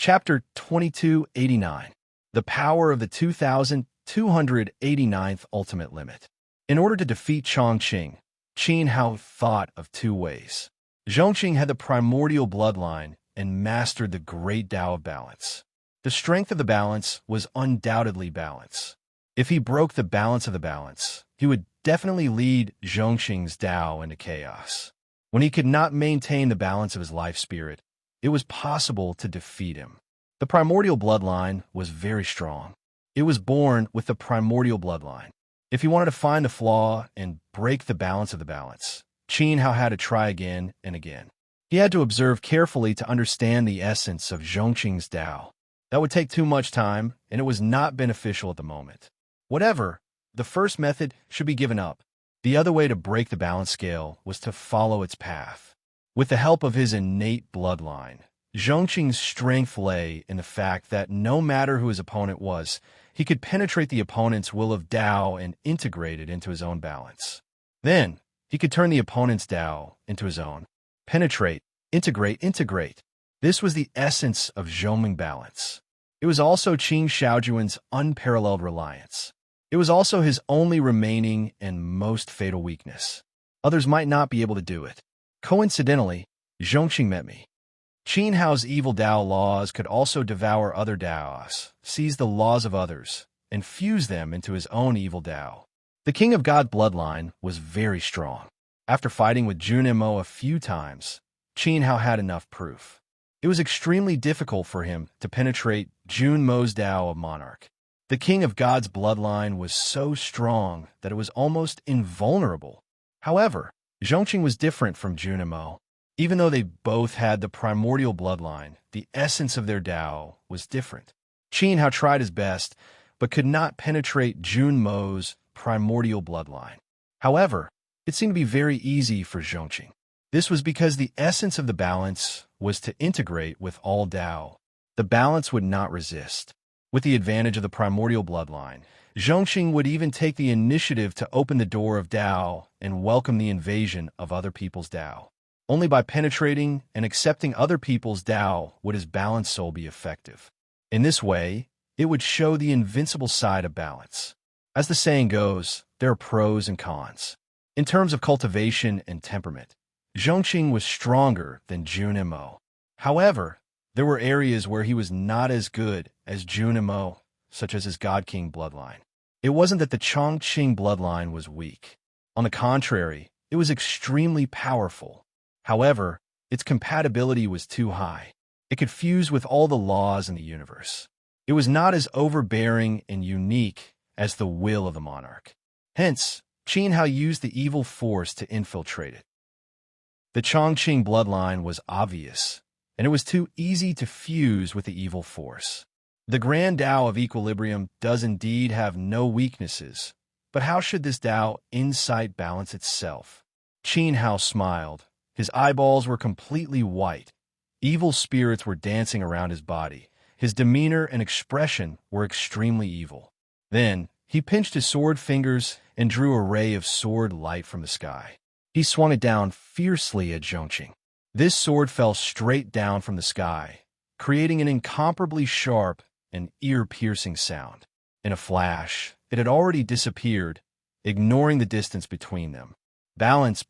Chapter 2289. The Power of the 2289th Ultimate Limit. In order to defeat Chongqing, Qin Hao thought of two ways. Zhongqing had the primordial bloodline and mastered the great Tao of balance. The strength of the balance was undoubtedly balance. If he broke the balance of the balance, he would definitely lead Zhongqing's Tao into chaos. When he could not maintain the balance of his life spirit, it was possible to defeat him. The primordial bloodline was very strong. It was born with the primordial bloodline. If he wanted to find the flaw and break the balance of the balance, Qin Hao had to try again and again. He had to observe carefully to understand the essence of Zhongqing's Tao. That would take too much time, and it was not beneficial at the moment. Whatever, the first method should be given up. The other way to break the balance scale was to follow its path. With the help of his innate bloodline, Zhongqing's strength lay in the fact that no matter who his opponent was, he could penetrate the opponent's will of Tao and integrate it into his own balance. Then, he could turn the opponent's Tao into his own. Penetrate, integrate. This was the essence of Zhongming balance. It was also Qin Shaojuan's unparalleled reliance. It was also his only remaining and most fatal weakness. Others might not be able to do it. Coincidentally, Zhongqing met me. Qin Hao's evil Tao laws could also devour other Taos, seize the laws of others, and fuse them into his own evil Tao. The King of God bloodline was very strong. After fighting with Junimo a few times, Qin Hao had enough proof. It was extremely difficult for him to penetrate Junmo's Tao of Monarch. The King of God's bloodline was so strong that it was almost invulnerable. However, Zhongqing was different from Junimo. Even though they both had the primordial bloodline, the essence of their Tao was different. Qin Hao tried his best, but could not penetrate Junmo's primordial bloodline. However, it seemed to be very easy for Zhongqing. This was because the essence of the balance was to integrate with all Tao. The balance would not resist. With the advantage of the primordial bloodline, Zhongqing would even take the initiative to open the door of Tao and welcome the invasion of other people's Tao. Only by penetrating and accepting other people's Tao would his balanced soul be effective. In this way, it would show the invincible side of balance. As the saying goes, there are pros and cons. In terms of cultivation and temperament, Zhongqing was stronger than Junimo. However, there were areas where he was not as good as Junimo, such as his God King bloodline. It wasn't that the Chongqing bloodline was weak. On the contrary, it was extremely powerful. However, its compatibility was too high. It could fuse with all the laws in the universe. It was not as overbearing and unique as the will of the monarch. Hence, Qin Hao used the evil force to infiltrate it. The Chongqing bloodline was obvious, and it was too easy to fuse with the evil force. The grand Tao of equilibrium does indeed have no weaknesses, but how should this Tao insight balance itself? Qin Hao smiled. His eyeballs were completely white. Evil spirits were dancing around his body. His demeanor and expression were extremely evil. Then, he pinched his sword fingers and drew a ray of sword light from the sky. He swung it down fiercely at Zhongqing. This sword fell straight down from the sky, creating an incomparably sharp and ear-piercing sound. In a flash, it had already disappeared, ignoring the distance between them. Balance.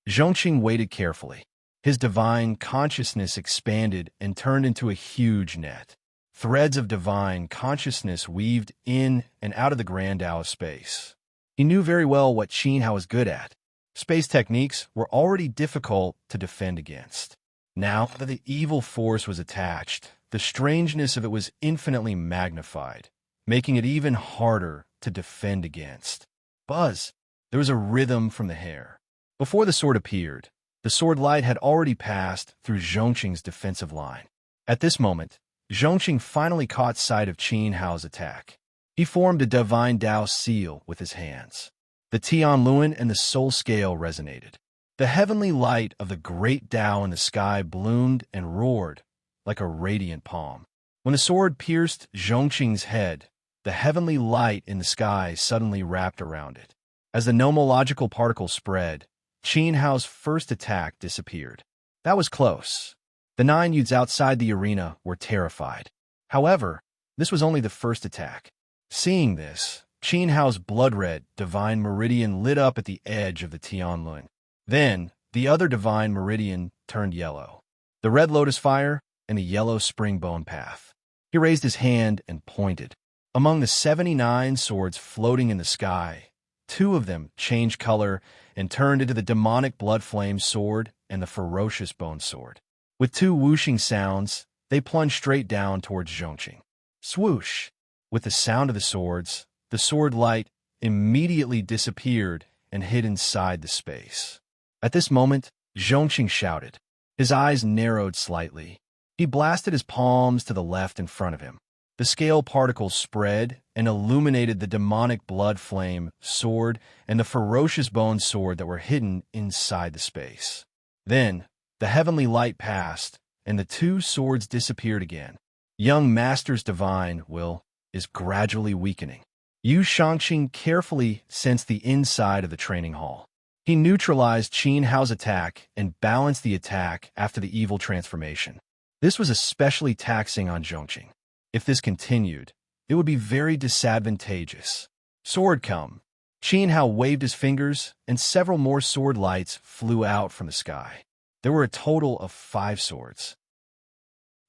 Zhongqing waited carefully. His divine consciousness expanded and turned into a huge net. Threads of divine consciousness weaved in and out of the grand Tao of space. He knew very well what Qin Hao was good at. Space techniques were already difficult to defend against. Now that the evil force was attached, the strangeness of it was infinitely magnified, making it even harder to defend against. Buzz! There was a rhythm from the hair. Before the sword appeared, the sword light had already passed through Zhongqing's defensive line. At this moment, Zhongqing finally caught sight of Qin Hao's attack. He formed a divine Tao seal with his hands. The Tianluan and the soul scale resonated. The heavenly light of the great Tao in the sky bloomed and roared like a radiant palm. When the sword pierced Zhongqing's head, the heavenly light in the sky suddenly wrapped around it. As the nomological particle spread, Qin Hao's first attack disappeared. That was close. The 9 youths outside the arena were terrified. However, this was only the first attack. Seeing this, Qin Hao's blood-red divine meridian lit up at the edge of the Tianlun. Then, the other divine meridian turned yellow. The red lotus fire and the yellow spring bone path. He raised his hand and pointed. Among the 79 swords floating in the sky, 2 of them changed color and turned into the demonic blood flame sword and the ferocious bone sword. With 2 whooshing sounds, they plunged straight down towards Zhongqing. Swoosh! With the sound of the swords, the sword light immediately disappeared and hid inside the space. At this moment, Zhongqing shouted. His eyes narrowed slightly. He blasted his palms to the left in front of him. The scale particles spread and illuminated the demonic blood flame sword and the ferocious bone sword that were hidden inside the space. Then, the heavenly light passed, and the 2 swords disappeared again. Young Master's divine will is gradually weakening. Yu Shangqing carefully sensed the inside of the training hall. He neutralized Qin Hao's attack and balanced the attack after the evil transformation. This was especially taxing on Zhongqing. If this continued, it would be very disadvantageous. Sword come. Qin Hao waved his fingers, and several more sword lights flew out from the sky. There were a total of 5 swords.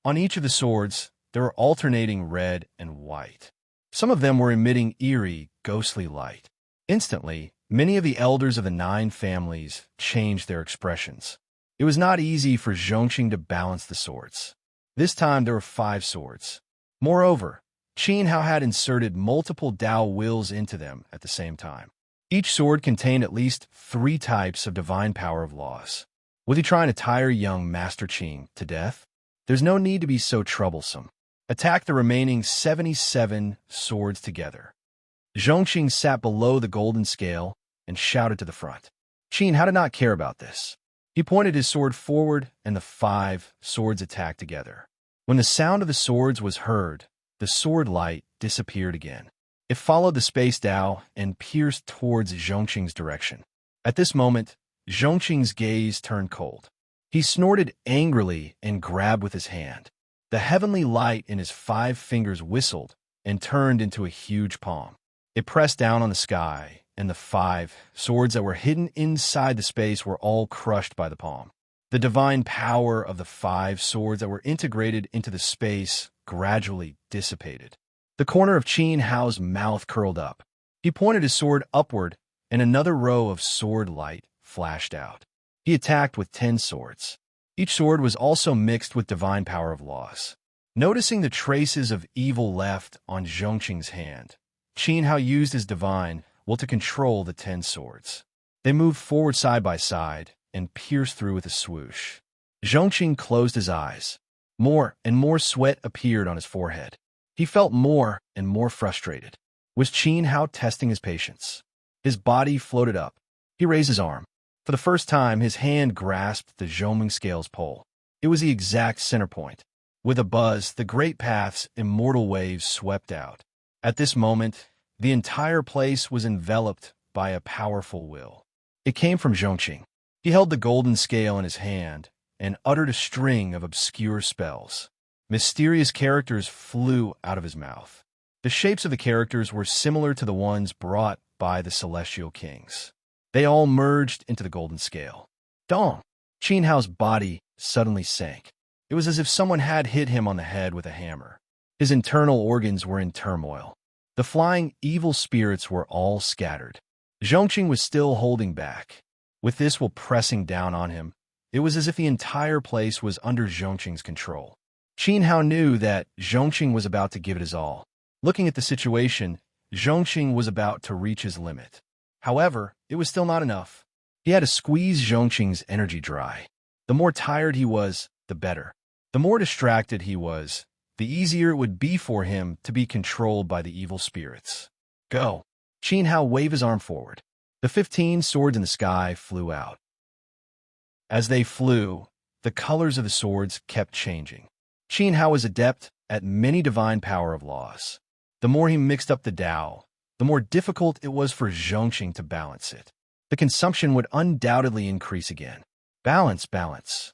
On each of the swords, there were alternating red and white. Some of them were emitting eerie, ghostly light. Instantly, many of the elders of the 9 families changed their expressions. It was not easy for Zhongqing to balance the swords. This time there were 5 swords. Moreover, Qin Hao had inserted multiple Dao wills into them at the same time. Each sword contained at least 3 types of divine power of laws. Was he trying to tire young Master Qing to death? There's no need to be so troublesome. Attack the remaining 77 swords together. Zhongqing sat below the golden scale and shouted to the front. Qin Hao did not care about this. He pointed his sword forward, and the 5 swords attacked together. When the sound of the swords was heard, the sword light disappeared again. It followed the space Dao and pierced towards Zhongqing's direction. At this moment, Zhongqing's gaze turned cold. He snorted angrily and grabbed with his hand. The heavenly light in his 5 fingers whistled and turned into a huge palm. It pressed down on the sky, and the 5 swords that were hidden inside the space were all crushed by the palm. The divine power of the 5 swords that were integrated into the space gradually dissipated. The corner of Qin Hao's mouth curled up. He pointed his sword upward, and another row of sword light flashed out. He attacked with 10 swords. Each sword was also mixed with divine power of laws. Noticing the traces of evil left on Zhongqing's hand, Qin Hao used his divine will to control the 10 swords. They moved forward side by side and pierced through with a swoosh. Zhongqing closed his eyes. More and more sweat appeared on his forehead. He felt more and more frustrated. Was Qin Hao testing his patience? His body floated up. He raised his arm. For the first time, his hand grasped the Zhongming scales pole. It was the exact center point. With a buzz, the great path's immortal waves swept out. At this moment, the entire place was enveloped by a powerful will. It came from Zhongqing. He held the golden scale in his hand and uttered a string of obscure spells. Mysterious characters flew out of his mouth. The shapes of the characters were similar to the ones brought by the celestial kings. They all merged into the golden scale. Dong! Qin Hao's body suddenly sank. It was as if someone had hit him on the head with a hammer. His internal organs were in turmoil. The flying evil spirits were all scattered. Zhongqing was still holding back. With this will pressing down on him, it was as if the entire place was under Zhongqing's control. Qin Hao knew that Zhongqing was about to give it his all. Looking at the situation, Zhongqing was about to reach his limit. However, it was still not enough. He had to squeeze Zhongqing's energy dry. The more tired he was, the better. The more distracted he was, the easier it would be for him to be controlled by the evil spirits. Go! Qin Hao waved his arm forward. The 15 swords in the sky flew out. As they flew, the colors of the swords kept changing. Qin Hao was adept at many divine power of laws. The more he mixed up the Dao, the more difficult it was for Zhongqing to balance it. The consumption would undoubtedly increase again. Balance, balance.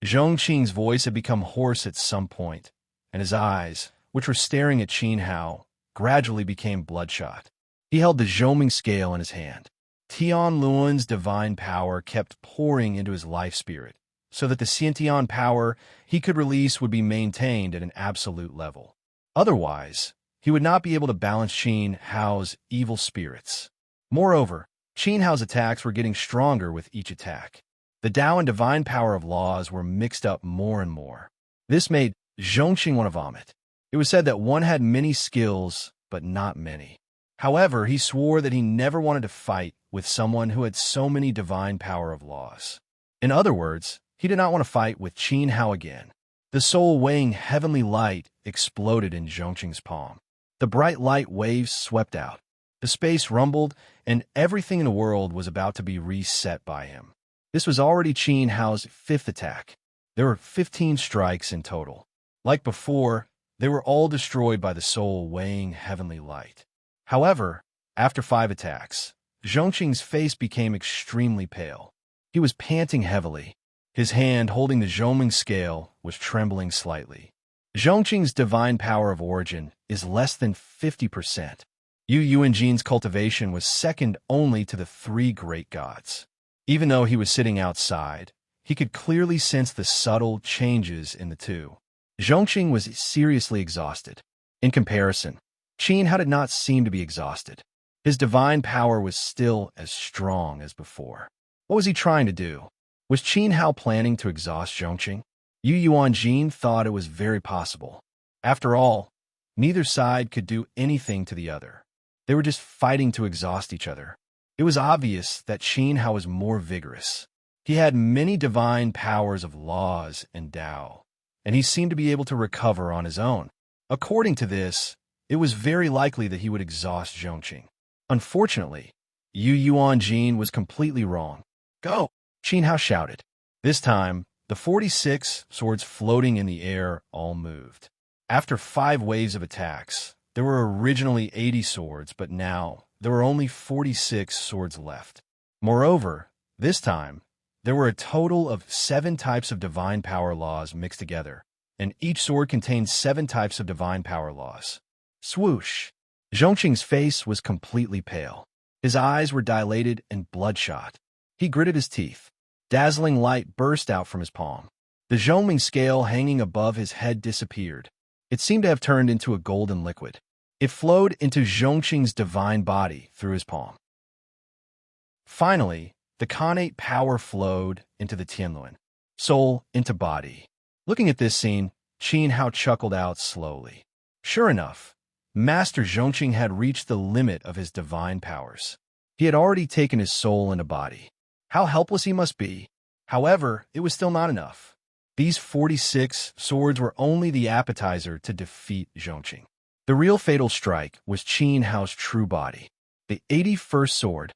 Zhongqing's voice had become hoarse at some point, and his eyes, which were staring at Qin Hao, gradually became bloodshot. He held the Zhoming scale in his hand. Tian Luan's divine power kept pouring into his life spirit, so that the Xiantian power he could release would be maintained at an absolute level. Otherwise, he would not be able to balance Qin Hao's evil spirits. Moreover, Qin Hao's attacks were getting stronger with each attack. The Tao and divine power of laws were mixed up more and more. This made Zhongqing want to vomit. It was said that one had many skills, but not many. However, he swore that he never wanted to fight with someone who had so many divine power of laws. In other words, he did not want to fight with Qin Hao again. The soul-weighing heavenly light exploded in Zhongqing's palm. The bright light waves swept out. The space rumbled, and everything in the world was about to be reset by him. This was already Qin Hao's 5th attack. There were 15 strikes in total. Like before, they were all destroyed by the soul-weighing heavenly light. However, after 5 attacks, Zhongqing's face became extremely pale. He was panting heavily. His hand holding the Zhoming scale was trembling slightly. Zhongqing's divine power of origin is less than 50%. Yu Yuanjin's cultivation was second only to the 3 great gods. Even though he was sitting outside, he could clearly sense the subtle changes in the two. Zhongqing was seriously exhausted. In comparison, Qin Hao did not seem to be exhausted. His divine power was still as strong as before. What was he trying to do? Was Qin Hao planning to exhaust Zhongqing? Yu Yuanjin thought it was very possible. After all, neither side could do anything to the other. They were just fighting to exhaust each other. It was obvious that Qin Hao was more vigorous. He had many divine powers of laws and Tao, and he seemed to be able to recover on his own. According to this, it was very likely that he would exhaust Zhongqing. Unfortunately, Yu Yuanjin was completely wrong. Go! Qin Hao shouted. This time, the 46 swords floating in the air all moved. After 5 waves of attacks, there were originally 80 swords, but now there were only 46 swords left. Moreover, this time, there were a total of 7 types of divine power laws mixed together, and each sword contained 7 types of divine power laws. Swoosh! Zhongqing's face was completely pale. His eyes were dilated and bloodshot. He gritted his teeth. Dazzling light burst out from his palm. The Zhoming scale hanging above his head disappeared. It seemed to have turned into a golden liquid. It flowed into Zhongqing's divine body through his palm. Finally, the Khanate power flowed into the Tianluan, soul into body. Looking at this scene, Qin Hao chuckled out slowly. Sure enough, Master Zhongqing had reached the limit of his divine powers. He had already taken his soul into body. How helpless he must be. However, it was still not enough. These 46 swords were only the appetizer to defeat Zhongqing. The real fatal strike was Qin Hao's true body, the 81st sword.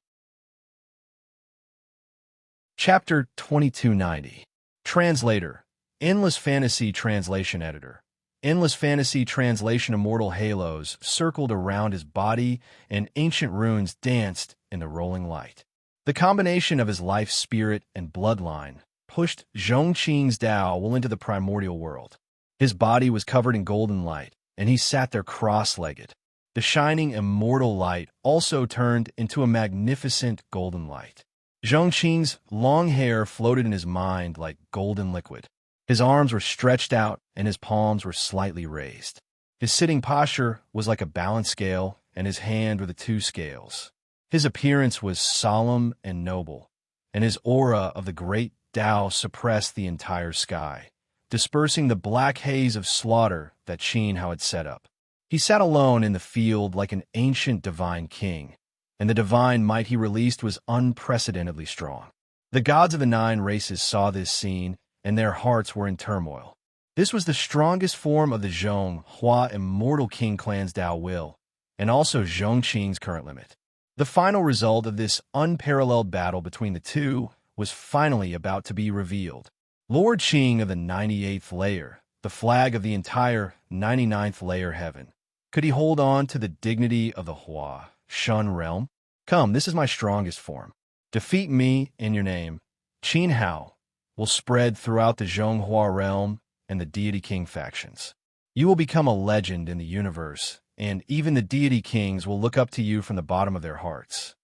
Chapter 2290. Translator. Endless Fantasy Translation Editor. Endless Fantasy Translation. Immortal halos circled around his body, and ancient runes danced in the rolling light. The combination of his life spirit and bloodline pushed Zhongqing's Tao well into the primordial world. His body was covered in golden light, and he sat there cross-legged. The shining immortal light also turned into a magnificent golden light. Zhongqing's long hair floated in his mind like golden liquid. His arms were stretched out, and his palms were slightly raised. His sitting posture was like a balance scale, and his hand were the 2 scales. His appearance was solemn and noble, and his aura of the great Tao suppressed the entire sky, dispersing the black haze of slaughter that Qin Hao had set up. He sat alone in the field like an ancient divine king, and the divine might he released was unprecedentedly strong. The gods of the 9 races saw this scene, and their hearts were in turmoil. This was the strongest form of the Zhong Hua Immortal King clan's Tao will, and also Zhongqing's current limit. The final result of this unparalleled battle between the two was finally about to be revealed. Lord Qing of the 98th layer, the flag of the entire 99th layer heaven. Could he hold on to the dignity of the Hua Shun realm? Come, this is my strongest form. Defeat me in your name, Qin Hao, will spread throughout the Zhonghua realm and the Deity King factions. You will become a legend in the universe, and even the Deity Kings will look up to you from the bottom of their hearts.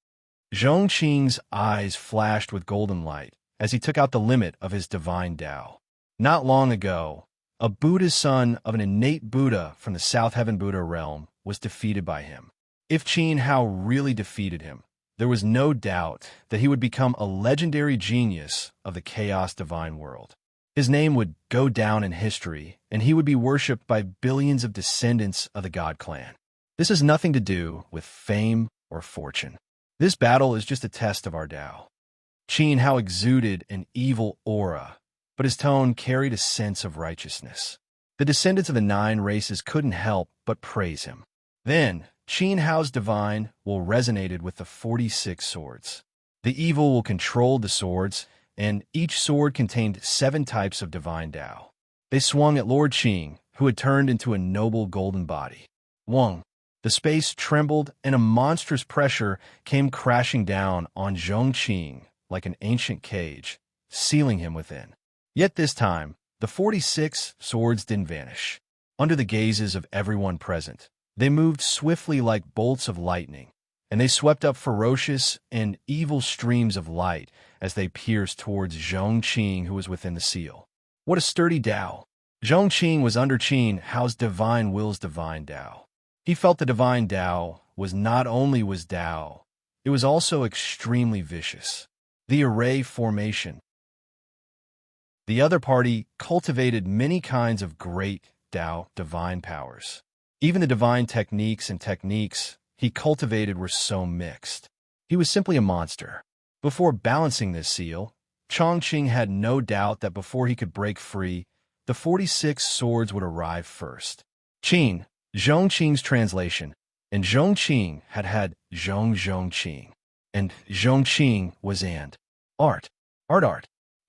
Zhongqing's eyes flashed with golden light as he took out the limit of his divine Tao. Not long ago, a Buddha's son of an innate Buddha from the South Heaven Buddha realm was defeated by him. If Qin Hao really defeated him, there was no doubt that he would become a legendary genius of the chaos divine world. His name would go down in history, and he would be worshipped by billions of descendants of the God clan. This has nothing to do with fame or fortune. This battle is just a test of our Tao. Qin Hao exuded an evil aura, but his tone carried a sense of righteousness. The descendants of the 9 races couldn't help but praise him. Then, Qin Hao's divine will resonated with the 46 swords. The evil will control the swords, and each sword contained 7 types of divine Tao. They swung at Lord Qing, who had turned into a noble golden body. Wong. The space trembled, and a monstrous pressure came crashing down on Zhongqing like an ancient cage, sealing him within. Yet this time, the 46 swords didn't vanish. Under the gazes of everyone present, they moved swiftly like bolts of lightning, and they swept up ferocious and evil streams of light as they pierced towards Zhongqing, who was within the seal. What a sturdy Tao! Zhongqing was under Qin Hao's divine will's divine Tao. He felt the divine Tao was not only was Tao, it was also extremely vicious. The array formation. The other party cultivated many kinds of great Tao divine powers. Even the divine techniques he cultivated were so mixed. He was simply a monster. Before balancing this seal, Chongqing had no doubt that before he could break free, the 46 swords would arrive first. Qin, Zhongqing's translation, and Zhongqing had Zhongqing, and Zhongqing was and art.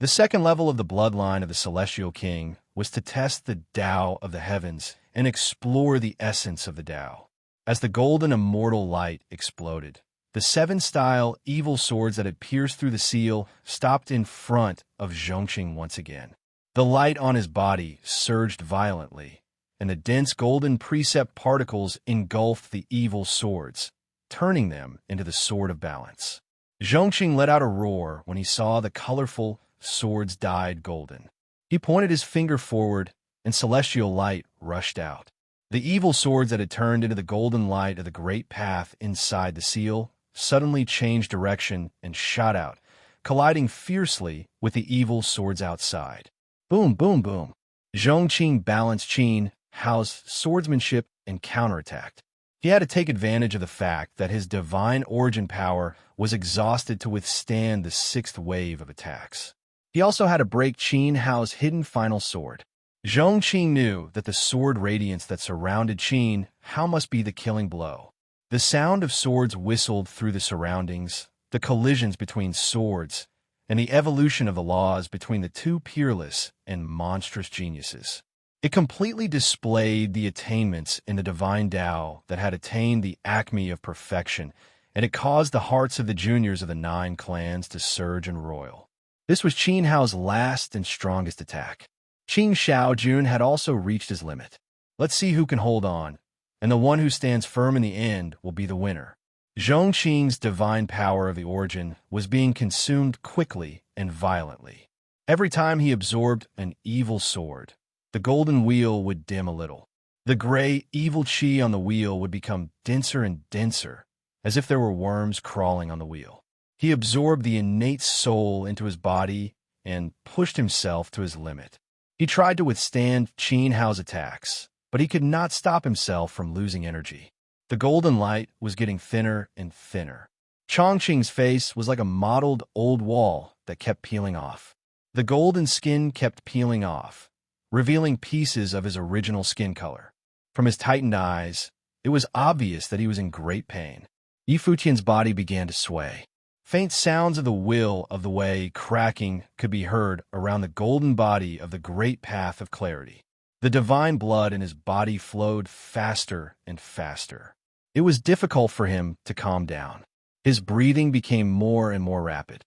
The second level of the bloodline of the Celestial King was to test the Tao of the heavens and explore the essence of the Tao. As the golden immortal light exploded, the 7-style evil swords that had pierced through the seal stopped in front of Zhongqing once again. The light on his body surged violently, and the dense golden precept particles engulfed the evil swords, turning them into the sword of balance. Zhongqing let out a roar when he saw the colorful swords dyed golden. He pointed his finger forward, and celestial light rushed out. The evil swords that had turned into the golden light of the great path inside the seal suddenly changed direction and shot out, colliding fiercely with the evil swords outside. Boom, boom, boom. Zhongqing balanced Qin Hao's swordsmanship and counterattacked. He had to take advantage of the fact that his divine origin power was exhausted to withstand the 6th wave of attacks. He also had to break Qin Hao's hidden final sword. Zhongqing knew that the sword radiance that surrounded Qin Hao must be the killing blow. The sound of swords whistled through the surroundings, the collisions between swords, and the evolution of the laws between the 2 peerless and monstrous geniuses. It completely displayed the attainments in the divine Tao that had attained the acme of perfection, and it caused the hearts of the juniors of the 9 clans to surge and roil. This was Qin Hao's last and strongest attack. Qin Shaojun had also reached his limit. Let's see who can hold on, and the one who stands firm in the end will be the winner. Zhongqing's divine power of the origin was being consumed quickly and violently. Every time he absorbed an evil sword, the golden wheel would dim a little. The gray, evil chi on the wheel would become denser and denser, as if there were worms crawling on the wheel. He absorbed the innate soul into his body and pushed himself to his limit. He tried to withstand Qin Hao's attacks, but he could not stop himself from losing energy. The golden light was getting thinner and thinner. Chongqing's face was like a mottled old wall that kept peeling off. The golden skin kept peeling off, revealing pieces of his original skin color. From his tightened eyes, it was obvious that he was in great pain. Yi Futian's body began to sway. Faint sounds of the will of the way cracking could be heard around the golden body of the great path of clarity. The divine blood in his body flowed faster and faster. It was difficult for him to calm down. His breathing became more and more rapid.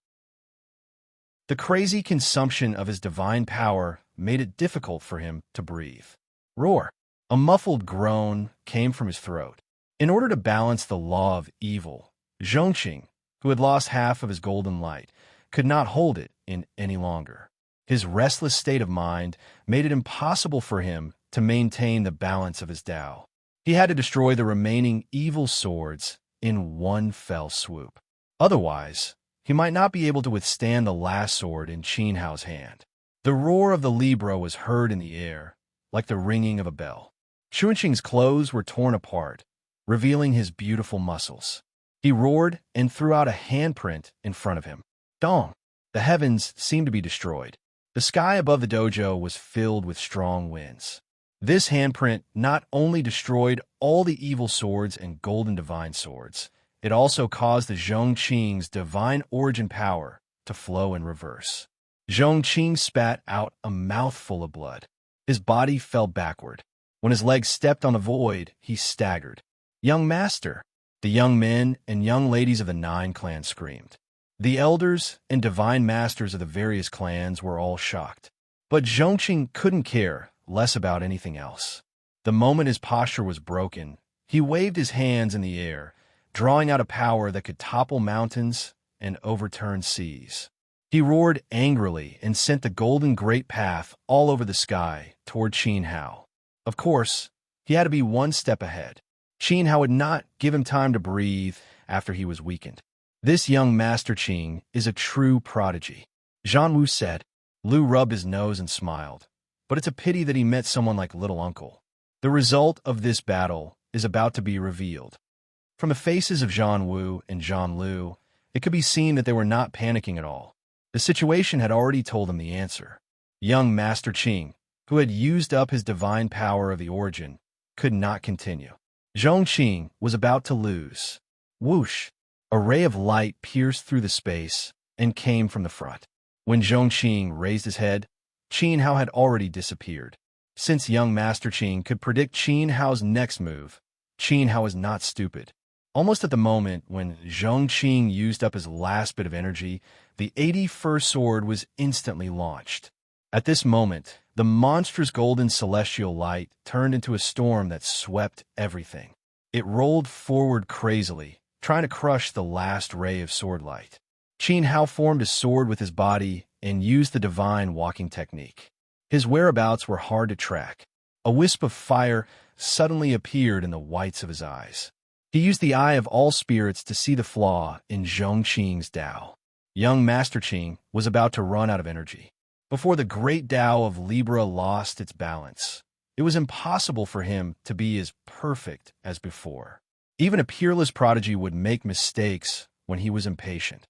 The crazy consumption of his divine power made it difficult for him to breathe. Roar! A muffled groan came from his throat. In order to balance the law of evil, Zhongqing, who had lost half of his golden light, could not hold it in any longer. His restless state of mind made it impossible for him to maintain the balance of his Tao. He had to destroy the remaining evil swords in one fell swoop. Otherwise, he might not be able to withstand the last sword in Qin Hao's hand. The roar of the Libra was heard in the air, like the ringing of a bell. Zhongqing's clothes were torn apart, revealing his beautiful muscles. He roared and threw out a handprint in front of him. Dong! The heavens seemed to be destroyed. The sky above the dojo was filled with strong winds. This handprint not only destroyed all the evil swords and golden divine swords, it also caused the Zhongqing's divine origin power to flow in reverse. Zhongqing spat out a mouthful of blood. His body fell backward. When his legs stepped on the void, he staggered. "Young master!" The young men and young ladies of the 9 clans screamed. The elders and divine masters of the various clans were all shocked. But Zhongqing couldn't care less about anything else. The moment his posture was broken, he waved his hands in the air, drawing out a power that could topple mountains and overturn seas. He roared angrily and sent the golden great path all over the sky toward Qin Hao. Of course, he had to be one step ahead. Qin Hao would not give him time to breathe after he was weakened. "This young Master Qing is a true prodigy," Zhan Wu said. Lu rubbed his nose and smiled. "But it's a pity that he met someone like Little Uncle." The result of this battle is about to be revealed. From the faces of Zhan Wu and Zhan Lu, it could be seen that they were not panicking at all. The situation had already told them the answer. Young Master Qing, who had used up his divine power of the origin, could not continue. Zhongqing was about to lose. Whoosh! A ray of light pierced through the space and came from the front. When Zhongqing raised his head, Qin Hao had already disappeared. Since young Master Qing could predict Qin Hao's next move, Qin Hao was not stupid. Almost at the moment when Zhongqing used up his last bit of energy, the 81st sword was instantly launched. At this moment, the monstrous golden celestial light turned into a storm that swept everything. It rolled forward crazily, trying to crush the last ray of sword light. Qin Hao formed a sword with his body and used the divine walking technique. His whereabouts were hard to track. A wisp of fire suddenly appeared in the whites of his eyes. He used the eye of all spirits to see the flaw in Zhongqing's Tao. Young Master Qing was about to run out of energy. Before the great Tao of Libra lost its balance, it was impossible for him to be as perfect as before. Even a peerless prodigy would make mistakes when he was impatient.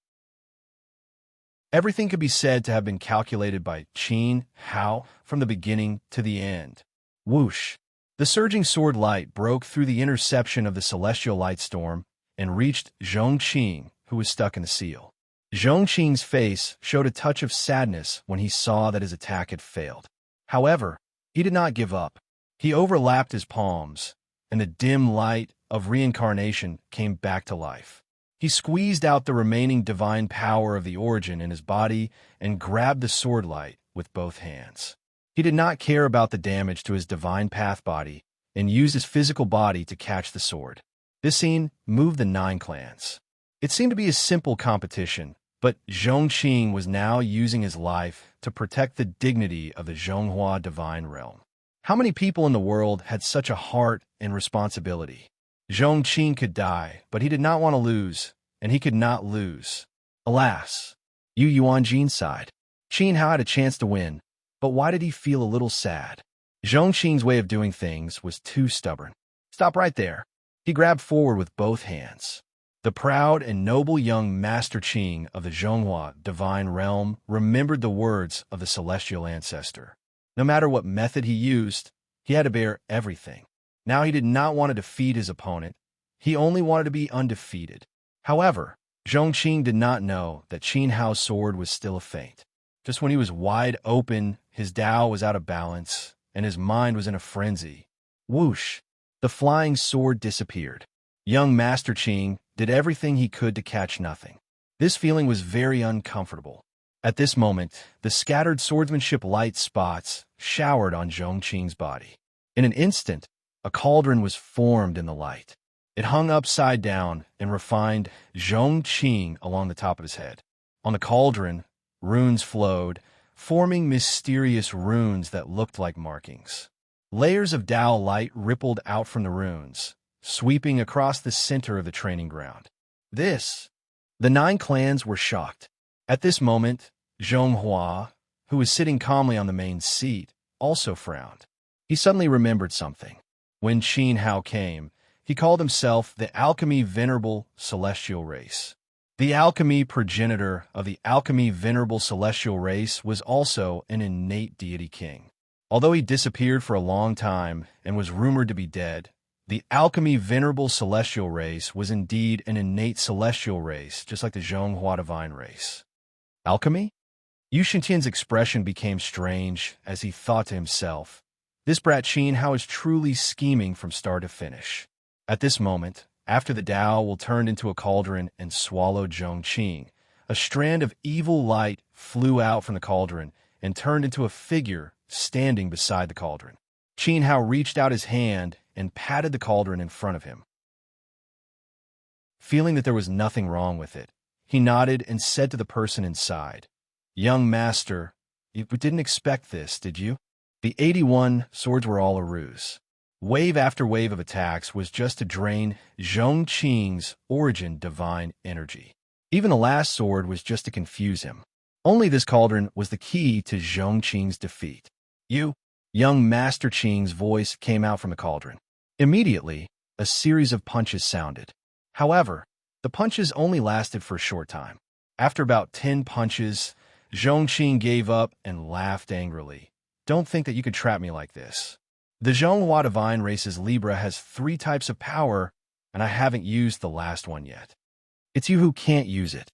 Everything could be said to have been calculated by Qin Hao from the beginning to the end. Whoosh! The surging sword light broke through the interception of the celestial light storm and reached Zhongqing, who was stuck in the seal. Zhongqing's face showed a touch of sadness when he saw that his attack had failed. However, he did not give up. He overlapped his palms, and the dim light of reincarnation came back to life. He squeezed out the remaining divine power of the origin in his body and grabbed the sword light with both hands. He did not care about the damage to his divine path body and used his physical body to catch the sword. This scene moved the 9 clans. It seemed to be a simple competition, but Zhongqing was now using his life to protect the dignity of the Zhonghua divine realm. How many people in the world had such a heart and responsibility? Zhongqing could die, but he did not want to lose, and he could not lose. Alas, Yu Yuanjin sighed. Qin Hao had a chance to win, but why did he feel a little sad? Zhongqing's way of doing things was too stubborn. Stop right there. He grabbed forward with both hands. The proud and noble young Master Qing of the Zhonghua divine realm remembered the words of the celestial ancestor. No matter what method he used, he had to bear everything. Now he did not want to defeat his opponent. He only wanted to be undefeated. However, Zhongqing did not know that Qin Hao's sword was still a feint. Just when he was wide open, his Tao was out of balance, and his mind was in a frenzy. Whoosh! The flying sword disappeared. Young Master Qing did everything he could to catch nothing. This feeling was very uncomfortable. At this moment, the scattered swordsmanship light spots showered on Zhongqing's body. In an instant, a cauldron was formed in the light. It hung upside down and refined Zhongqing along the top of his head. On the cauldron, runes flowed, forming mysterious runes that looked like markings. Layers of Tao light rippled out from the runes, sweeping across the center of the training ground. The 9 clans were shocked. At this moment, Zhonghua, who was sitting calmly on the main seat, also frowned. He suddenly remembered something. When Qin Hao came, he called himself the Alchemy Venerable Celestial Race. The Alchemy progenitor of the Alchemy Venerable Celestial Race was also an innate deity king. Although he disappeared for a long time and was rumored to be dead, the Alchemy Venerable Celestial Race was indeed an innate celestial race, just like the Zhonghua divine race. Alchemy? Yu Shintian's expression became strange as he thought to himself, this brat Qin Hao is truly scheming from start to finish. At this moment, after the Tao will turned into a cauldron and swallowed Zhongqing, a strand of evil light flew out from the cauldron and turned into a figure standing beside the cauldron. Qin Hao reached out his hand and patted the cauldron in front of him. Feeling that there was nothing wrong with it, he nodded and said to the person inside, "Young master, you didn't expect this, did you?" The 81 swords were all a ruse. Wave after wave of attacks was just to drain Zhongqing's origin divine energy. Even the last sword was just to confuse him. Only this cauldron was the key to Zhongqing's defeat. "You?" Young Master Qing's voice came out from the cauldron. Immediately, a series of punches sounded. However, the punches only lasted for a short time. After about 10 punches, Zhongqing gave up and laughed angrily. "Don't think that you could trap me like this. The Zhonghua divine race's Libra has 3 types of power, and I haven't used the last one yet. It's you who can't use it,"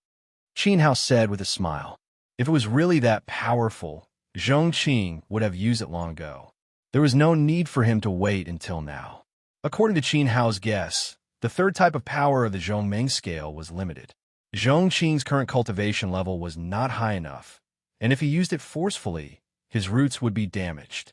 Qin Hao said with a smile. If it was really that powerful, Zhongqing would have used it long ago. There was no need for him to wait until now. According to Qin Hao's guess, the 3rd type of power of the Zhongmeng scale was limited. Zhongqing's current cultivation level was not high enough, and if he used it forcefully, his roots would be damaged.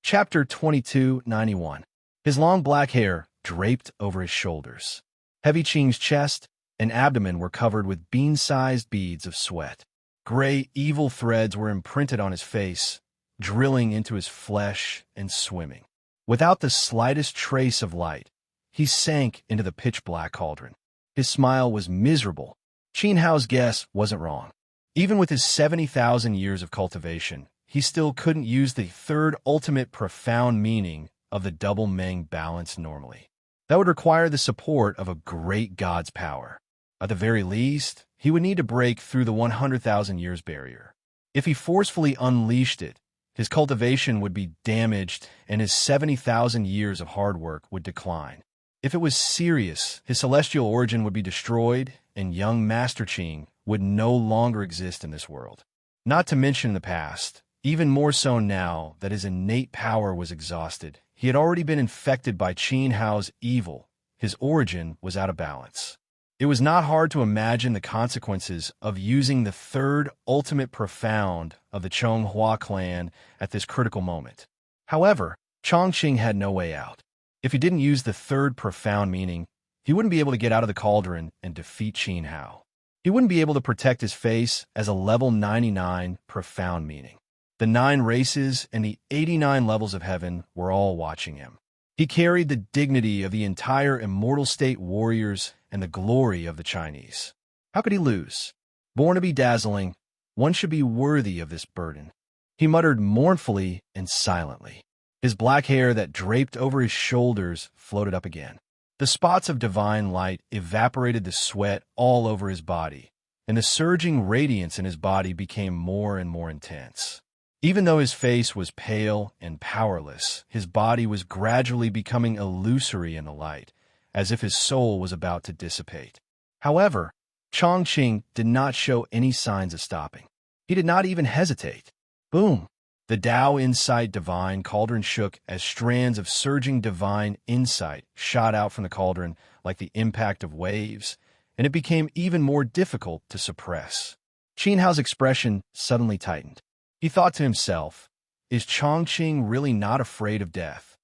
Chapter 2291. His long black hair draped over his shoulders. Heavy Qing's chest and abdomen were covered with bean-sized beads of sweat. Gray, evil threads were imprinted on his face, drilling into his flesh and swimming. Without the slightest trace of light, he sank into the pitch-black cauldron. His smile was miserable. Qin Hao's guess wasn't wrong. Even with his 70,000 years of cultivation, he still couldn't use the 3rd ultimate profound meaning of the double Meng balance normally. That would require the support of a great god's power. At the very least, he would need to break through the 100,000 years barrier. If he forcefully unleashed it, his cultivation would be damaged and his 70,000 years of hard work would decline. If it was serious, his celestial origin would be destroyed and young Master Qing would no longer exist in this world. Not to mention the past, even more so now that his innate power was exhausted. He had already been infected by Qin Hao's evil. His origin was out of balance. It was not hard to imagine the consequences of using the 3rd ultimate profound of the Zhonghua clan at this critical moment. However, Chongqing had no way out. If he didn't use the 3rd profound meaning, he wouldn't be able to get out of the cauldron and defeat Qin Hao. He wouldn't be able to protect his face as a level 99 profound meaning. The 9 races and the 89 levels of heaven were all watching him. He carried the dignity of the entire immortal state warriors and the glory of the Chinese. How could he lose? Born to be dazzling, one should be worthy of this burden. He muttered mournfully and silently. His black hair that draped over his shoulders floated up again. The spots of divine light evaporated the sweat all over his body, and the surging radiance in his body became more and more intense. Even though his face was pale and powerless, his body was gradually becoming illusory in the light, as if his soul was about to dissipate. However, Chongqing did not show any signs of stopping. He did not even hesitate. Boom! The Tao Insight Divine Cauldron shook as strands of surging divine insight shot out from the cauldron like the impact of waves, and it became even more difficult to suppress. Qin Hao's expression suddenly tightened. He thought to himself, is Chongqing really not afraid of death?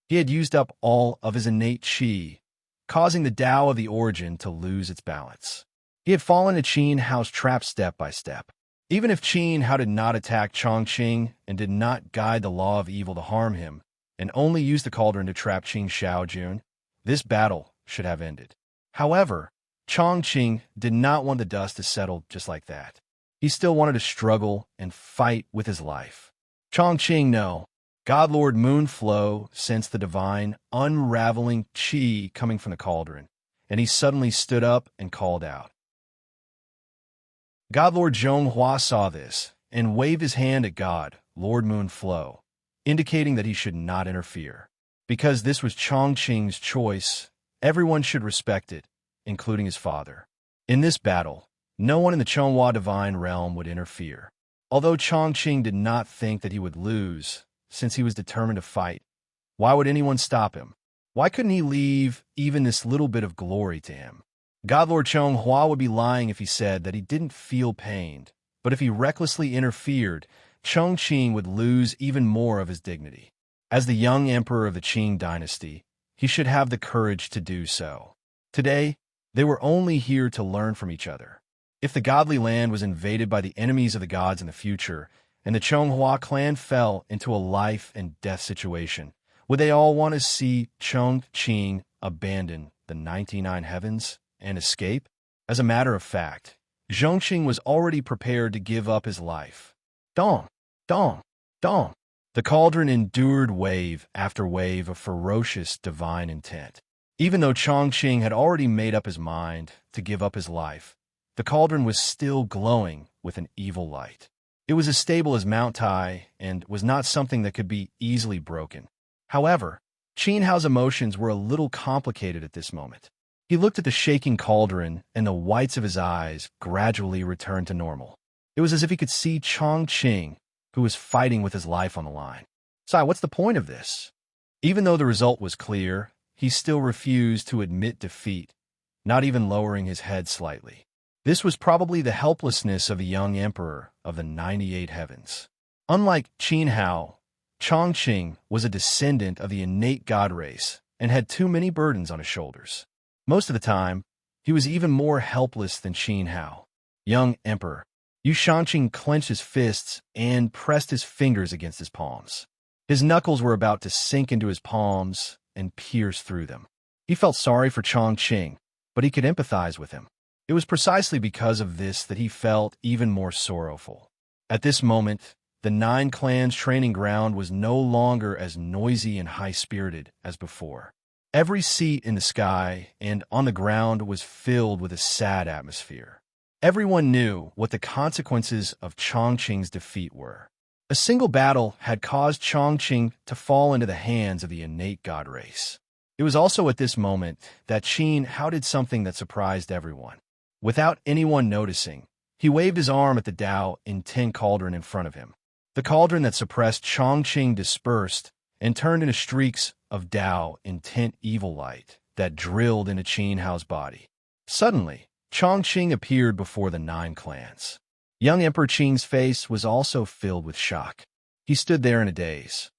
He had used up all of his innate qi, causing the Tao of the origin to lose its balance. He had fallen into Qin Hao's trap step by step. Even if Qin Hao did not attack Chongqing and did not guide the law of evil to harm him, and only used the cauldron to trap Qin Shaojun, this battle should have ended. However, Chongqing did not want the dust to settle just like that. He still wanted to struggle and fight with his life. Chongqing, no. God Lord Moonflow sensed the divine, unraveling qi coming from the cauldron, and he suddenly stood up and called out. God Lord Zhonghua saw this and waved his hand at God, Lord Moonflow, indicating that he should not interfere. Because this was Chongqing's choice, everyone should respect it, including his father. In this battle, no one in the Chonghua divine realm would interfere. Although Chongqing did not think that he would lose, since he was determined to fight, why would anyone stop him? Why couldn't he leave even this little bit of glory to him? God Lord Chonghua would be lying if he said that he didn't feel pained, but if he recklessly interfered, Chongqing would lose even more of his dignity. As the young emperor of the Qing dynasty, he should have the courage to do so. Today, they were only here to learn from each other. If the godly land was invaded by the enemies of the gods in the future, and the Chonghua clan fell into a life and death situation, would they all want to see Chongqing abandon the 99 heavens and escape? As a matter of fact, Zhongqing was already prepared to give up his life. Dong, dong, dong. The cauldron endured wave after wave of ferocious divine intent. Even though Chongqing had already made up his mind to give up his life, the cauldron was still glowing with an evil light. It was as stable as Mount Tai and was not something that could be easily broken. However, Qin Hao's emotions were a little complicated at this moment. He looked at the shaking cauldron, and the whites of his eyes gradually returned to normal. It was as if he could see Chongqing, who was fighting with his life on the line. "Sai, what's the point of this?" Even though the result was clear, he still refused to admit defeat, not even lowering his head slightly. This was probably the helplessness of a young emperor of the 98 heavens. Unlike Qin Hao, Chongqing was a descendant of the innate god race and had too many burdens on his shoulders. Most of the time, he was even more helpless than Qin Hao. Young emperor, Yu Shanqing clenched his fists and pressed his fingers against his palms. His knuckles were about to sink into his palms and pierce through them. He felt sorry for Chongqing, but he could empathize with him. It was precisely because of this that he felt even more sorrowful. At this moment, the 9 clans' training ground was no longer as noisy and high-spirited as before. Every seat in the sky and on the ground was filled with a sad atmosphere. Everyone knew what the consequences of Chongqing's defeat were. A single battle had caused Chongqing to fall into the hands of the innate god race. It was also at this moment that Qin Hao did something that surprised everyone. Without anyone noticing, he waved his arm at the Tao intent cauldron in front of him. The cauldron that suppressed Chongqing dispersed and turned into streaks of Tao intent evil light that drilled into Qin Hao's body. Suddenly, Chongqing appeared before the 9 clans. Young Emperor Qing's face was also filled with shock. He stood there in a daze.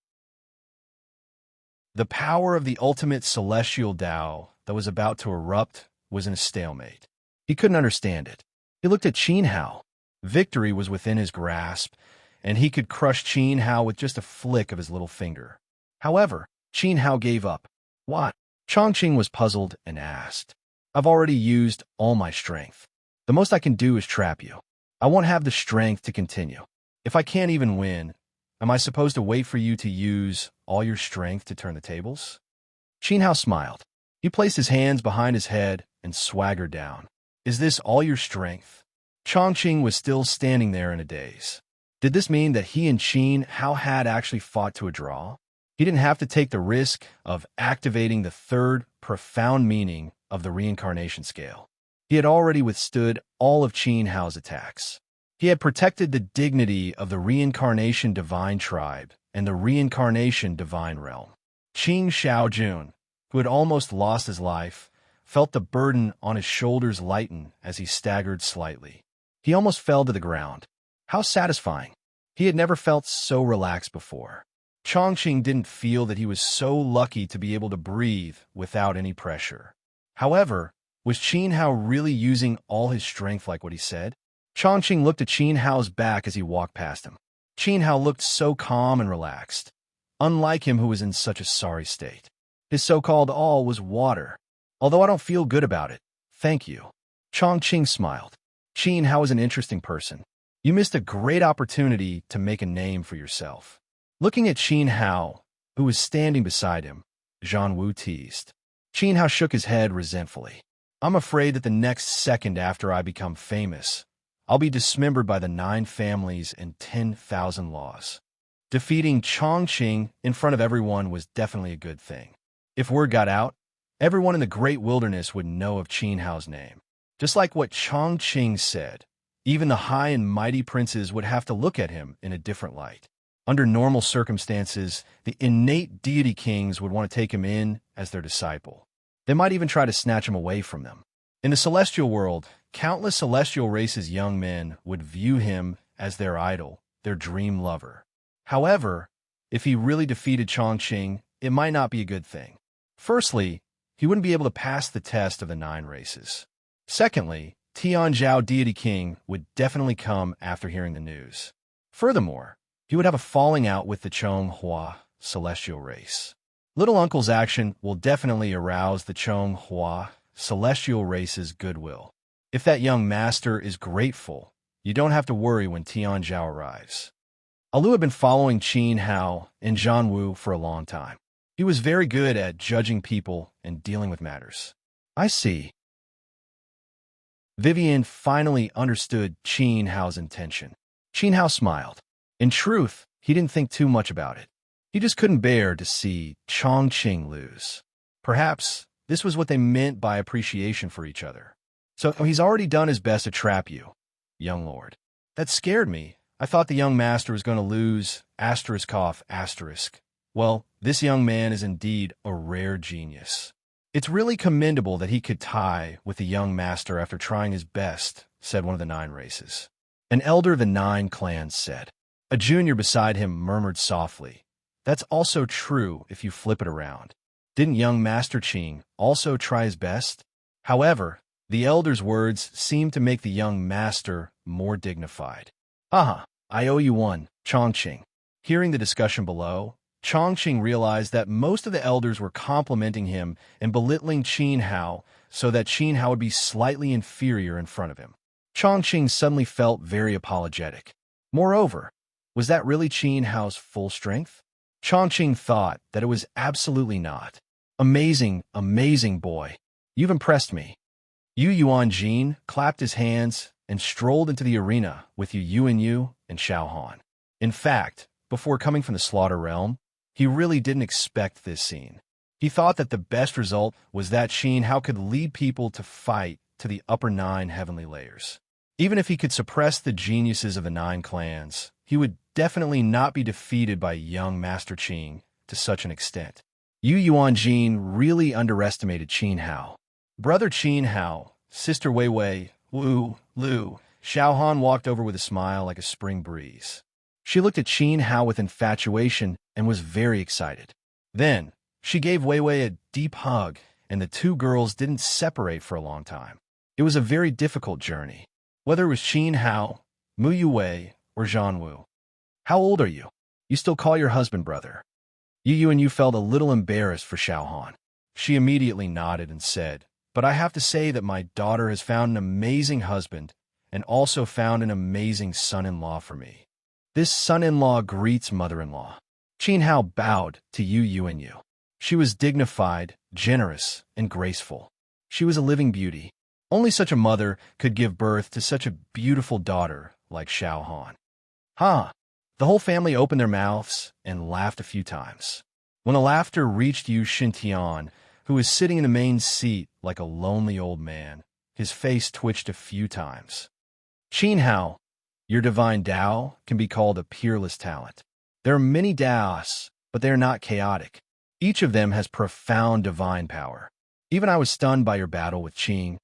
The power of the ultimate celestial Tao that was about to erupt was in a stalemate. He couldn't understand it. He looked at Qin Hao. Victory was within his grasp, and he could crush Qin Hao with just a flick of his little finger. However, Qin Hao gave up. What? Chongqing was puzzled and asked. "I've already used all my strength. The most I can do is trap you. I won't have the strength to continue. If I can't even win, am I supposed to wait for you to use all your strength to turn the tables?" Qin Hao smiled. He placed his hands behind his head and swaggered down. "Is this all your strength?" Chongqing was still standing there in a daze. Did this mean that he and Qin Hao had actually fought to a draw? He didn't have to take the risk of activating the third profound meaning of the reincarnation scale. He had already withstood all of Qin Hao's attacks. He had protected the dignity of the reincarnation divine tribe and the reincarnation divine realm. Qin Shaojun, who had almost lost his life, felt the burden on his shoulders lighten as he staggered slightly. He almost fell to the ground. How satisfying! He had never felt so relaxed before. Chongqing didn't feel that he was so lucky to be able to breathe without any pressure. However, was Qin Hao really using all his strength like what he said? Chongqing looked at Qin Hao's back as he walked past him. Qin Hao looked so calm and relaxed, unlike him who was in such a sorry state. His so-called all was water. Although I don't feel good about it, thank you. Chongqing smiled. Qin Hao is an interesting person. You missed a great opportunity to make a name for yourself. Looking at Qin Hao, who was standing beside him, Zhang Wu teased. Qin Hao shook his head resentfully. I'm afraid that the next second after I become famous, I'll be dismembered by the 9 families and 10,000 laws. Defeating Chongqing in front of everyone was definitely a good thing. If word got out, everyone in the great wilderness would know of Qin Hao's name. Just like what Chongqing said, even the high and mighty princes would have to look at him in a different light. Under normal circumstances, the innate deity kings would want to take him in as their disciple. They might even try to snatch him away from them. In the celestial world, countless celestial races' young men would view him as their idol, their dream lover. However, if he really defeated Chongqing, it might not be a good thing. Firstly, he wouldn't be able to pass the test of the 9 races. Secondly, Tianzhao deity king would definitely come after hearing the news. Furthermore, he would have a falling out with the Chonghua celestial race. Little Uncle's action will definitely arouse the Chonghua celestial race's goodwill. If that young master is grateful, you don't have to worry when Tianzhao arrives. Alu had been following Qin Hao and Zhang Wu for a long time. He was very good at judging people and dealing with matters. I see. Vivian finally understood Qin Hao's intention. Qin Hao smiled. In truth, he didn't think too much about it. He just couldn't bear to see Chongqing lose. Perhaps this was what they meant by appreciation for each other. So he's already done his best to trap you, young lord. That scared me. I thought the young master was going to lose, ****. Well, this young man is indeed a rare genius. It's really commendable that he could tie with the young master after trying his best, said one of the 9 races. An elder of the 9 clans said. A junior beside him murmured softly. That's also true if you flip it around. Didn't young Master Qing also try his best? However, the elder's words seemed to make the young master more dignified. Aha, I owe you one, Chongqing. Hearing the discussion below, Chongqing realized that most of the elders were complimenting him and belittling Qin Hao so that Qin Hao would be slightly inferior in front of him. Chongqing suddenly felt very apologetic. Moreover, was that really Qin Hao's full strength? Chongqing thought that it was absolutely not. Amazing, amazing boy. You've impressed me. Yu Yuanjin clapped his hands and strolled into the arena with Yu Yuanyu and Xiao Han. In fact, before coming from the Slaughter Realm, he really didn't expect this scene. He thought that the best result was that Qin Hao could lead people to fight to the upper 9 heavenly layers. Even if he could suppress the geniuses of the 9 clans, he would definitely not be defeated by young Master Qing to such an extent. Yu Yuanjin really underestimated Qin Hao. Brother Qin Hao, sister Wei Wei, Wu, Lu, Xiao Han walked over with a smile like a spring breeze. She looked at Qin Hao with infatuation and was very excited. Then, she gave Wei Wei a deep hug, and the 2 girls didn't separate for a long time. It was a very difficult journey. Whether it was Qin Hao, Mu Yue, or Zhang Wu. How old are you? You still call your husband brother. Yu and you felt a little embarrassed for Xiao Han. She immediately nodded and said, but I have to say that my daughter has found an amazing husband and also found an amazing son-in-law for me. This son-in-law greets mother-in-law. Qin Hao bowed to Yu and you. She was dignified, generous, and graceful. She was a living beauty. Only such a mother could give birth to such a beautiful daughter like Xiao Han. Ha! The whole family opened their mouths and laughed a few times. When the laughter reached Yu Xintian, who was sitting in the main seat like a lonely old man, his face twitched a few times. Qin Hao, your divine Tao can be called a peerless talent. There are many Taos, but they are not chaotic. Each of them has profound divine power. Even I was stunned by your battle with Qing.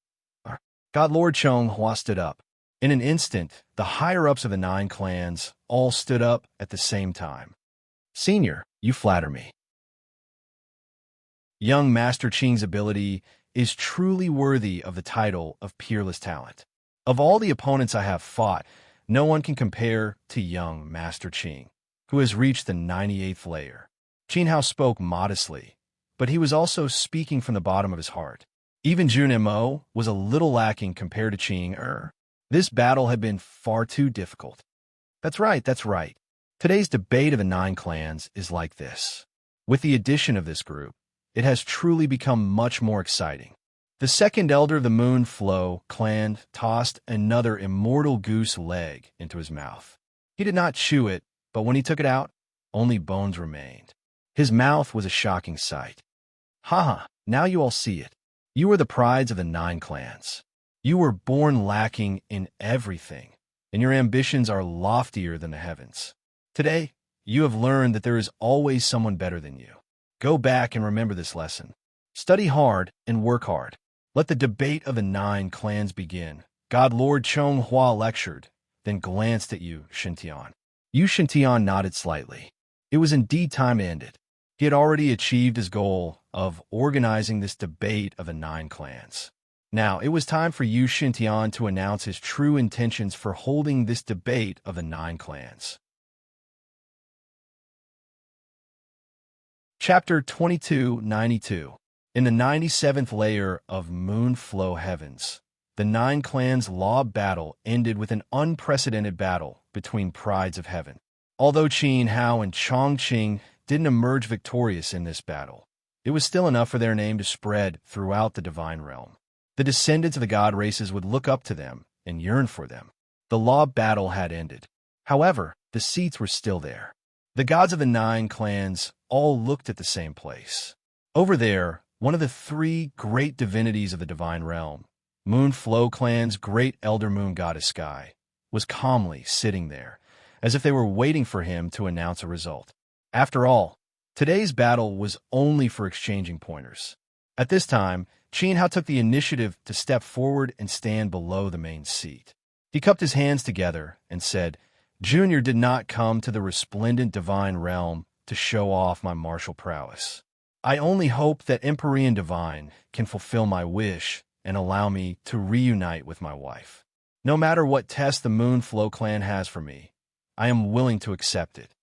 God Lord Chong Hua stood up. In an instant, the higher-ups of the 9 clans all stood up at the same time. Senior, you flatter me. Young Master Qing's ability is truly worthy of the title of peerless talent. Of all the opponents I have fought, no one can compare to young Master Qing, who has reached the 98th layer. Qin Hao spoke modestly, but he was also speaking from the bottom of his heart. Even Jun Mo was a little lacking compared to Qing. This battle had been far too difficult. That's right. Today's debate of the 9 clans is like this. With the addition of this group, it has truly become much more exciting. The second elder of the Moon Flow clan tossed another immortal goose leg into his mouth. He did not chew it, but when he took it out, only bones remained. His mouth was a shocking sight. Haha, now you all see it. You are the prides of the 9 clans. You were born lacking in everything, and your ambitions are loftier than the heavens. Today, you have learned that there is always someone better than you. Go back and remember this lesson. Study hard and work hard. Let the debate of the 9 clans begin. God Lord Chong Hua lectured, then glanced at Yu Shintian. Yu Shintian nodded slightly. It was indeed time to end it. He had already achieved his goal of organizing this debate of the 9 clans. Now, it was time for Yu Shintian to announce his true intentions for holding this debate of the 9 clans. Chapter 2292. In the 97th layer of Moon Flow Heavens, the 9 clans' law battle ended with an unprecedented battle between prides of heaven. Although Qin Hao and Chongqing didn't emerge victorious in this battle, it was still enough for their name to spread throughout the divine realm. The descendants of the god races would look up to them and yearn for them. The law battle had ended. However, the seats were still there. The gods of the 9 clans all looked at the same place. Over there, one of the 3 great divinities of the divine realm, Moon Flow Clan's great elder moon goddess Sky, was calmly sitting there, as if they were waiting for him to announce a result. After all, today's battle was only for exchanging pointers. At this time, Qin Hao took the initiative to step forward and stand below the main seat. He cupped his hands together and said, Junior did not come to the resplendent divine realm to show off my martial prowess. I only hope that Empyrean Divine can fulfill my wish and allow me to reunite with my wife. No matter what test the Moon Flow clan has for me, I am willing to accept it.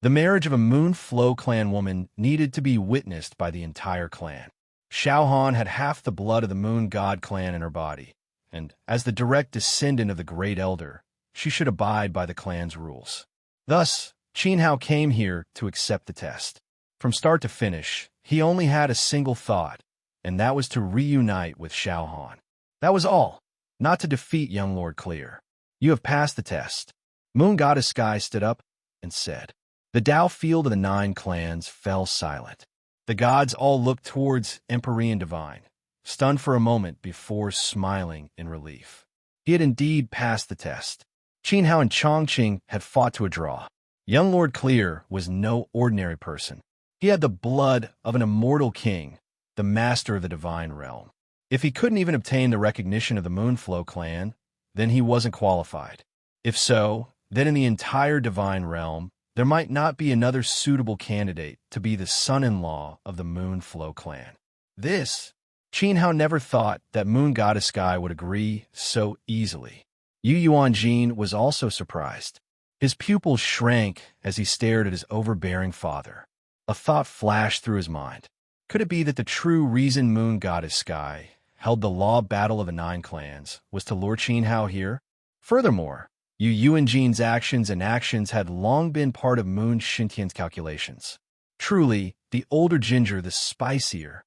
The marriage of a Moon Flow clan woman needed to be witnessed by the entire clan. Xiao Han had half the blood of the Moon God clan in her body, and as the direct descendant of the Great Elder, she should abide by the clan's rules. Thus, Qin Hao came here to accept the test. From start to finish, he only had a single thought, and that was to reunite with Xiao Han. That was all, not to defeat young Lord Clear. You have passed the test. Moon Goddess Sky stood up and said. The Tao field of the 9 clans fell silent. The gods all looked towards Empyrean Divine, stunned for a moment before smiling in relief. He had indeed passed the test. Qin Hao and Chongqing had fought to a draw. Young Lord Clear was no ordinary person. He had the blood of an immortal king, the master of the divine realm. If he couldn't even obtain the recognition of the Moonflow clan, then he wasn't qualified. If so, then in the entire divine realm, there might not be another suitable candidate to be the son-in-law of the Moonflow clan. Qin Hao never thought that Moon Goddess Sky would agree so easily. Yu Yuanjin was also surprised. His pupils shrank as he stared at his overbearing father. A thought flashed through his mind. Could it be that the true reason Moon Goddess Sky held the law battle of the 9 clans was to lure Qin Hao here? Furthermore, Yu Yuanjin's actions had long been part of Moon Shintian's calculations. Truly, the older ginger, the spicier.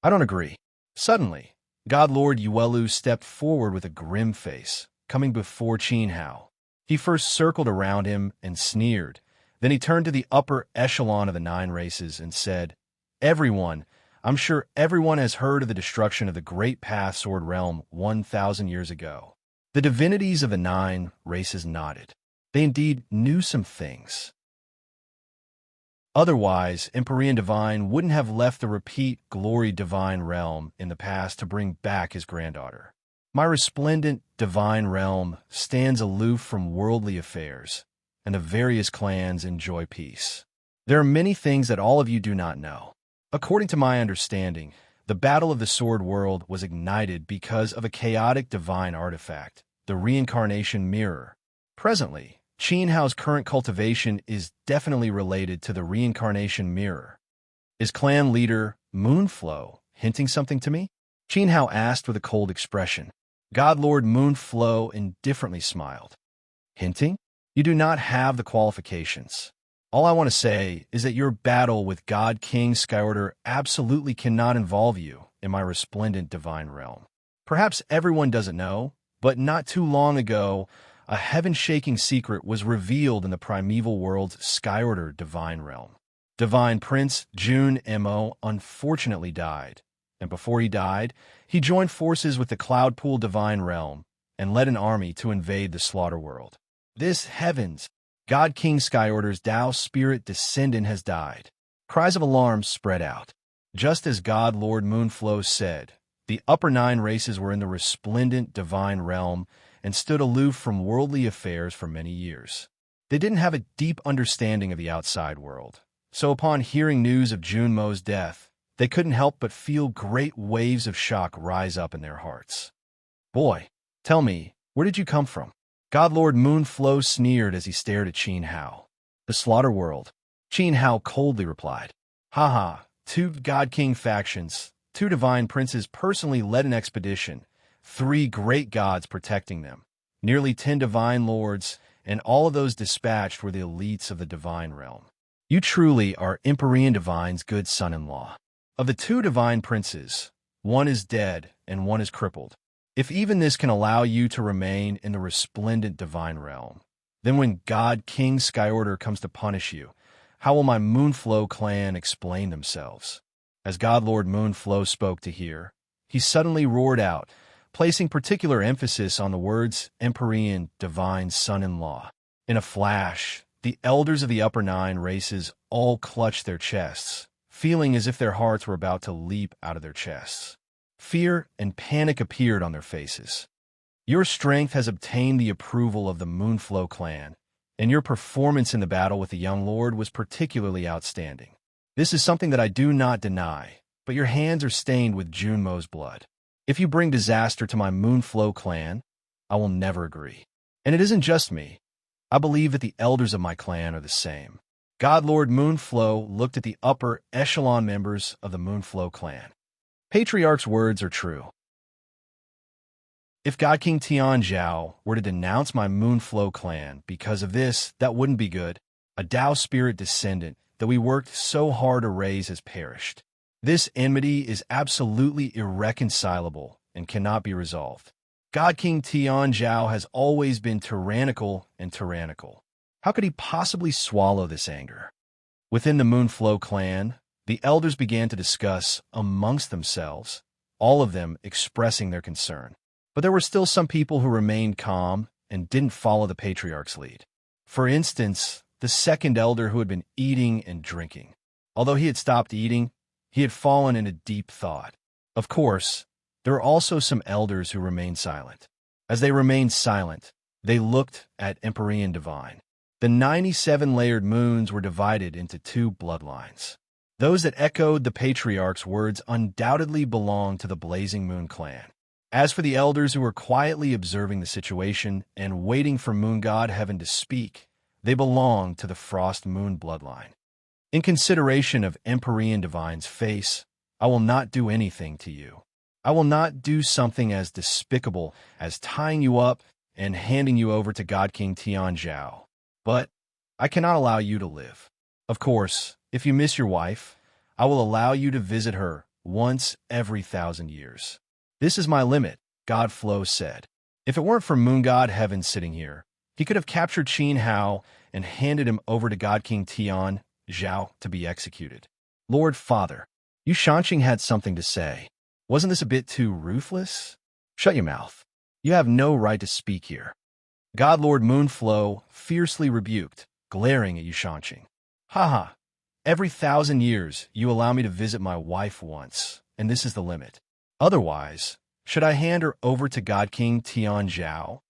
I don't agree. Suddenly, God Lord Yuelu stepped forward with a grim face, coming before Qin Hao. He first circled around him and sneered. Then he turned to the upper echelon of the 9 races and said, I'm sure everyone has heard of the destruction of the Great Path Sword Realm 1,000 years ago. The divinities of the 9 races nodded. They indeed knew some things. Otherwise, Empyrean Divine wouldn't have left the repeat glory divine realm in the past to bring back his granddaughter. My resplendent divine realm stands aloof from worldly affairs, and the various clans enjoy peace. There are many things that all of you do not know. According to my understanding, the Battle of the Sword World was ignited because of a chaotic divine artifact, the Reincarnation Mirror. Presently, Qin Hao's current cultivation is definitely related to the Reincarnation Mirror. Is clan leader Moonflow hinting something to me? Qin Hao asked with a cold expression. God Lord Moonflow indifferently smiled. Hinting? You do not have the qualifications. All I want to say is that your battle with God King Skyorder absolutely cannot involve you in my resplendent divine realm. Perhaps everyone doesn't know, but not too long ago, a heaven-shaking secret was revealed in the primeval world's Skyorder divine realm. Divine Prince Jun Mo unfortunately died, and before he died, he joined forces with the Cloudpool divine realm and led an army to invade the Slaughter World. This heavens! God King Skyorder's Tao spirit descendant has died. Cries of alarm spread out. Just as God Lord Moonflow said, the upper 9 races were in the resplendent divine realm and stood aloof from worldly affairs for many years. They didn't have a deep understanding of the outside world, so upon hearing news of Junmo's death, they couldn't help but feel great waves of shock rise up in their hearts. Boy, tell me, where did you come from? God Lord Moonflow sneered as he stared at Qin Hao. The Slaughter World. Qin Hao coldly replied. Haha, 2 God King factions, 2 divine princes personally led an expedition, 3 great gods protecting them, nearly 10 divine lords, and all of those dispatched were the elites of the divine realm. You truly are Empyrean Divine's good son-in-law. Of the 2 divine princes, one is dead and one is crippled. If even this can allow you to remain in the resplendent divine realm, then when God King Skyorder comes to punish you, how will my Moonflow clan explain themselves? As God Lord Moonflow spoke to hear, he suddenly roared out, placing particular emphasis on the words Empyrean Divine Son-in-Law. In a flash, the elders of the upper 9 races all clutched their chests, feeling as if their hearts were about to leap out of their chests. Fear and panic appeared on their faces. Your strength has obtained the approval of the Moonflow clan, and your performance in the battle with the young lord was particularly outstanding. This is something that I do not deny, but your hands are stained with Junmo's blood. If you bring disaster to my Moonflow clan, I will never agree. And it isn't just me. I believe that the elders of my clan are the same. God Lord Moonflow looked at the upper echelon members of the Moonflow clan. Patriarch's words are true. If God King Tianzhao were to denounce my Moonflow clan because of this, that wouldn't be good. A Tao spirit descendant that we worked so hard to raise has perished. This enmity is absolutely irreconcilable and cannot be resolved. God King Tianzhao has always been tyrannical and tyrannical. How could he possibly swallow this anger? Within the Moonflow clan, the elders began to discuss amongst themselves, all of them expressing their concern. But there were still some people who remained calm and didn't follow the patriarch's lead. For instance, the second elder who had been eating and drinking. Although he had stopped eating, he had fallen into deep thought. Of course, there were also some elders who remained silent. As they remained silent, they looked at Empyrean Divine. The 97 layered moons were divided into 2 bloodlines. Those that echoed the patriarch's words undoubtedly belonged to the Blazing Moon clan. As for the elders who were quietly observing the situation and waiting for Moon God Heaven to speak, they belonged to the Frost Moon bloodline. In consideration of Empyrean Divine's face, I will not do anything to you. I will not do something as despicable as tying you up and handing you over to God King Tianzhao. But I cannot allow you to live. Of course, if you miss your wife, I will allow you to visit her once every 1,000 years. This is my limit, God Flow said. If it weren't for Moon God Heaven sitting here, he could have captured Qin Hao and handed him over to God King Tianzhao to be executed. Lord Father, you Shanxing had something to say. Wasn't this a bit too ruthless? Shut your mouth. You have no right to speak here. God Lord Moonflow fiercely rebuked, glaring at Yu Shanxing. Haha, Every 1,000 years, you allow me to visit my wife once, and this is the limit. Otherwise, should I hand her over to God King Tian Zhao?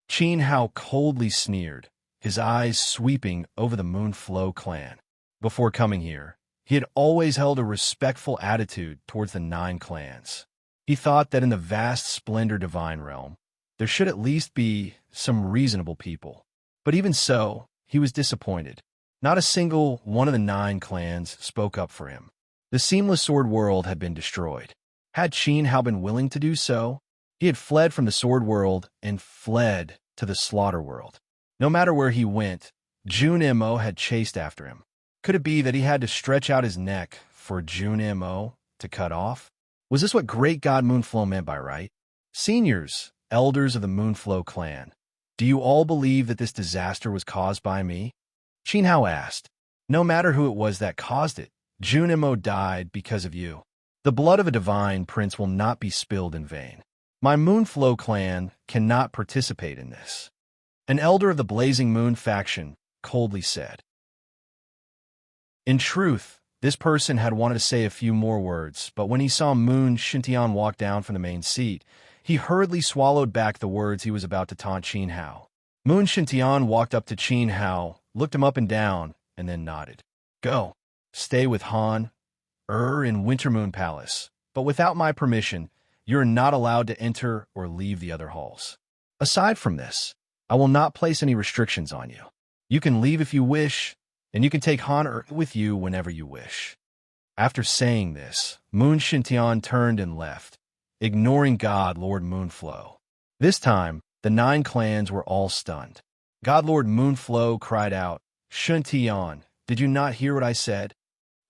Qin Hao coldly sneered, his eyes sweeping over the Moonflow clan. Before coming here, he had always held a respectful attitude towards the 9 clans. He thought that in the vast splendor divine realm, there should at least be some reasonable people. But even so, he was disappointed. Not a single one of the 9 clans spoke up for him. The Seamless Sword world had been destroyed. Had Qin Hao been willing to do so, he had fled from the Sword world and fled to the Slaughter world. No matter where he went, Jun Mo had chased after him. Could it be that he had to stretch out his neck for Jun Mo to cut off? Was this what Great God Moonflow meant by right? Seniors, elders of the Moonflow clan, do you all believe that this disaster was caused by me? Qin Hao asked. No matter who it was that caused it, Jun Mo died because of you. The blood of a divine prince will not be spilled in vain. My Moonflow clan cannot participate in this. An elder of the Blazing Moon faction coldly said. In truth, this person had wanted to say a few more words, but when he saw Moon Xintian walk down from the main seat, he hurriedly swallowed back the words he was about to taunt Qin Hao. Moon Xintian walked up to Qin Hao, looked him up and down, and then nodded. Go. Stay with Han, in Wintermoon Palace, but without my permission, you're not allowed to enter or leave the other halls. Aside from this, I will not place any restrictions on you. You can leave if you wish, and you can take Han with you whenever you wish. After saying this, Moon Xintian turned and left, ignoring God Lord Moonflow. This time, the 9 clans were all stunned. God Lord Moonflow cried out, Xintian, did you not hear what I said?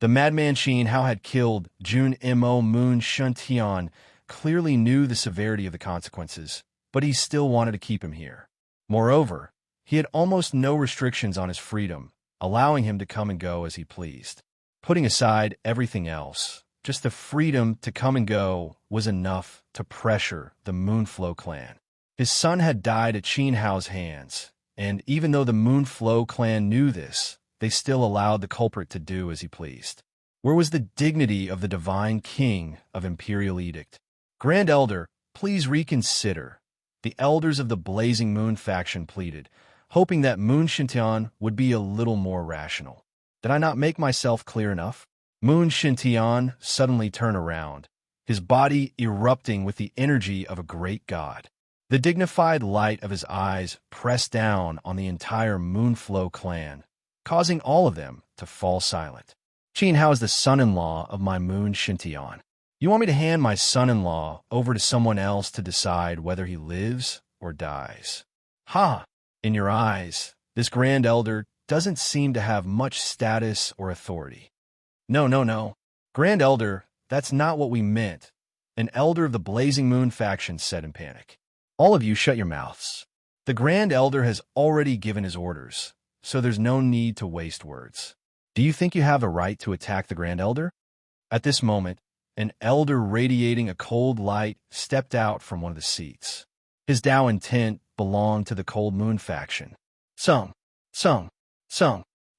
The madman Qin Hao had killed Jun Mo. Moon Xintian clearly knew the severity of the consequences, but he still wanted to keep him here. Moreover, he had almost no restrictions on his freedom, allowing him to come and go as he pleased. Putting aside everything else, just the freedom to come and go was enough to pressure the Moonflow clan. His son had died at Qin Hao's hands, and even though the Moonflow clan knew this, they still allowed the culprit to do as he pleased. Where was the dignity of the divine king of Imperial Edict? Grand Elder, please reconsider. The elders of the Blazing Moon faction pleaded, hoping that Moon Xintian would be a little more rational. Did I not make myself clear enough? Moon Xintian suddenly turned around, his body erupting with the energy of a great god. The dignified light of his eyes pressed down on the entire Moonflow clan, causing all of them to fall silent. Qin Hao is the son-in-law of my Moon Xintian. You want me to hand my son-in-law over to someone else to decide whether he lives or dies? Ha! In your eyes, this Grand Elder doesn't seem to have much status or authority. No. Grand Elder, that's not what we meant, an elder of the Blazing Moon faction said in panic. All of you shut your mouths. The Grand Elder has already given his orders, so there's no need to waste words. Do you think you have a right to attack the Grand Elder? At this moment, an elder radiating a cold light stepped out from one of the seats. His Dao intent belonged to the Cold Moon faction. Sung.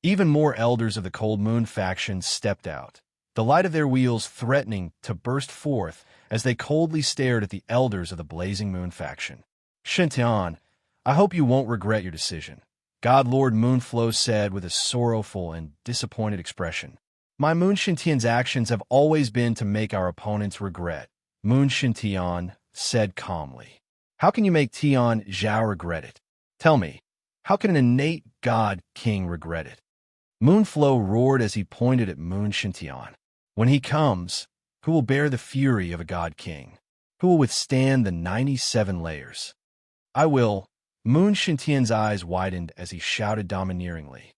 Even more elders of the Cold Moon faction stepped out, the light of their wheels threatening to burst forth as they coldly stared at the elders of the Blazing Moon faction. Xintian, I hope you won't regret your decision, God Lord Moonflow said with a sorrowful and disappointed expression. My Moon Xintian's actions have always been to make our opponents regret, Moon Xintian said calmly. How can you make Tian Zhao regret it? Tell me, how can an innate god king regret it? Moonflow roared as he pointed at Moon Xintian. When he comes, who will bear the fury of a god king? Who will withstand the 97 layers? I will. Moon Xintian's eyes widened as he shouted domineeringly.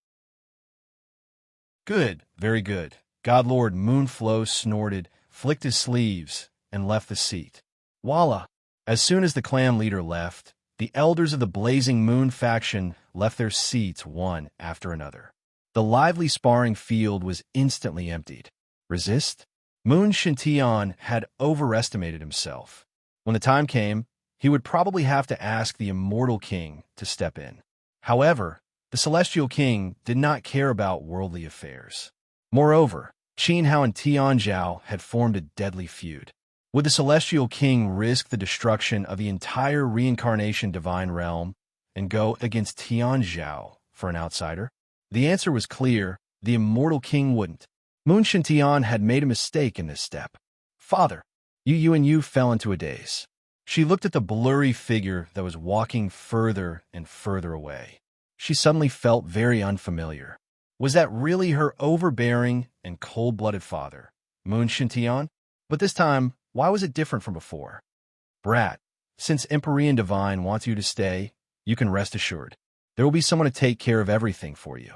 Good, very good. God Lord Moonflow snorted, flicked his sleeves, and left the seat. Voila! As soon as the clan leader left, the elders of the Blazing Moon faction left their seats one after another. The lively sparring field was instantly emptied. Resist? Moon Xintian had overestimated himself. When the time came, he would probably have to ask the Immortal King to step in. However, the Celestial King did not care about worldly affairs. Moreover, Qin Hao and Tian Zhao had formed a deadly feud. Would the Celestial King risk the destruction of the entire reincarnation divine realm and go against Tian Zhao for an outsider? The answer was clear: the immortal king wouldn't. Moon Shintian had made a mistake in this step. Father, Yu fell into a daze. She looked at the blurry figure that was walking further and further away. She suddenly felt very unfamiliar. Was that really her overbearing and cold-blooded father, Moon Shintian? But this time, why was it different from before? Brat, since Empyrean Divine wants you to stay, you can rest assured. There will be someone to take care of everything for you.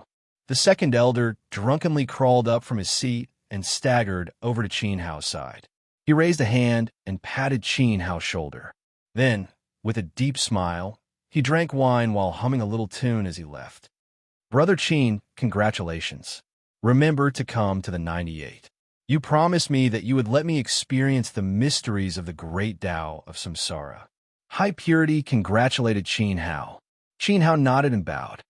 The second elder drunkenly crawled up from his seat and staggered over to Qin Hao's side. He raised a hand and patted Qin Hao's shoulder. Then, with a deep smile, he drank wine while humming a little tune as he left. Brother Qin, congratulations. Remember to come to the 98. You promised me that you would let me experience the mysteries of the great Tao of Samsara. High Purity congratulated Qin Hao. Qin Hao nodded and bowed.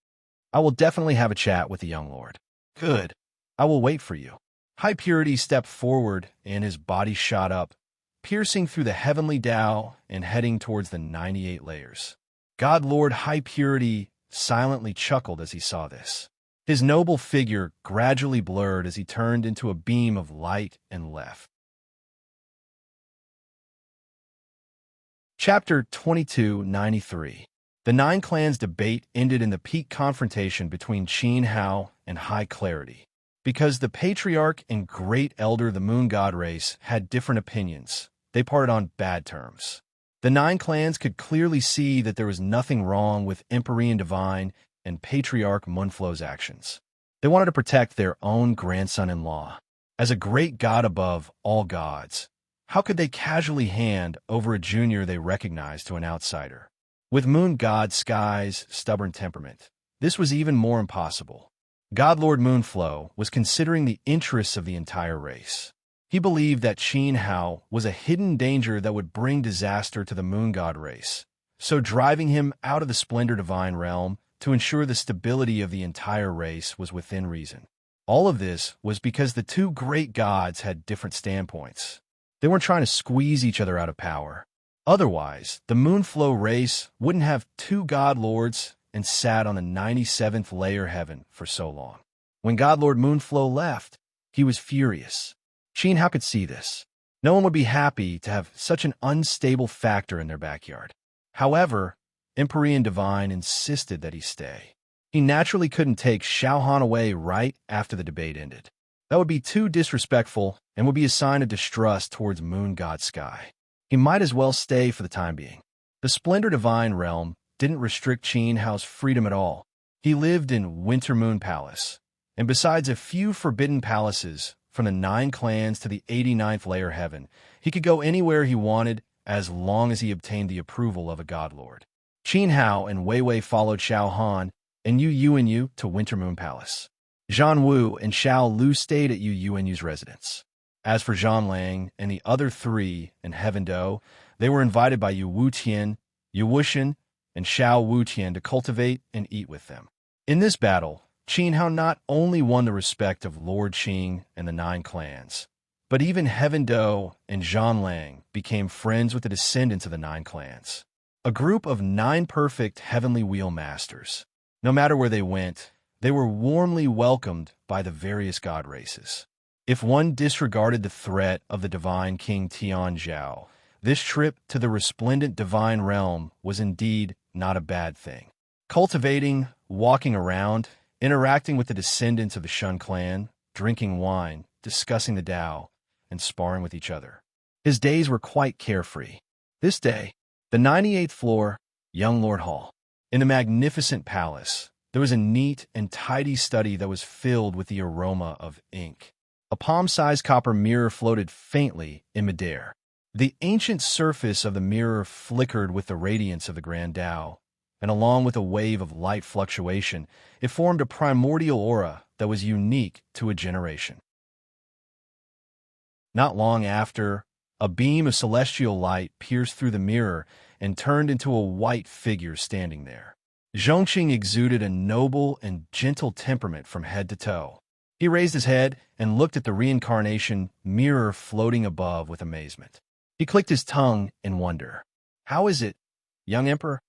I will definitely have a chat with the young lord. Good. I will wait for you. High Purity stepped forward and his body shot up, piercing through the heavenly Tao and heading towards the 98 layers. God Lord High Purity silently chuckled as he saw this. His noble figure gradually blurred as he turned into a beam of light and left. Chapter 2293. The Nine Clans debate ended in the peak confrontation between Qin Hao and High Clarity. Because the Patriarch and Great Elder of the Moon God race had different opinions, they parted on bad terms. The Nine Clans could clearly see that there was nothing wrong with Empyrean Divine and Patriarch Munflo's actions. They wanted to protect their own grandson-in-law. As a great god above all gods, how could they casually hand over a junior they recognized to an outsider? With Moon God Sky's stubborn temperament, this was even more impossible. God Lord Moonflow was considering the interests of the entire race. He believed that Qin Hao was a hidden danger that would bring disaster to the Moon God race, so driving him out of the Splendor Divine realm to ensure the stability of the entire race was within reason. All of this was because the two great gods had different standpoints. They weren't trying to squeeze each other out of power. Otherwise, the Moonflow race wouldn't have two god lords and sat on the 97th layer heaven for so long. When God Lord Moonflow left, he was furious. Qin Hao could see this. No one would be happy to have such an unstable factor in their backyard. However, Empyrean Divine insisted that he stay. He naturally couldn't take Xiao Han away right after the debate ended. That would be too disrespectful and would be a sign of distrust towards Moon God Sky. He might as well stay for the time being. The Splendor Divine realm didn't restrict Qin Hao's freedom at all. He lived in Winter Moon Palace, and besides a few forbidden palaces, from the 9 clans to the 89th layer heaven, he could go anywhere he wanted as long as he obtained the approval of a god lord. Qin Hao and Wei Wei followed Xiao Han and Yu to Winter Moon Palace. Zhan Wu and Xiao Lu stayed at Yu's residence. As for Zhang Lang and the other 3 in Heaven Do, they were invited by Yu Wutian, Yu Wuxian, and Xiao Wutian to cultivate and eat with them. In this battle, Qin Hao not only won the respect of Lord Qing and the 9 clans, but even Heaven Do and Zhang Lang became friends with the descendants of the 9 clans, a group of 9 perfect heavenly wheel masters. No matter where they went, they were warmly welcomed by the various god races. If one disregarded the threat of the divine King Tian Zhao, this trip to the resplendent divine realm was indeed not a bad thing. Cultivating, walking around, interacting with the descendants of the Shun clan, drinking wine, discussing the Tao, and sparring with each other. His days were quite carefree. This day, the 98th floor, Young Lord Hall. In the magnificent palace, there was a neat and tidy study that was filled with the aroma of ink. A palm-sized copper mirror floated faintly in midair. The ancient surface of the mirror flickered with the radiance of the Grand Tao, and along with a wave of light fluctuation, it formed a primordial aura that was unique to a generation. Not long after, a beam of celestial light pierced through the mirror and turned into a white figure standing there. Zhongqing exuded a noble and gentle temperament from head to toe. He raised his head and looked at the reincarnation mirror floating above with amazement. He clicked his tongue in wonder. How is it, young emperor?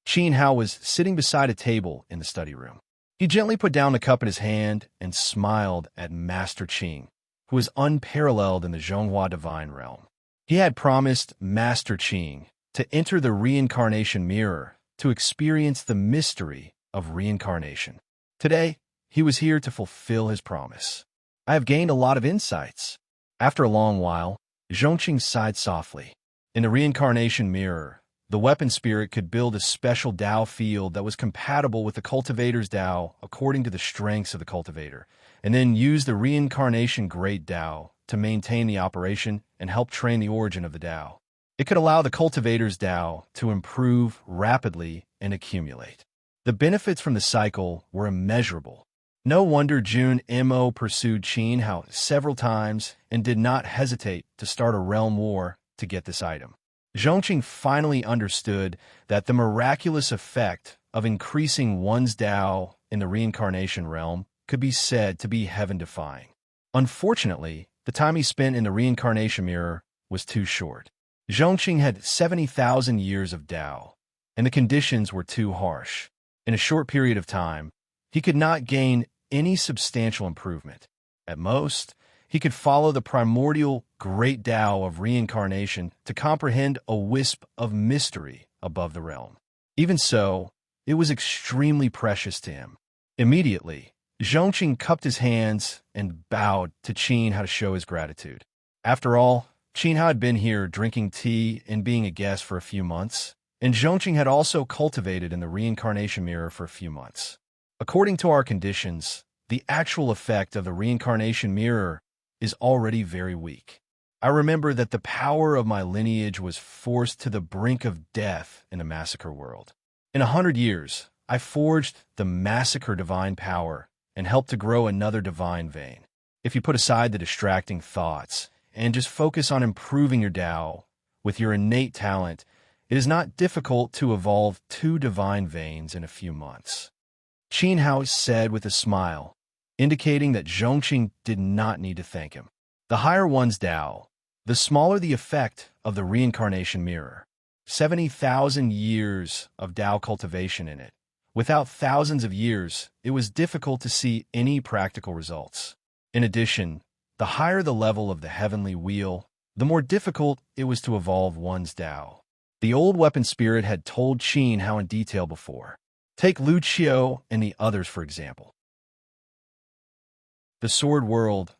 Qin Hao was sitting beside a table in the study room. He gently put down the cup in his hand and smiled at Master Qing, who was unparalleled in the Zhonghua divine realm. He had promised Master Qing to enter the reincarnation mirror to experience the mystery of reincarnation. Today, he was here to fulfill his promise. I have gained a lot of insights. After a long while, Zhongqing sighed softly. In the reincarnation mirror, the weapon spirit could build a special Dao field that was compatible with the cultivator's Dao according to the strengths of the cultivator, and then use the reincarnation great Dao to maintain the operation and help train the origin of the Dao. It could allow the cultivator's Dao to improve rapidly and accumulate. The benefits from the cycle were immeasurable. No wonder Jun Mo pursued Qin Hao several times and did not hesitate to start a realm war to get this item. Zhongqing finally understood that the miraculous effect of increasing one's Dao in the reincarnation realm could be said to be heaven-defying. Unfortunately, the time he spent in the reincarnation mirror was too short. Zhongqing had 70,000 years of Dao, and the conditions were too harsh. In a short period of time, he could not gain any substantial improvement. At most, he could follow the primordial great Dao of reincarnation to comprehend a wisp of mystery above the realm. Even so, it was extremely precious to him. Immediately, Zhongqing cupped his hands and bowed to Qin Hao to show his gratitude. After all, Qin Hao had been here drinking tea and being a guest for a few months, and Zhongqing had also cultivated in the reincarnation mirror for a few months. According to our conditions, the actual effect of the reincarnation mirror is already very weak. I remember that the power of my lineage was forced to the brink of death in the massacre world. In 100 years, I forged the massacre divine power and helped to grow another divine vein. If you put aside the distracting thoughts and just focus on improving your Dao with your innate talent, it is not difficult to evolve 2 divine veins in a few months. Qin Hao said with a smile, indicating that Zhongqing did not need to thank him. The higher one's Dao, the smaller the effect of the reincarnation mirror. 70,000 years of Dao cultivation in it. Without thousands of years, it was difficult to see any practical results. In addition, the higher the level of the heavenly wheel, the more difficult it was to evolve one's Dao. The old weapon spirit had told Qin Hao in detail before. Take Lu Qiu and the others, for example. The sword world,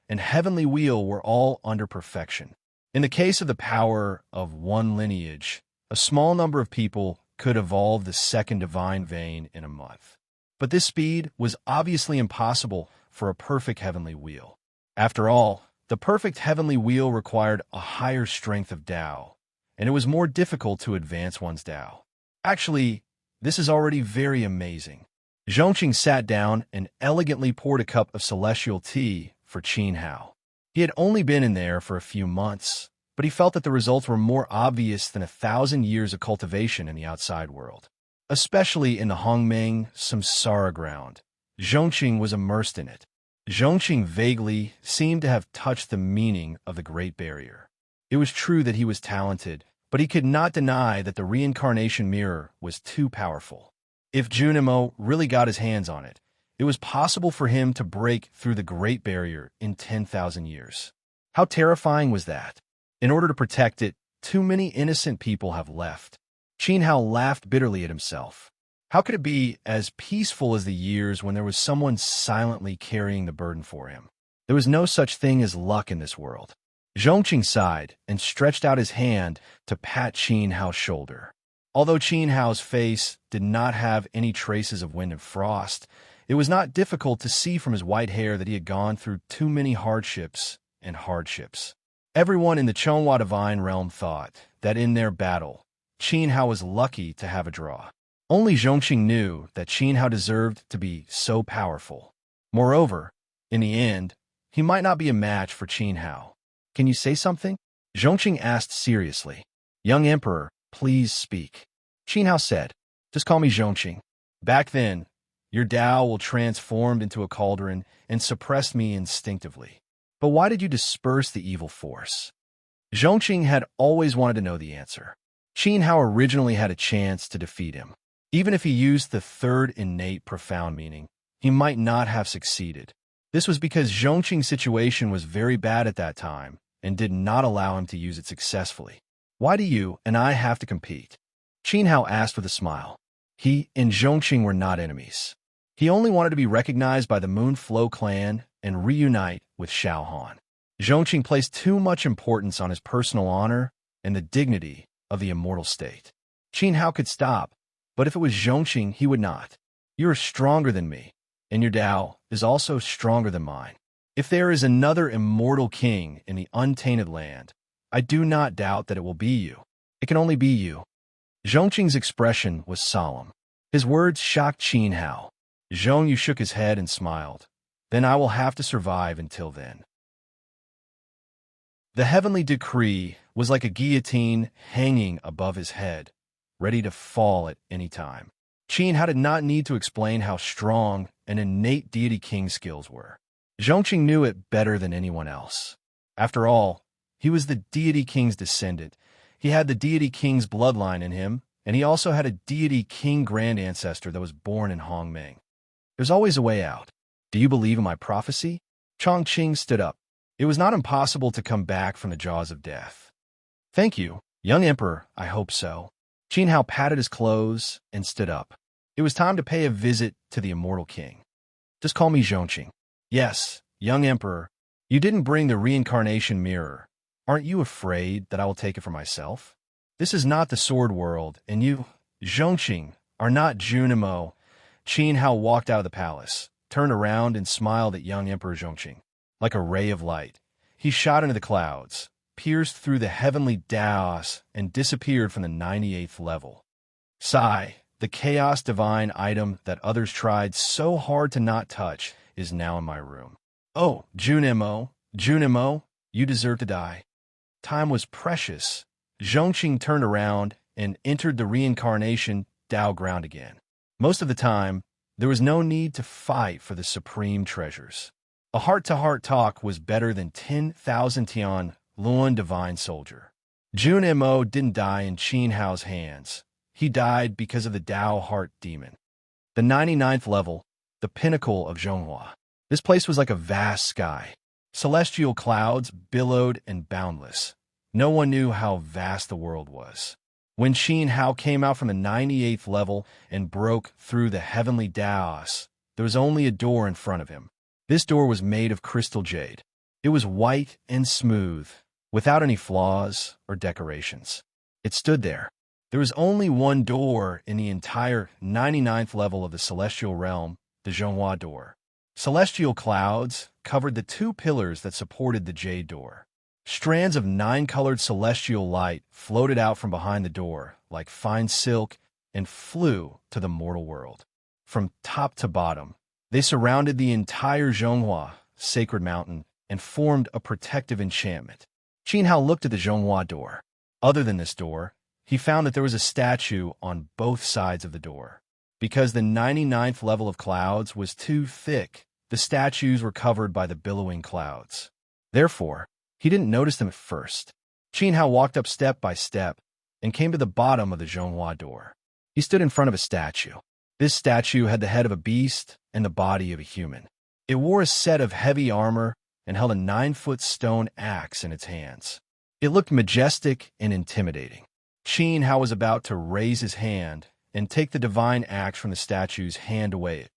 and heavenly wheel were all under perfection. In the case of the power of one lineage, a small number of people could evolve the second divine vein in a month. But this speed was obviously impossible for a perfect heavenly wheel. After all, the perfect heavenly wheel required a higher strength of Dao, and it was more difficult to advance one's Dao. Actually, this is already very amazing. Zhongqing sat down and elegantly poured a cup of celestial tea for Qin Hao. He had only been in there for a few months, but he felt that the results were more obvious than 1,000 years of cultivation in the outside world. Especially in the Hongmeng samsara ground, Zhongqing was immersed in it. Zhongqing vaguely seemed to have touched the meaning of the Great Barrier. It was true that he was talented, but he could not deny that the reincarnation mirror was too powerful. If Junimo really got his hands on it, it was possible for him to break through the Great Barrier in 10,000 years. How terrifying was that? In order to protect it, too many innocent people have left. Qin Hao laughed bitterly at himself. How could it be as peaceful as the years when there was someone silently carrying the burden for him? There was no such thing as luck in this world. Zhongqing sighed and stretched out his hand to pat Qin Hao's shoulder. Although Qin Hao's face did not have any traces of wind and frost, it was not difficult to see from his white hair that he had gone through too many hardships. Everyone in the Zhonghua divine realm thought that in their battle, Qin Hao was lucky to have a draw. Only Zhongqing knew that Qin Hao deserved to be so powerful. Moreover, in the end, he might not be a match for Qin Hao. Can you say something? Zhongqing asked seriously. Young Emperor, please speak. Qin Hao said, just call me Zhongqing. Back then, Your Tao will transform into a cauldron and suppress me instinctively. But why did you disperse the evil force? Zhongqing had always wanted to know the answer. Qin Hao originally had a chance to defeat him. Even if he used the third innate profound meaning, he might not have succeeded. This was because Zhongqing's situation was very bad at that time and did not allow him to use it successfully. Why do you and I have to compete? Qin Hao asked with a smile. He and Zhongqing were not enemies. He only wanted to be recognized by the Moonflow clan and reunite with Shao Han. Zhongqing placed too much importance on his personal honor and the dignity of the immortal state. Qin Hao could stop, but if it was Zhongqing, he would not. You are stronger than me, and your Tao is also stronger than mine. If there is another immortal king in the untainted land, I do not doubt that it will be you. It can only be you. Zhongqing's expression was solemn. His words shocked Qin Hao. Zhong Yu shook his head and smiled. Then I will have to survive until then. The heavenly decree was like a guillotine hanging above his head, ready to fall at any time. Qin Hao did not need to explain how strong and innate deity king skills were. Zhongqing knew it better than anyone else. After all, he was the deity king's descendant. He had the deity king's bloodline in him, and he also had a deity king grand ancestor that was born in Hongming. There's always a way out. Do you believe in my prophecy? Chongqing stood up. It was not impossible to come back from the jaws of death. Thank you, young emperor, I hope so. Qin Hao patted his clothes and stood up. It was time to pay a visit to the immortal king. Just call me Zhongqing. Yes, young emperor, you didn't bring the reincarnation mirror. Aren't you afraid that I will take it for myself? This is not the sword world, and you, Zhongqing, are not Junimo. Qin Hao walked out of the palace, turned around and smiled at young Emperor Zhongqing. Like a ray of light, he shot into the clouds, pierced through the heavenly Daos, and disappeared from the 98th level. Sai, the chaos divine item that others tried so hard to not touch, is now in my room. Oh, Junimo, you deserve to die. Time was precious. Zhongqing turned around and entered the reincarnation Dao ground again. Most of the time, there was no need to fight for the supreme treasures. A heart-to-heart talk was better than 10,000 Tian Luan divine soldier. Junimo didn't die in Qin Hao's hands. He died because of the Dao heart demon. The 99th level, the pinnacle of Zhonghua. This place was like a vast sky. Celestial clouds billowed and boundless. No one knew how vast the world was. When Qin Hao came out from the 98th level and broke through the heavenly Daos, there was only a door in front of him. This door was made of crystal jade. It was white and smooth, without any flaws or decorations. It stood there. There was only one door in the entire 99th level of the celestial realm, the Zhonghua door. Celestial clouds covered the two pillars that supported the jade door. Strands of 9-colored celestial light floated out from behind the door like fine silk and flew to the mortal world. From top to bottom, they surrounded the entire Zhonghua, sacred mountain, and formed a protective enchantment. Qin Hao looked at the Zhonghua door. Other than this door, he found that there was a statue on both sides of the door. Because the 99th level of clouds was too thick, the statues were covered by the billowing clouds. Therefore, he didn't notice them at first. Qin Hao walked up step by step and came to the bottom of the Zhonghua door. He stood in front of a statue. This statue had the head of a beast and the body of a human. It wore a set of heavy armor and held a 9-foot stone axe in its hands. It looked majestic and intimidating. Qin Hao was about to raise his hand and take the divine axe from the statue's hand away.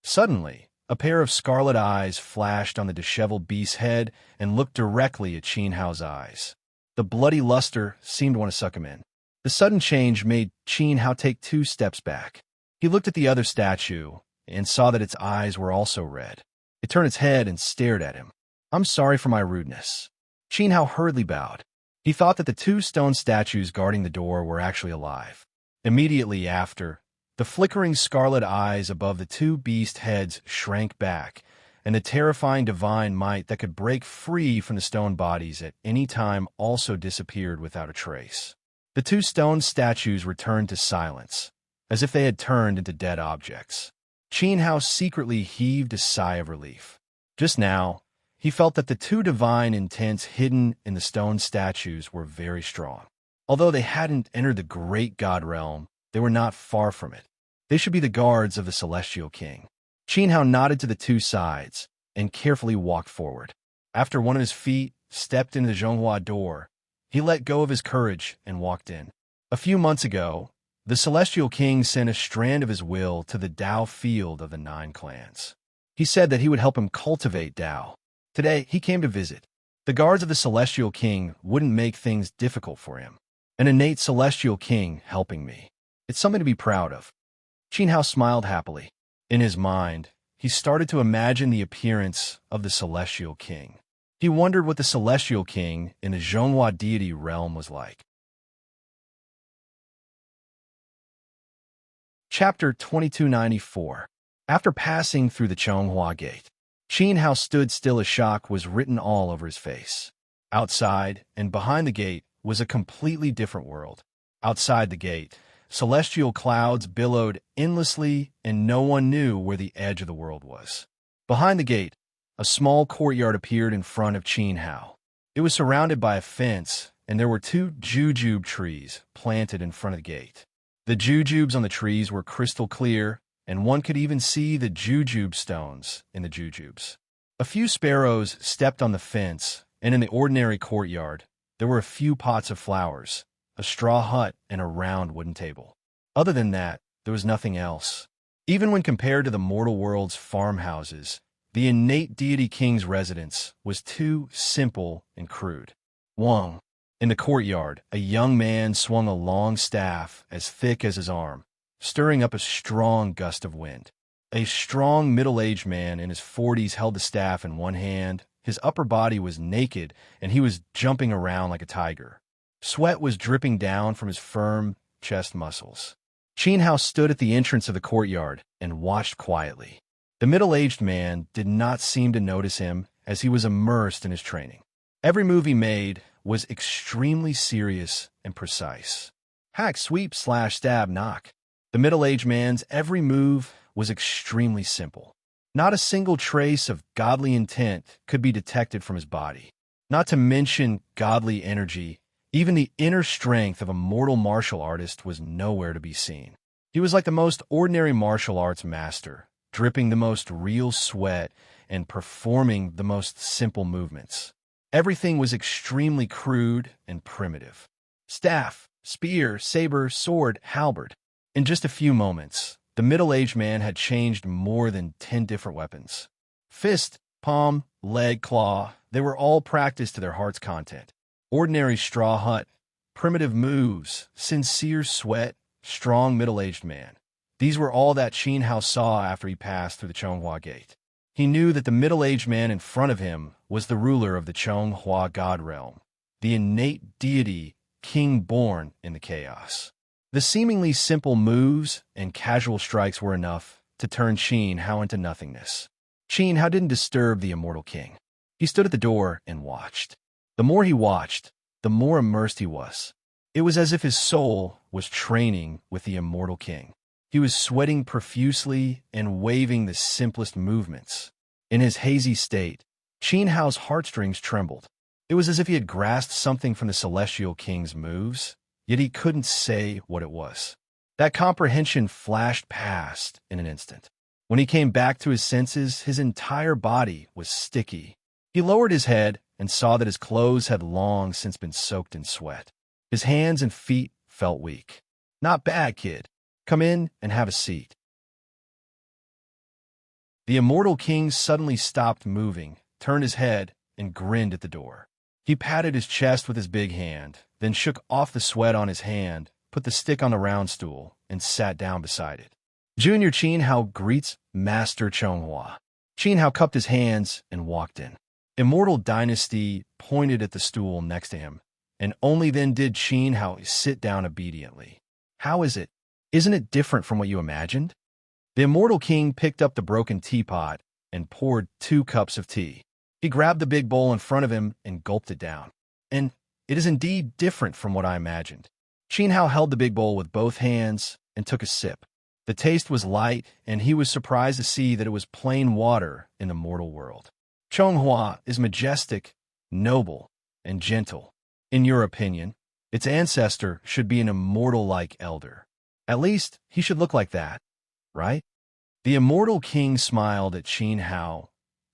Suddenly, a pair of scarlet eyes flashed on the disheveled beast's head and looked directly at Qin Hao's eyes. The bloody luster seemed to want to suck him in. The sudden change made Qin Hao take 2 steps back. He looked at the other statue and saw that its eyes were also red. It turned its head and stared at him. I'm sorry for my rudeness. Qin Hao hurriedly bowed. He thought that the 2 stone statues guarding the door were actually alive. Immediately after, the flickering scarlet eyes above the 2 beast heads shrank back, and the terrifying divine might that could break free from the stone bodies at any time also disappeared without a trace. The 2 stone statues returned to silence, as if they had turned into dead objects. Qin Hao secretly heaved a sigh of relief. Just now, he felt that the two divine intents hidden in the stone statues were very strong. Although they hadn't entered the great god realm, they were not far from it. They should be the guards of the Celestial King. Qin Hao nodded to the two sides and carefully walked forward. After one of his feet stepped into the Zhonghua door, he let go of his courage and walked in. A few months ago, the Celestial King sent a strand of his will to the Dao field of the 9 clans. He said that he would help him cultivate Dao. Today, he came to visit. The guards of the Celestial King wouldn't make things difficult for him. An innate Celestial King helping me. It's something to be proud of. Qin Hao smiled happily. In his mind, he started to imagine the appearance of the Celestial King. He wondered what the Celestial King in the Zhonghua deity realm was like. Chapter 2294. After passing through the Zhonghua gate, Qin Hao stood still as shock was written all over his face. Outside and behind the gate was a completely different world. Outside the gate, celestial clouds billowed endlessly and no one knew where the edge of the world was. Behind the gate, a small courtyard appeared in front of Qin Hao. It was surrounded by a fence and there were 2 jujube trees planted in front of the gate. The jujubes on the trees were crystal clear, and one could even see the jujube stones in the jujubes. A few sparrows stepped on the fence, and in the ordinary courtyard, there were a few pots of flowers, a straw hut, and a round wooden table. Other than that, there was nothing else. Even when compared to the mortal world's farmhouses, the innate deity king's residence was too simple and crude. Wang. In the courtyard, a young man swung a long staff as thick as his arm, stirring up a strong gust of wind. A strong middle-aged man in his 40s held the staff in one hand. His upper body was naked, and he was jumping around like a tiger. Sweat was dripping down from his firm chest muscles. Qin Hao stood at the entrance of the courtyard and watched quietly. The middle-aged man did not seem to notice him as he was immersed in his training. Every move he made was extremely serious and precise. Hack, sweep, slash, stab, knock. The middle-aged man's every move was extremely simple. Not a single trace of godly intent could be detected from his body. Not to mention godly energy, even the inner strength of a mortal martial artist was nowhere to be seen. He was like the most ordinary martial arts master, dripping the most real sweat and performing the most simple movements. Everything was extremely crude and primitive. Staff, spear, saber, sword, halberd. In just a few moments, the middle-aged man had changed more than 10 different weapons. Fist, palm, leg, claw, they were all practiced to their heart's content. Ordinary straw hut, primitive moves, sincere sweat, strong middle-aged man. These were all that Qin Hao saw after he passed through the Zhonghua gate. He knew that the middle-aged man in front of him was the ruler of the Zhonghua god realm, the innate deity king born in the chaos. The seemingly simple moves and casual strikes were enough to turn Qin Hao into nothingness. Qin Hao didn't disturb the immortal king. He stood at the door and watched. The more he watched, the more immersed he was. It was as if his soul was training with the immortal king. He was sweating profusely and waving the simplest movements. In his hazy state, Qin Hao's heartstrings trembled. It was as if he had grasped something from the Celestial King's moves, yet he couldn't say what it was. That comprehension flashed past in an instant. When he came back to his senses, his entire body was sticky. He lowered his head and saw that his clothes had long since been soaked in sweat. His hands and feet felt weak. "Not bad, kid. Come in and have a seat." The immortal king suddenly stopped moving, turned his head, and grinned at the door. He patted his chest with his big hand, then shook off the sweat on his hand, put the stick on the round stool, and sat down beside it. "Junior Qin Hao greets Master Zhonghua." Qin Hao cupped his hands and walked in. Immortal Dynasty pointed at the stool next to him, and only then did Qin Hao sit down obediently. "How is it? Isn't it different from what you imagined?" The immortal king picked up the broken teapot and poured 2 cups of tea. He grabbed the big bowl in front of him and gulped it down. "And it is indeed different from what I imagined." Qin Hao held the big bowl with both hands and took a sip. The taste was light, and he was surprised to see that it was plain water in the mortal world. Chonghua is majestic, noble, and gentle. In your opinion, its ancestor should be an immortal-like elder. At least, he should look like that, right? The immortal king smiled at Qin Hao,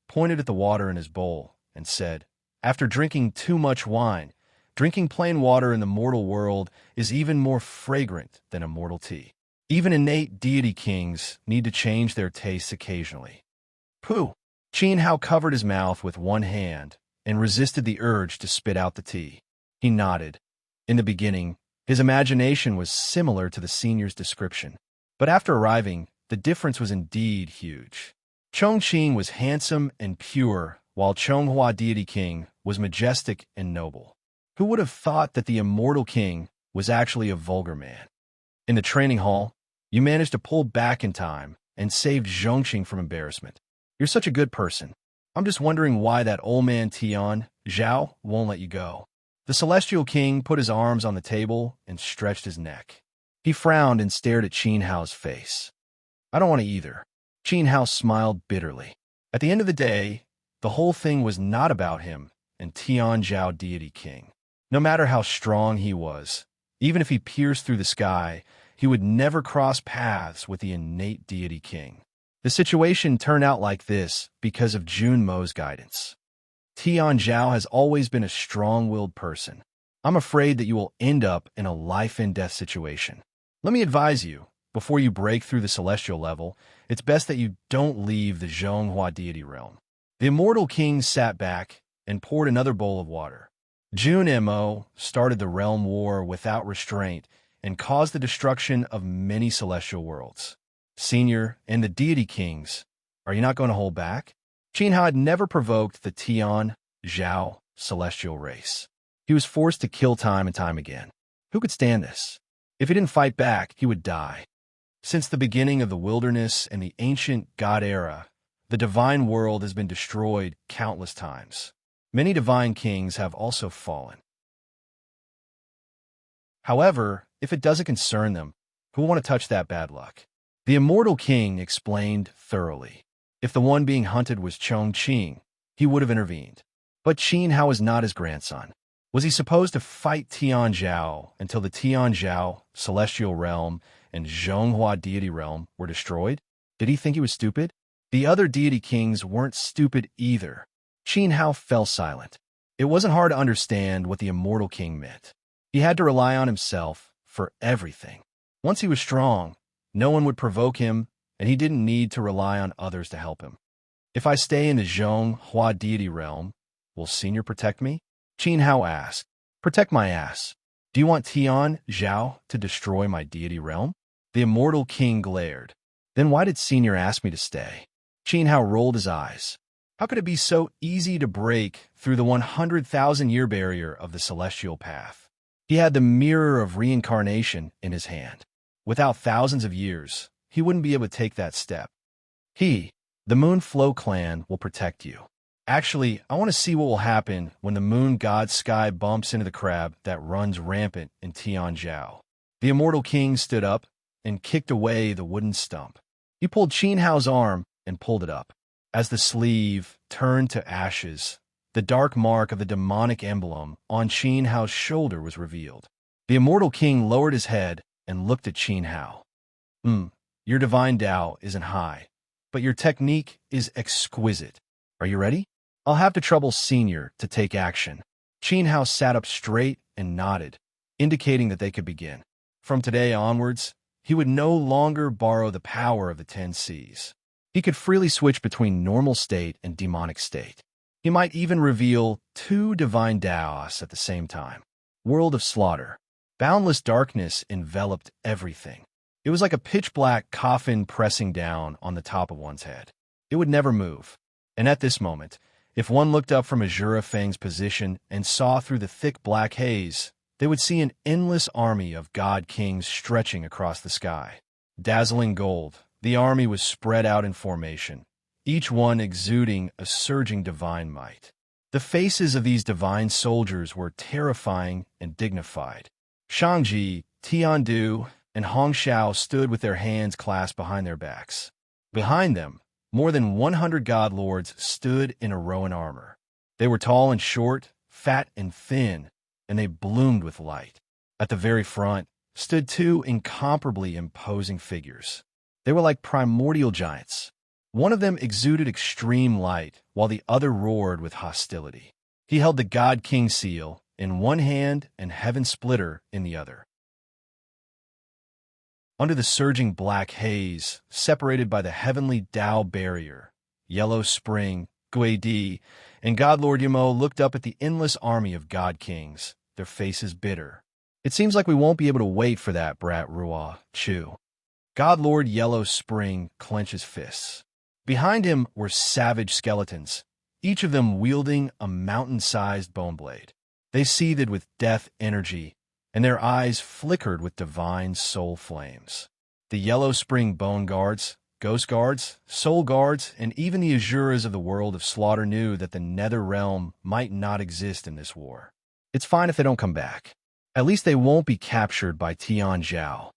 pointed at the water in his bowl, and said, "After drinking too much wine, drinking plain water in the mortal world is even more fragrant than immortal tea. Even innate deity kings need to change their tastes occasionally." Pooh! Qin Hao covered his mouth with one hand and resisted the urge to spit out the tea. He nodded. In the beginning, his imagination was similar to the senior's description. But after arriving, the difference was indeed huge. Chongqing was handsome and pure, while Chonghua Deity King was majestic and noble. Who would have thought that the immortal king was actually a vulgar man? In the training hall, you managed to pull back in time and saved Zhongqing from embarrassment. You're such a good person. I'm just wondering why that old man Tian, Zhao, won't let you go. The Celestial King put his arms on the table and stretched his neck. He frowned and stared at Qin Hao's face. I don't want to either. Qin Hao smiled bitterly. At the end of the day, the whole thing was not about him and Tian Zhao Deity King. No matter how strong he was, even if he pierced through the sky, he would never cross paths with the innate Deity King. The situation turned out like this because of Jun Mo's guidance. Tian Zhao has always been a strong-willed person. I'm afraid that you will end up in a life-and-death situation. Let me advise you, before you break through the celestial level, it's best that you don't leave the Zhonghua deity realm. The immortal king sat back and poured another bowl of water. Jun Mo started the realm war without restraint and caused the destruction of many celestial worlds. Senior and the deity kings, are you not going to hold back? Qin Hao had never provoked the Tian Zhao celestial race. He was forced to kill time and time again. Who could stand this? If he didn't fight back, he would die. Since the beginning of the wilderness and the ancient God era, the divine world has been destroyed countless times. Many divine kings have also fallen. However, if it doesn't concern them, who will want to touch that bad luck? The immortal king explained thoroughly. If the one being hunted was Chongqing, he would have intervened. But Qin Hao is not his grandson. Was he supposed to fight Tian Zhao until the Tian Zhao celestial realm and Zhonghua deity realm were destroyed? Did he think he was stupid? The other deity kings weren't stupid either. Qin Hao fell silent. It wasn't hard to understand what the immortal king meant. He had to rely on himself for everything. Once he was strong, no one would provoke him, and he didn't need to rely on others to help him. If I stay in the Zhonghua deity realm, will Senior protect me? Qin Hao asked. Protect my ass. Do you want Tian Zhao to destroy my deity realm? The immortal king glared. Then why did Senior ask me to stay? Qin Hao rolled his eyes. How could it be so easy to break through the 100,000-year barrier of the celestial path? He had the mirror of reincarnation in his hand. Without thousands of years, he wouldn't be able to take that step. The Moon Flow clan, will protect you. Actually, I want to see what will happen when the moon god sky bumps into the crab that runs rampant in Tian Zhao. The immortal king stood up and kicked away the wooden stump. He pulled Qin Hao's arm and pulled it up. As the sleeve turned to ashes, the dark mark of the demonic emblem on Qin Hao's shoulder was revealed. The immortal king lowered his head and looked at Qin Hao. Your divine Tao isn't high, but your technique is exquisite. Are you ready? I'll have to trouble Senior to take action. Qin Hao sat up straight and nodded, indicating that they could begin. From today onwards, he would no longer borrow the power of the 10 Seas. He could freely switch between normal state and demonic state. He might even reveal 2 divine Taos at the same time. World of slaughter. Boundless darkness enveloped everything. It was like a pitch-black coffin pressing down on the top of one's head. It would never move. And at this moment, if one looked up from Azura Fang's position and saw through the thick black haze, they would see an endless army of god kings stretching across the sky. Dazzling gold, the army was spread out in formation, each one exuding a surging divine might. The faces of these divine soldiers were terrifying and dignified. Shangji, Tiandu, and Hongxiao stood with their hands clasped behind their backs. Behind them, more than 100 god lords stood in a row in armor. They were tall and short, fat and thin, and they bloomed with light. At the very front stood two incomparably imposing figures. They were like primordial giants. One of them exuded extreme light, while the other roared with hostility. He held the God King seal in one hand and Heaven Splitter in the other. Under the surging black haze, separated by the heavenly Tao barrier, Yellow Spring, Guidi, and God Lord Yamo looked up at the endless army of God Kings, their faces bitter. It seems like we won't be able to wait for that, Brat Ruah, Chu. God Lord Yellow Spring clenches fists. Behind him were savage skeletons, each of them wielding a mountain-sized bone blade. They seethed with death energy, and their eyes flickered with divine soul flames. The Yellow Spring Bone Guards, Ghost Guards, Soul Guards, and even the Azuras of the world of slaughter knew that the Nether Realm might not exist in this war. It's fine if they don't come back. At least they won't be captured by Tian Zhao.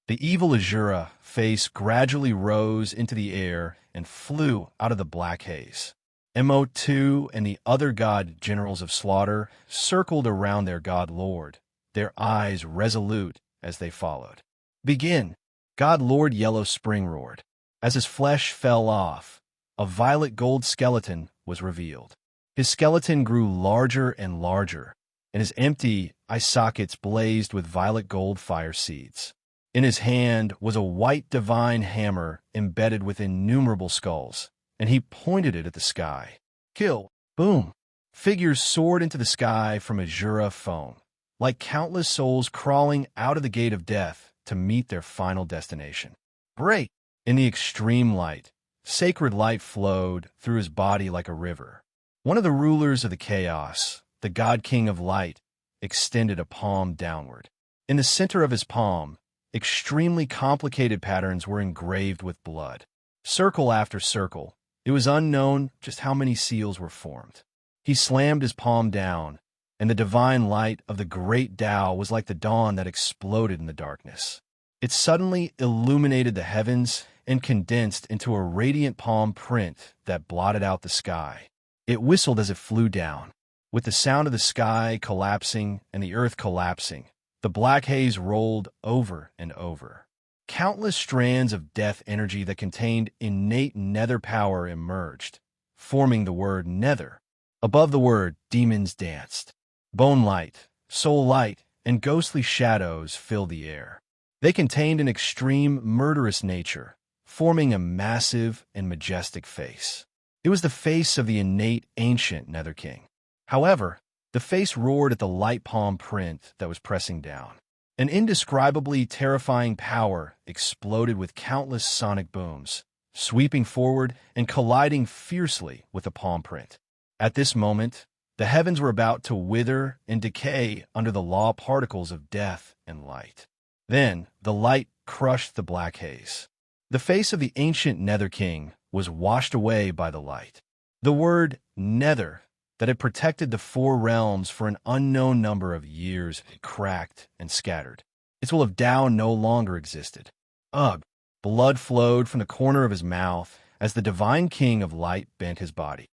The evil Azura face gradually rose into the air and flew out of the black haze. Mo2 and the other god generals of slaughter circled around their god lord, their eyes resolute as they followed. Begin! God Lord Yellow Spring roared. As his flesh fell off, a violet gold skeleton was revealed. His skeleton grew larger and larger, and his empty eye sockets blazed with violet gold fire seeds. In his hand was a white divine hammer embedded with innumerable skulls, and he pointed it at the sky. Kill! Boom! Figures soared into the sky from Azura foam, like countless souls crawling out of the gate of death to meet their final destination. Break! In the extreme light, sacred light flowed through his body like a river. One of the rulers of the chaos, the God King of Light, extended a palm downward. In the center of his palm, extremely complicated patterns were engraved with blood. Circle after circle, it was unknown just how many seals were formed. He slammed his palm down, and the divine light of the great Tao was like the dawn that exploded in the darkness. It suddenly illuminated the heavens and condensed into a radiant palm print that blotted out the sky. It whistled as it flew down. With the sound of the sky collapsing and the earth collapsing, the black haze rolled over and over. Countless strands of death energy that contained innate nether power emerged, forming the word nether. Above the word, demons danced. Bone light, soul light, and ghostly shadows filled the air. They contained an extreme murderous nature, forming a massive and majestic face. It was the face of the innate ancient Nether King. However, the face roared at the light palm print that was pressing down. An indescribably terrifying power exploded with countless sonic booms, sweeping forward and colliding fiercely with the palm print. At this moment, the heavens were about to wither and decay under the law particles of death and light. Then, the light crushed the black haze. The face of the ancient Nether King was washed away by the light. The word Nether that had protected the four realms for an unknown number of years cracked and scattered. Its will of Tao no longer existed. Ugh! Blood flowed from the corner of his mouth as the divine king of light bent his body.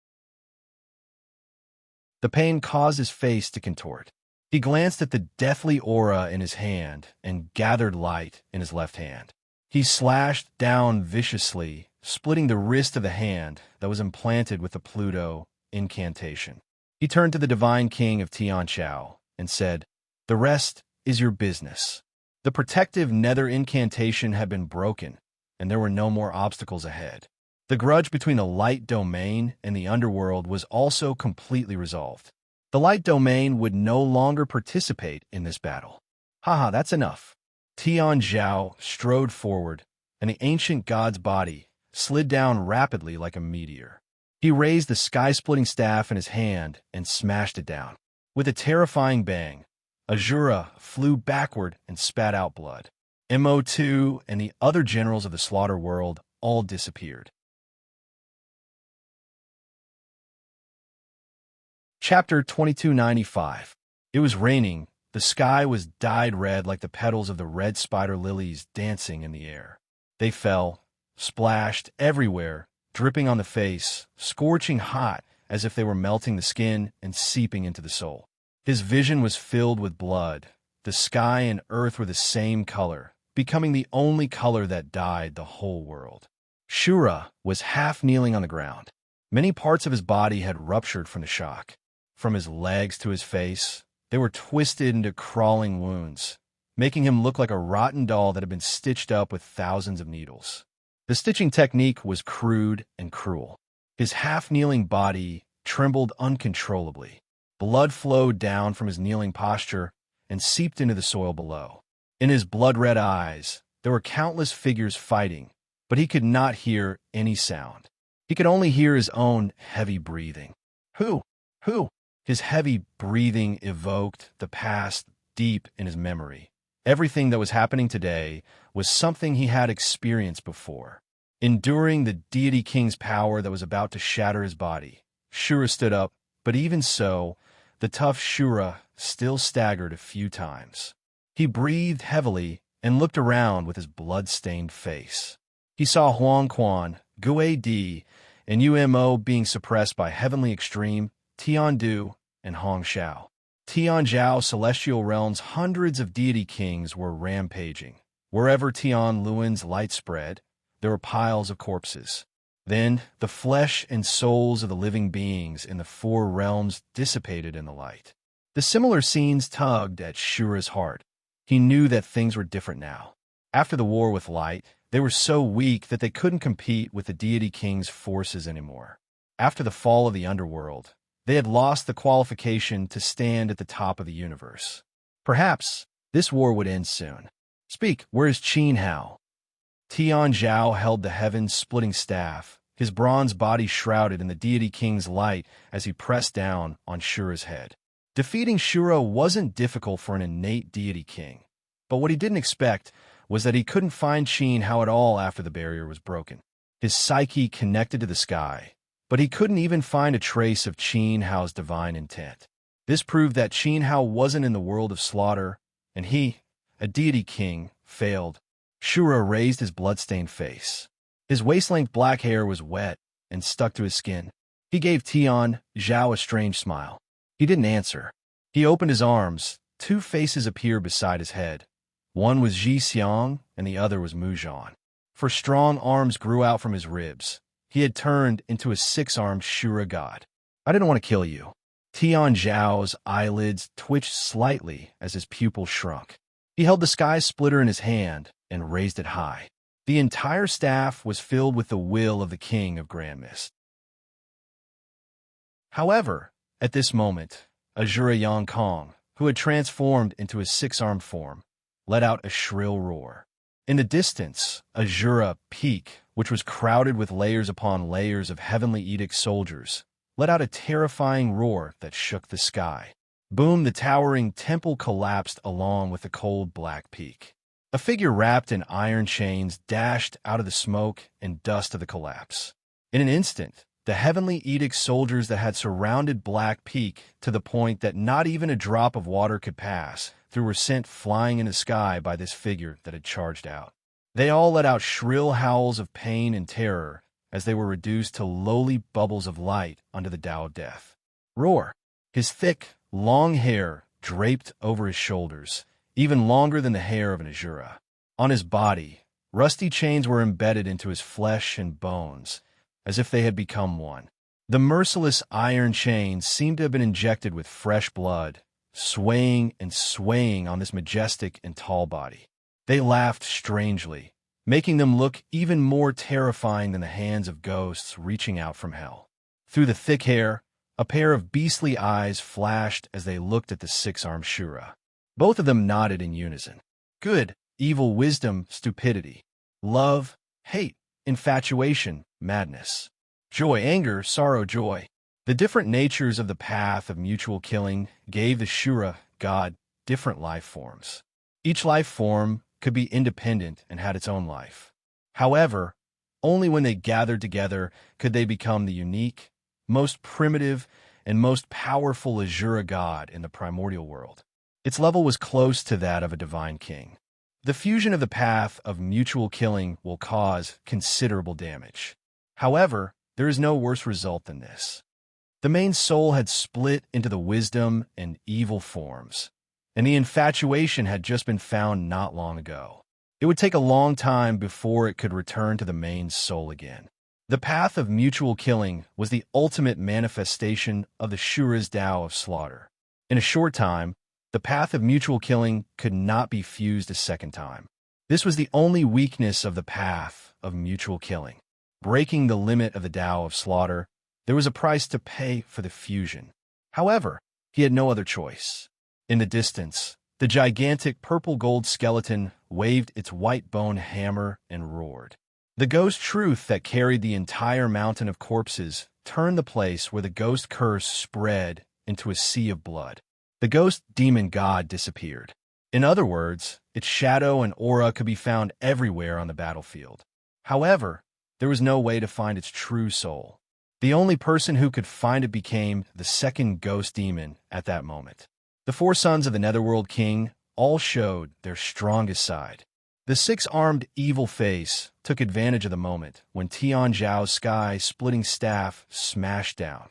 The pain caused his face to contort. He glanced at the deathly aura in his hand and gathered light in his left hand. He slashed down viciously, splitting the wrist of the hand that was implanted with the Pluto incantation. He turned to the divine king of Tianqiao and said, "The rest is your business." The protective nether incantation had been broken, and there were no more obstacles ahead. The grudge between the light domain and the underworld was also completely resolved. The light domain would no longer participate in this battle. Haha, that's enough. Tian Zhao strode forward, and the ancient god's body slid down rapidly like a meteor. He raised the sky-splitting staff in his hand and smashed it down. With a terrifying bang, Azura flew backward and spat out blood. Mo2 and the other generals of the slaughter world all disappeared. Chapter 2295. It was raining. The The sky was dyed red like the petals of the red spider lilies dancing in the air. They fell, splashed everywhere, dripping on the face, scorching hot as if they were melting the skin and seeping into the soul. His vision was filled with blood. The sky and earth were the same color, becoming the only color that dyed the whole world. Shura was half kneeling on the ground. Many parts of his body had ruptured from the shock. From his legs to his face, they were twisted into crawling wounds, making him look like a rotten doll that had been stitched up with thousands of needles. The stitching technique was crude and cruel. His half-kneeling body trembled uncontrollably. Blood flowed down from his kneeling posture and seeped into the soil below. In his blood-red eyes, there were countless figures fighting, but he could not hear any sound. He could only hear his own heavy breathing. Who? His heavy breathing evoked the past deep in his memory. Everything that was happening today was something he had experienced before. Enduring the deity king's power that was about to shatter his body, Shura stood up, but even so, the tough Shura still staggered a few times. He breathed heavily and looked around with his blood-stained face. He saw Huang Quan, Gue Di, and Umo being suppressed by Heavenly Extreme, Tian Du, and Hong Shao. Tian Zhao celestial realms, hundreds of deity kings were rampaging. Wherever Tian Luan's light spread, there were piles of corpses. Then the flesh and souls of the living beings in the four realms dissipated in the light. The similar scenes tugged at Shura's heart. He knew that things were different now. After the war with light, they were so weak that they couldn't compete with the deity king's forces anymore. After the fall of the underworld, they had lost the qualification to stand at the top of the universe. Perhaps this war would end soon. Speak, where is Qin Hao? Tian Zhao held the heaven-splitting staff, his bronze body shrouded in the deity king's light as he pressed down on Shura's head. Defeating Shura wasn't difficult for an innate deity king, but what he didn't expect was that he couldn't find Qin Hao at all after the barrier was broken. His psyche connected to the sky, but he couldn't even find a trace of Qin Hao's divine intent. This proved that Qin Hao wasn't in the world of slaughter, and he, a deity king, failed. Shura raised his blood-stained face. His waist-length black hair was wet and stuck to his skin. He gave Tian Zhao a strange smile. He didn't answer. He opened his arms. Two faces appeared beside his head. One was Ji Xiang, and the other was Mu Zhan. For strong arms grew out from his ribs. He had turned into a six-armed Shura god. I didn't want to kill you. Tian Zhao's eyelids twitched slightly as his pupil shrunk. He held the sky splitter in his hand and raised it high. The entire staff was filled with the will of the king of Grand Mist. However, at this moment, Azura Yang Kong, who had transformed into his six-armed form, let out a shrill roar. In the distance, Azura Peak, which was crowded with layers upon layers of Heavenly Edict soldiers, let out a terrifying roar that shook the sky. Boom, the towering temple collapsed along with the cold black peak. A figure wrapped in iron chains dashed out of the smoke and dust of the collapse. In an instant, the Heavenly Edict soldiers that had surrounded Black Peak to the point that not even a drop of water could pass through were sent flying in the sky by this figure that had charged out. They all let out shrill howls of pain and terror as they were reduced to lowly bubbles of light under the Tao of Death. Roar! His thick, long hair draped over his shoulders, even longer than the hair of an Azura. On his body, rusty chains were embedded into his flesh and bones, as if they had become one. The merciless iron chains seemed to have been injected with fresh blood, swaying and swaying on this majestic and tall body. They laughed strangely, making them look even more terrifying than the hands of ghosts reaching out from hell. Through the thick hair, a pair of beastly eyes flashed as they looked at the six-armed Shura. Both of them nodded in unison. Good, evil, wisdom, stupidity. Love, hate, infatuation, madness. Joy, anger, sorrow, joy. The different natures of the path of mutual killing gave the Shura god different life forms. Each life form could be independent and had its own life. However, only when they gathered together could they become the unique, most primitive, and most powerful Azura god in the primordial world. Its level was close to that of a divine king. The fusion of the path of mutual killing will cause considerable damage. However, there is no worse result than this. The main soul had split into the wisdom and evil forms, and the infatuation had just been found not long ago. It would take a long time before it could return to the main soul again. The path of mutual killing was the ultimate manifestation of the Shura's Tao of slaughter. In a short time, the path of mutual killing could not be fused a second time. This was the only weakness of the path of mutual killing. Breaking the limit of the Tao of slaughter, there was a price to pay for the fusion. However, he had no other choice. In the distance, the gigantic purple-gold skeleton waved its white bone hammer and roared. The ghost truth that carried the entire mountain of corpses turned the place where the ghost curse spread into a sea of blood. The ghost demon god disappeared. In other words, its shadow and aura could be found everywhere on the battlefield. However, there was no way to find its true soul. The only person who could find it became the second ghost demon at that moment. The four sons of the Netherworld King all showed their strongest side. The six-armed evil face took advantage of the moment when Tian Zhao's sky-splitting staff smashed down.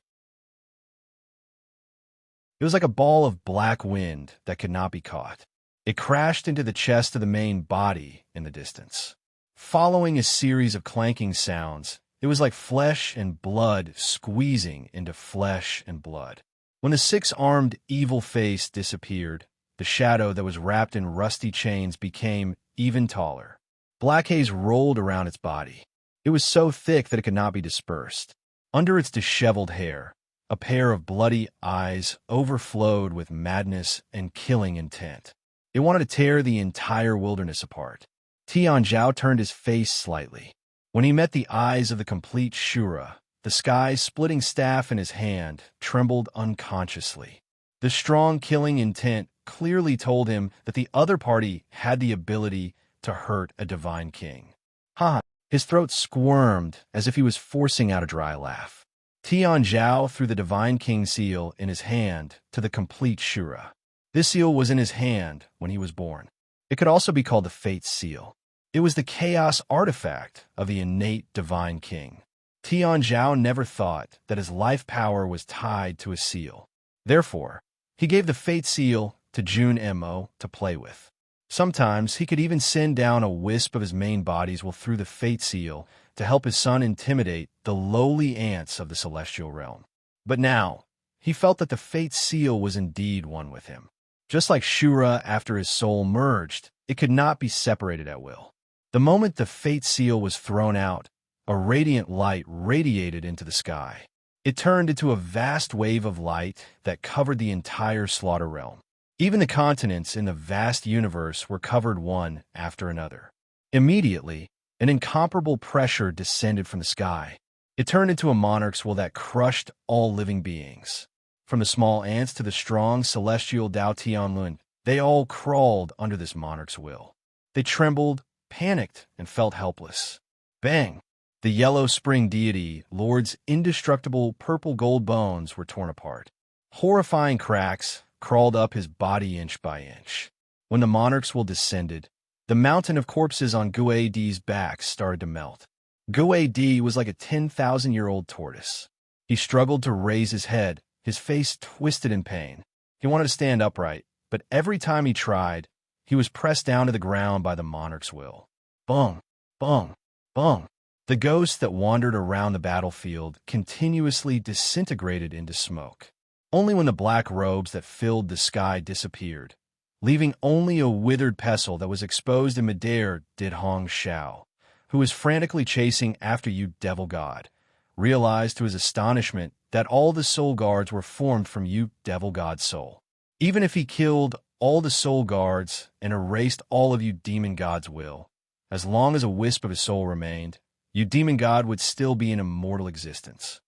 It was like a ball of black wind that could not be caught. It crashed into the chest of the main body in the distance. Following a series of clanking sounds, it was like flesh and blood squeezing into flesh and blood. When the six-armed evil face disappeared, the shadow that was wrapped in rusty chains became even taller. Black haze rolled around its body. It was so thick that it could not be dispersed. Under its disheveled hair, a pair of bloody eyes overflowed with madness and killing intent. It wanted to tear the entire wilderness apart. Tian Zhao turned his face slightly. When he met the eyes of the complete Shura, the sky-splitting staff in his hand trembled unconsciously. The strong killing intent clearly told him that the other party had the ability to hurt a divine king. Ha! His throat squirmed as if he was forcing out a dry laugh. Tian Zhao threw the divine king seal in his hand to the complete Shura. This seal was in his hand when he was born. It could also be called the Fate Seal. It was the chaos artifact of the innate divine king. Tian Zhao never thought that his life power was tied to a seal. Therefore, he gave the Fate Seal to Jun Mo to play with. Sometimes he could even send down a wisp of his main bodies through the Fate Seal to help his son intimidate the lowly ants of the celestial realm. But now, he felt that the Fate Seal was indeed one with him. Just like Shura after his soul merged, it could not be separated at will. The moment the Fate Seal was thrown out, a radiant light radiated into the sky. It turned into a vast wave of light that covered the entire slaughter realm. Even the continents in the vast universe were covered one after another. Immediately, an incomparable pressure descended from the sky. It turned into a monarch's will that crushed all living beings. From the small ants to the strong celestial Dao Tianlun, they all crawled under this monarch's will. They trembled, panicked, and felt helpless. Bang! The yellow spring deity, Lord's indestructible purple-gold bones were torn apart. Horrifying cracks crawled up his body inch by inch. When the monarch's will descended, the mountain of corpses on Gui Di's back started to melt. Gui Di was like a 10,000-year-old tortoise. He struggled to raise his head, his face twisted in pain. He wanted to stand upright, but every time he tried, he was pressed down to the ground by the monarch's will. Bung, bung, bung. The ghosts that wandered around the battlefield continuously disintegrated into smoke. Only when the black robes that filled the sky disappeared, leaving only a withered pestle that was exposed in midair, did Hong Shao, who was frantically chasing after you devil god, realized to his astonishment that all the soul guards were formed from you devil god soul. Even if he killed all the soul guards and erased all of you demon god's will, as long as a wisp of his soul remained, you demon god would still be in immortal existence.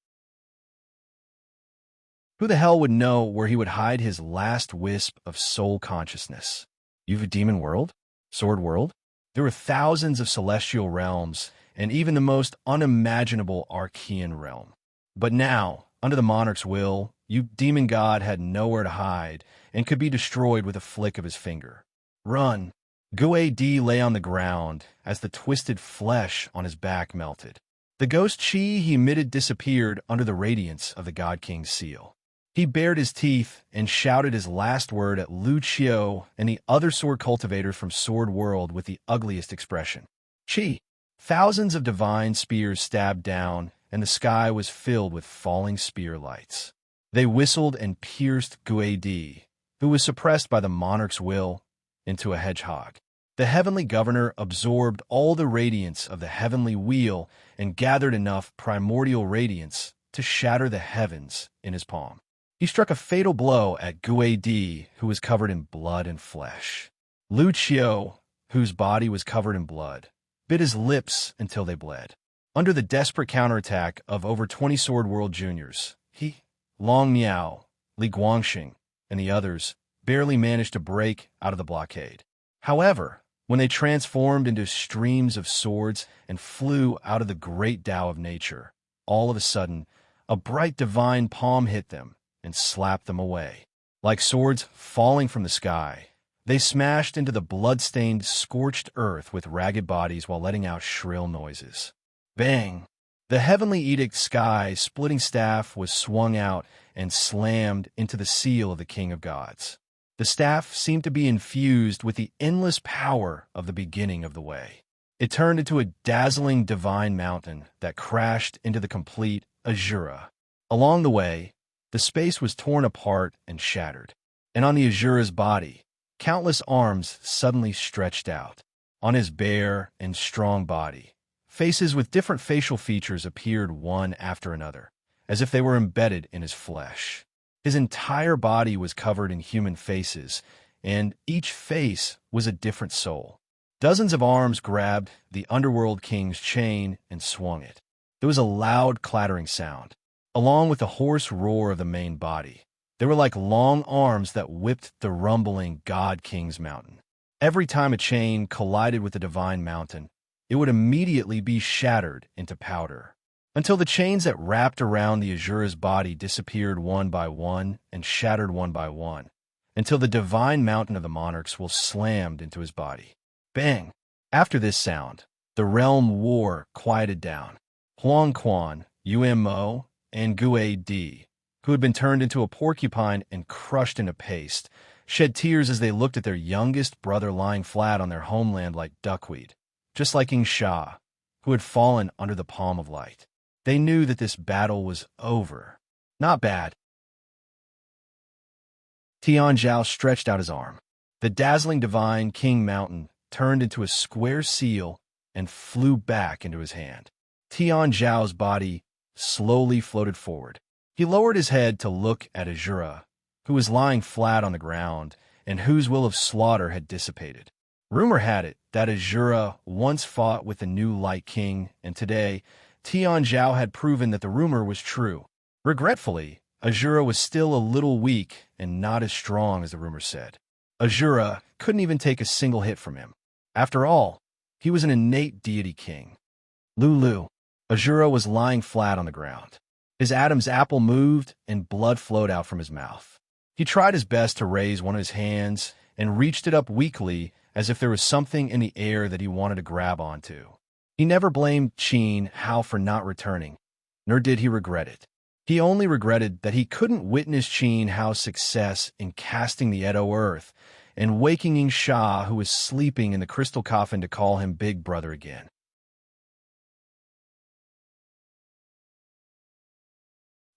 Who the hell would know where he would hide his last wisp of soul consciousness? You've a demon world? Sword world? There were thousands of celestial realms, and even the most unimaginable Archean realm. But now, under the monarch's will, You demon god had nowhere to hide and could be destroyed with a flick of his finger. Run! Guad lay on the ground as the twisted flesh on his back melted. The ghost chi he emitted disappeared under the radiance of the God King's seal. He bared his teeth and shouted his last word at Lu Qiu and the other sword cultivators from Sword World with the ugliest expression. Chi! Thousands of divine spears stabbed down, and the sky was filled with falling spear lights. They whistled and pierced Guad, who was suppressed by the monarch's will, into a hedgehog. The heavenly governor absorbed all the radiance of the heavenly wheel and gathered enough primordial radiance to shatter the heavens in his palm. He struck a fatal blow at Guad, who was covered in blood and flesh. Lu Qiu, whose body was covered in blood, bit his lips until they bled. Under the desperate counterattack of over 20 Sword World juniors, he, Long Miao, Li Guangxing, and the others barely managed to break out of the blockade. However, when they transformed into streams of swords and flew out of the great Tao of nature, all of a sudden, a bright divine palm hit them and slapped them away. Like swords falling from the sky, they smashed into the blood-stained, scorched earth with ragged bodies while letting out shrill noises. Bang! The heavenly edict sky-splitting staff was swung out and slammed into the seal of the King of Gods. The staff seemed to be infused with the endless power of the beginning of the way. It turned into a dazzling divine mountain that crashed into the complete Azura. Along the way, the space was torn apart and shattered, and on the Azura's body, countless arms suddenly stretched out. On his bare and strong body, faces with different facial features appeared one after another, as if they were embedded in his flesh. His entire body was covered in human faces, and each face was a different soul. Dozens of arms grabbed the Underworld King's chain and swung it. There was a loud clattering sound, along with the hoarse roar of the main body. They were like long arms that whipped the rumbling God King's mountain. Every time a chain collided with the divine mountain, it would immediately be shattered into powder, until the chains that wrapped around the Azura's body disappeared one by one and shattered one by one, until the divine mountain of the monarchs was slammed into his body. Bang! After this sound, the realm war quieted down. Huang Quan, Mo, and Guad, who had been turned into a porcupine and crushed into paste, shed tears as they looked at their youngest brother lying flat on their homeland like duckweed, just like King Sha, who had fallen under the palm of light. They knew that this battle was over. Not bad. Tian Zhao stretched out his arm. The dazzling divine King Mountain turned into a square seal and flew back into his hand. Tian Zhao's body slowly floated forward. He lowered his head to look at Azura, who was lying flat on the ground and whose will of slaughter had dissipated. Rumor had it that Azura once fought with the new Light King, and today, Tian Zhao had proven that the rumor was true. Regretfully, Azura was still a little weak and not as strong as the rumor said. Azura couldn't even take a single hit from him. After all, he was an innate deity king. Lulu. Azura was lying flat on the ground. His Adam's apple moved and blood flowed out from his mouth. He tried his best to raise one of his hands and reached it up weakly as if there was something in the air that he wanted to grab onto. He never blamed Qin Hao for not returning, nor did he regret it. He only regretted that he couldn't witness Qin Hao's success in casting the Edo Earth and waking Ning Sha, who was sleeping in the crystal coffin, to call him Big Brother again.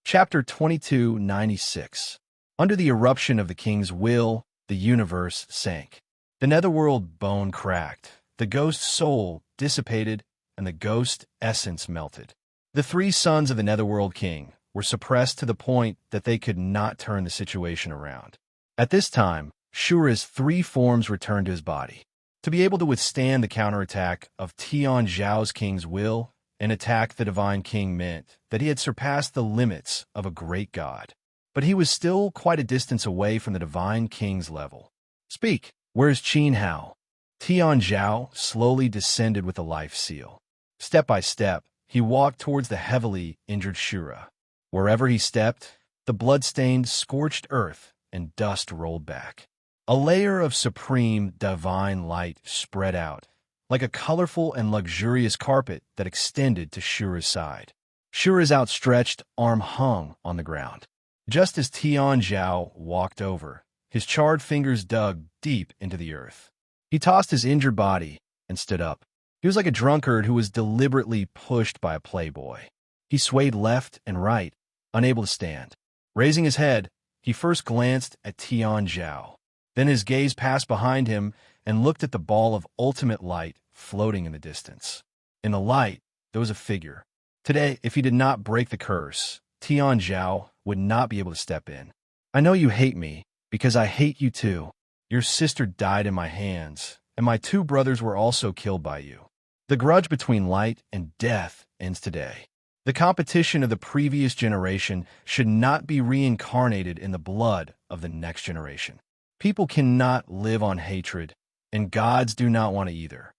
Chapter 2296. Under the eruption of the king's will, the universe sank. The netherworld bone cracked, the ghost soul dissipated, and the ghost essence melted. The three sons of the netherworld king were suppressed to the point that they could not turn the situation around. At this time, Shura's three forms returned to his body. To be able to withstand the counterattack of Tian Zhao's king's will and attack the divine king meant that he had surpassed the limits of a great god. But he was still quite a distance away from the divine king's level. Speak, where's Qin Hao? Tian Zhao slowly descended with the life seal. Step by step, he walked towards the heavily injured Shura. Wherever he stepped, The blood-stained, scorched earth and dust rolled back. A layer of supreme, divine light spread out, like a colorful and luxurious carpet that extended to Shura's side. Shura's outstretched arm hung on the ground. Just as Tian Zhao walked over, his charred fingers dug deep into the earth. He tossed his injured body and stood up. He was like a drunkard who was deliberately pushed by a playboy. He swayed left and right, unable to stand. Raising his head, he first glanced at Tian Zhao. Then his gaze passed behind him and looked at the ball of ultimate light floating in the distance. In the light, there was a figure. Today, if he did not break the curse, Tian Zhao would not be able to step in. I know you hate me, because I hate you too. Your sister died in my hands, and my 2 brothers were also killed by you. The grudge between light and death ends today. The competition of the previous generation should not be reincarnated in the blood of the next generation. People cannot live on hatred, and gods do not want to either.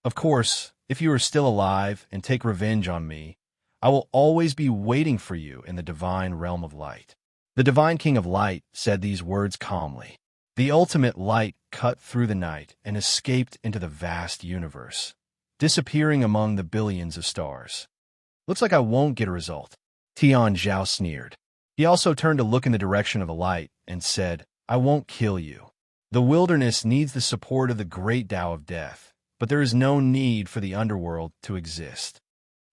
Of course, if you are still alive and take revenge on me, I will always be waiting for you in the divine realm of light. The divine king of light said these words calmly. The ultimate light cut through the night and escaped into the vast universe, disappearing among the billions of stars. Looks like I won't get a result. Tian Zhao sneered. He also turned to look in the direction of the light and said, I won't kill you. The wilderness needs the support of the great Tao of death, but there is no need for the underworld to exist.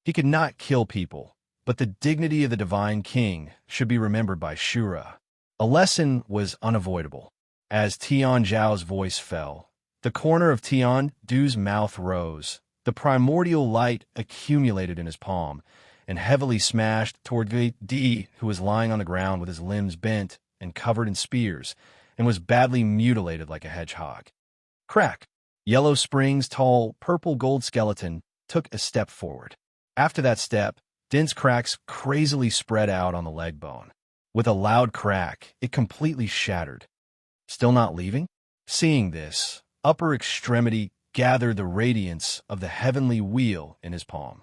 He could not kill people, but the dignity of the divine king should be remembered by Shura. A lesson was unavoidable. As Tian Zhao's voice fell, the corner of Tian Du's mouth rose. The primordial light accumulated in his palm and heavily smashed toward Gui Di, who was lying on the ground with his limbs bent and covered in spears, and was badly mutilated like a hedgehog. Crack! Yellow Spring's tall, purple-gold skeleton took a step forward. After that step, dense cracks crazily spread out on the leg bone. With a loud crack, it completely shattered. Still not leaving? Seeing this, Upper Extremity gathered the radiance of the heavenly wheel in his palm.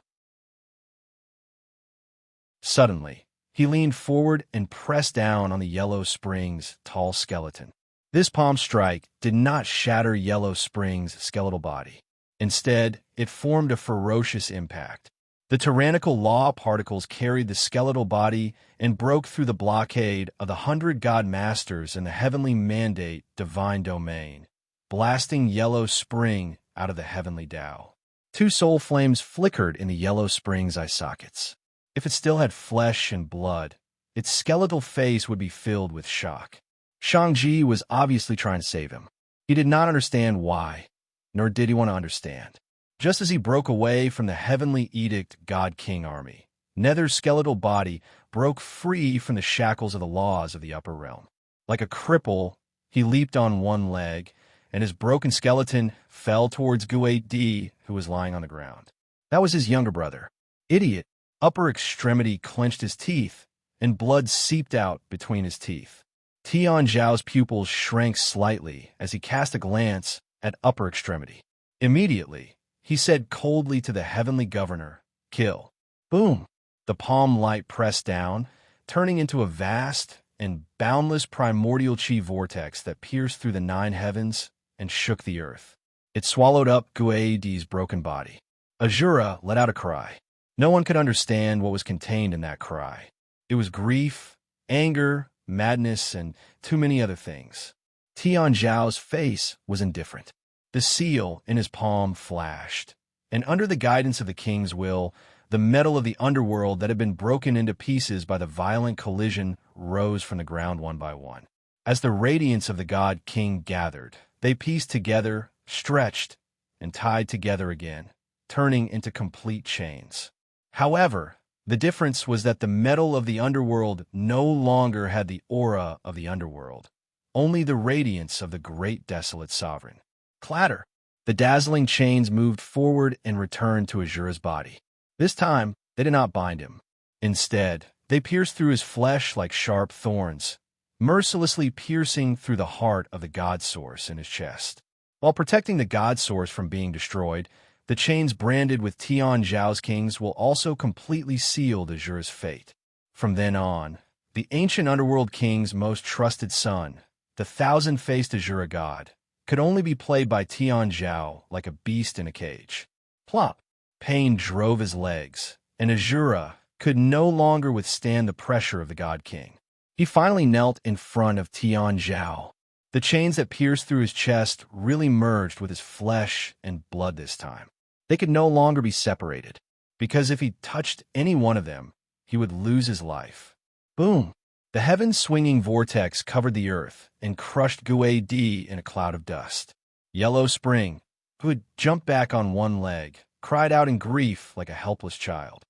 Suddenly, he leaned forward and pressed down on the Yellow Spring's tall skeleton. This palm strike did not shatter Yellow Spring's skeletal body. Instead, it formed a ferocious impact. The tyrannical law particles carried the skeletal body and broke through the blockade of the 100 God Masters and the heavenly mandate divine domain, blasting Yellow Spring out of the heavenly Tao. 2 soul flames flickered in the Yellow Spring's eye sockets. If it still had flesh and blood, its skeletal face would be filled with shock. Shangji was obviously trying to save him. He did not understand why, nor did he want to understand. Just as he broke away from the heavenly edict God King army, Nether's skeletal body broke free from the shackles of the laws of the upper realm. Like a cripple, he leaped on one leg, and his broken skeleton fell towards Gui Di, who was lying on the ground. That was his younger brother. Idiot! Upper Extremity clenched his teeth, and blood seeped out between his teeth. Tian Zhao's pupils shrank slightly as he cast a glance at Upper Extremity. Immediately, he said coldly to the heavenly governor, "Kill." Boom! The palm light pressed down, turning into a vast and boundless primordial chi vortex that pierced through the 9 heavens and shook the earth. It swallowed up Gui Di's broken body. Azura let out a cry. No one could understand what was contained in that cry. It was grief, anger, madness, and too many other things. Tian Zhao's face was indifferent. The seal in his palm flashed, and under the guidance of the king's will, the metal of the underworld that had been broken into pieces by the violent collision rose from the ground one by one. As the radiance of the god king gathered, they pieced together, stretched, and tied together again, turning into complete chains. However, the difference was that the metal of the underworld no longer had the aura of the underworld, only the radiance of the great desolate sovereign. Clatter! The dazzling chains moved forward and returned to Azura's body. This time, they did not bind him. Instead, they pierced through his flesh like sharp thorns, mercilessly piercing through the heart of the God Source in his chest. While protecting the God Source from being destroyed, the chains branded with Tian Zhao's kings will also completely seal Azura's fate. From then on, the ancient underworld king's most trusted son, the thousand-faced Azura god, could only be played by Tian Zhao like a beast in a cage. Plop! Pain drove his legs, and Azura could no longer withstand the pressure of the God King. He finally knelt in front of Tian Zhao. The chains that pierced through his chest really merged with his flesh and blood this time. They could no longer be separated, because if he touched any one of them, he would lose his life. Boom! The heaven-swinging vortex covered the earth and crushed Gui Di in a cloud of dust. Yellow Spring, who had jumped back on one leg, cried out in grief like a helpless child.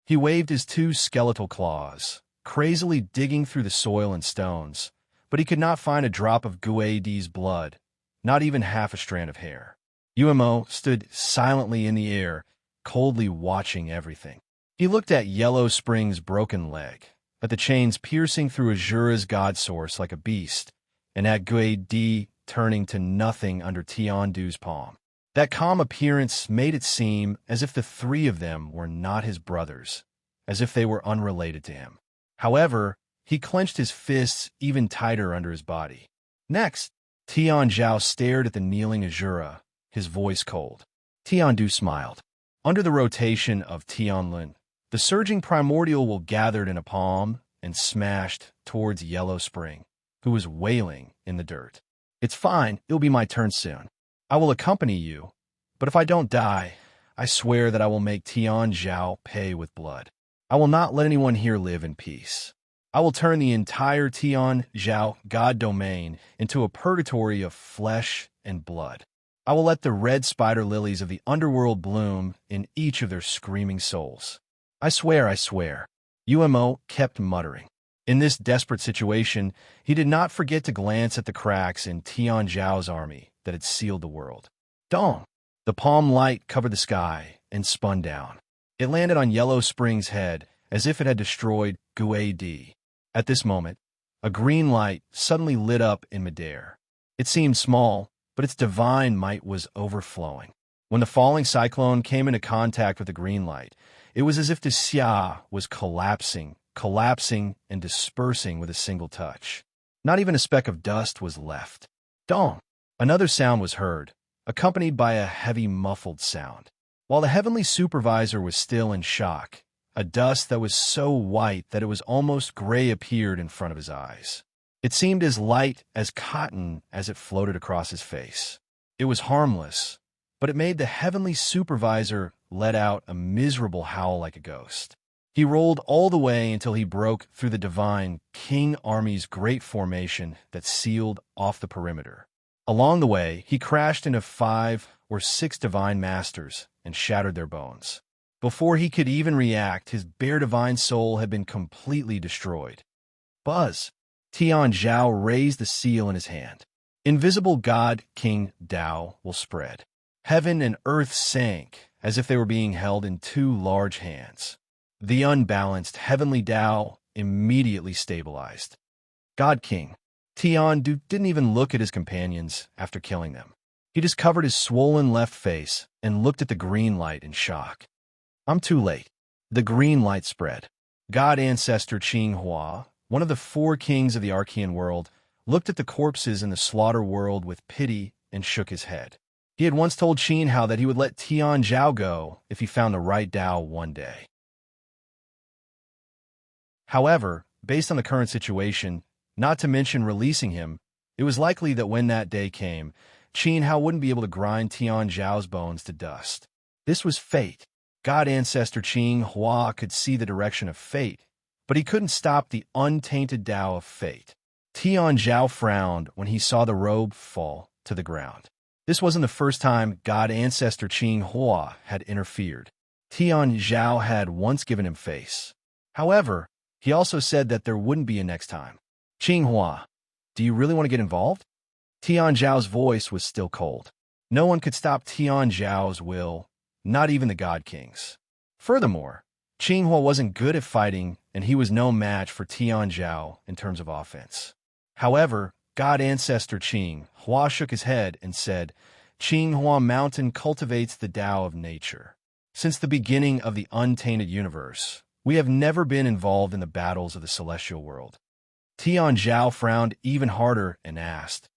He waved his two skeletal claws, crazily digging through the soil and stones, but he could not find a drop of Gui Di's blood, not even half a strand of hair. Umo stood silently in the air, coldly watching everything. He looked at Yellow Spring's broken leg, at the chains piercing through Azura's god source like a beast, and at Gui Di turning to nothing under Tiandu's palm. That calm appearance made it seem as if the three of them were not his brothers, as if they were unrelated to him. However, he clenched his fists even tighter under his body. Next, Tian Zhao stared at the kneeling Azura, his voice cold. Tiandu smiled. Under the rotation of Tianlun, the surging primordial will gathered in a palm and smashed towards Yellow Spring, who was wailing in the dirt. It's fine, it'll be my turn soon. I will accompany you, but if I don't die, I swear that I will make Tian Zhao pay with blood. I will not let anyone here live in peace. I will turn the entire Tian Zhao god domain into a purgatory of flesh and blood. I will let the red spider lilies of the underworld bloom in each of their screaming souls. I swear, I swear. Umo kept muttering. In this desperate situation, he did not forget to glance at the cracks in Tian Zhao's army that had sealed the world. Dong! The palm light covered the sky and spun down. It landed on Yellow Spring's head as if it had destroyed Gui Di. At this moment, a green light suddenly lit up in midair. It seemed small, but its divine might was overflowing. When the falling cyclone came into contact with the green light, it was as if the Xia was collapsing and dispersing with a single touch. Not even a speck of dust was left. Dong! Another sound was heard, accompanied by a heavy muffled sound. While the heavenly supervisor was still in shock, a dust that was so white that it was almost gray appeared in front of his eyes. It seemed as light as cotton as it floated across his face. It was harmless, but it made the heavenly supervisor let out a miserable howl like a ghost. He rolled all the way until he broke through the divine King Army's great formation that sealed off the perimeter. Along the way, he crashed into 5 or 6 divine masters and shattered their bones. Before he could even react, his bare divine soul had been completely destroyed. Buzz! Tian Zhao raised the seal in his hand. Invisible God King Dao will spread. Heaven and earth sank as if they were being held in 2 large hands. The unbalanced heavenly Dao immediately stabilized. God King Tiandu didn't even look at his companions after killing them. He just covered his swollen left face and looked at the green light in shock. I'm too late. The green light spread. God Ancestor Qinghua, one of the 4 kings of the Archean world, looked at the corpses in the slaughter world with pity and shook his head. He had once told Qinghua that he would let Tian Zhao go if he found the right Dao one day. However, based on the current situation, not to mention releasing him, it was likely that when that day came, Qinghua wouldn't be able to grind Tian Zhao's bones to dust. This was fate. God Ancestor Qinghua could see the direction of fate, but he couldn't stop the untainted Dao of fate. Tian Zhao frowned when he saw the robe fall to the ground. This wasn't the first time God Ancestor Qinghua had interfered. Tian Zhao had once given him face. However, he also said that there wouldn't be a next time. Qinghua, do you really want to get involved? Tian Zhao's voice was still cold. No one could stop Tian Zhao's will, not even the God Kings. Furthermore, Qinghua wasn't good at fighting, and he was no match for Tian Zhao in terms of offense. However, God Ancestor Qinghua shook his head and said, Qinghua Mountain cultivates the Tao of nature. Since the beginning of the untainted universe, We have never been involved in the battles of the celestial world. Tian Zhao frowned even harder and asked,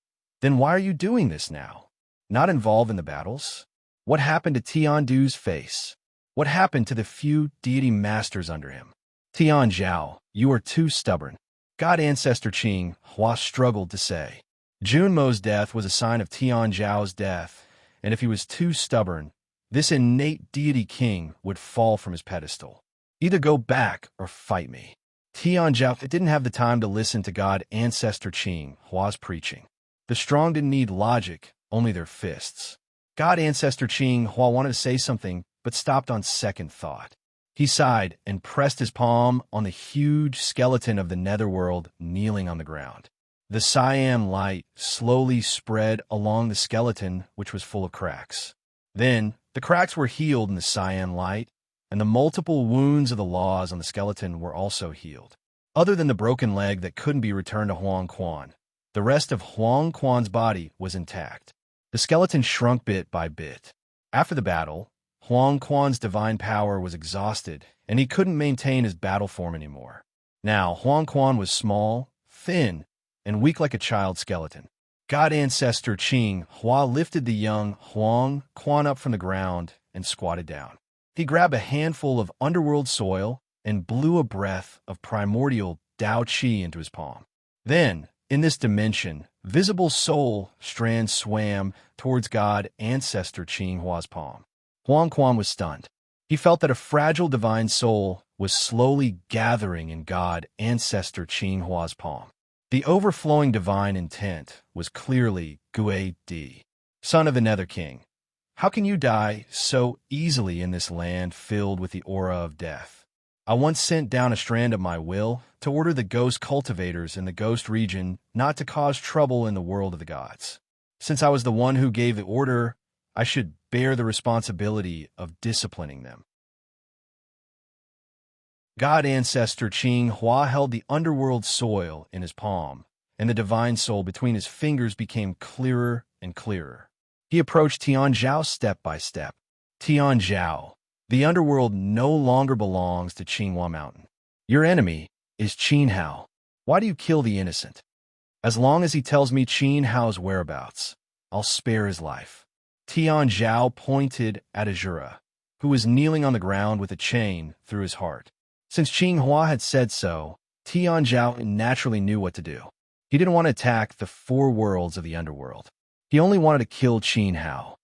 "Then why are you doing this now? Not involved in the battles? What happened to Tian Du's face? What happened to the few deity masters under him?" "Tian Zhao, you are too stubborn," God Ancestor Qing Hua struggled to say. Junmo's death was a sign of Tian Zhao's death, and if he was too stubborn, this innate deity king would fall from his pedestal. "Either go back or fight me." Tian Zhao didn't have the time to listen to God Ancestor Qing Hua's preaching. The strong didn't need logic, only their fists. God Ancestor Qing Hua wanted to say something, but stopped on second thought. He sighed and pressed his palm on the huge skeleton of the netherworld kneeling on the ground. The cyan light slowly spread along the skeleton, which was full of cracks. Then, the cracks were healed in the cyan light, and the multiple wounds of the laws on the skeleton were also healed. Other than the broken leg that couldn't be returned to Huang Quan, the rest of Huang Quan's body was intact. The skeleton shrunk bit by bit. After the battle, Huang Quan's divine power was exhausted, and he couldn't maintain his battle form anymore. Now, Huang Quan was small, thin, and weak like a child skeleton. God Ancestor Qing Hua lifted the young Huang Quan up from the ground and squatted down. He grabbed a handful of underworld soil and blew a breath of primordial Dao Qi into his palm. Then, in this dimension, visible soul strands swam towards God Ancestor Qing Hua's palm. Huang Quan was stunned. He felt that a fragile divine soul was slowly gathering in God Ancestor Qing Hua's palm. The overflowing divine intent was clearly Gui Di, son of the Nether King. How can you die so easily in this land filled with the aura of death? I once sent down a strand of my will to order the ghost cultivators in the ghost region not to cause trouble in the world of the gods. Since I was the one who gave the order, I should bear the responsibility of disciplining them. God Ancestor Qing Hua held the underworld soil in his palm, and the divine soul between his fingers became clearer and clearer. He approached Tian Zhao step by step. "Tian Zhao, the underworld no longer belongs to Qinghua Mountain. Your enemy is Qin Hao. Why do you kill the innocent? As long as he tells me Qin Hao's whereabouts, I'll spare his life." Tian Zhao pointed at Azura, who was kneeling on the ground with a chain through his heart. Since Qing Hua had said so, Tian Zhao naturally knew what to do. He didn't want to attack the four worlds of the underworld. He only wanted to kill Qin Hao.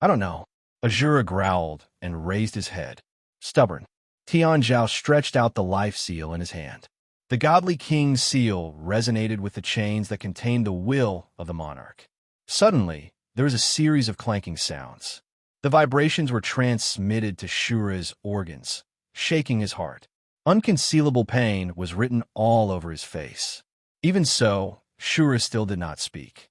"I don't know." Azura growled and raised his head. Stubborn. Tian Zhao stretched out the life seal in his hand. The godly king's seal resonated with the chains that contained the will of the monarch. Suddenly, there was a series of clanking sounds. The vibrations were transmitted to Shura's organs, shaking his heart. Unconcealable pain was written all over his face. Even so, Shura still did not speak.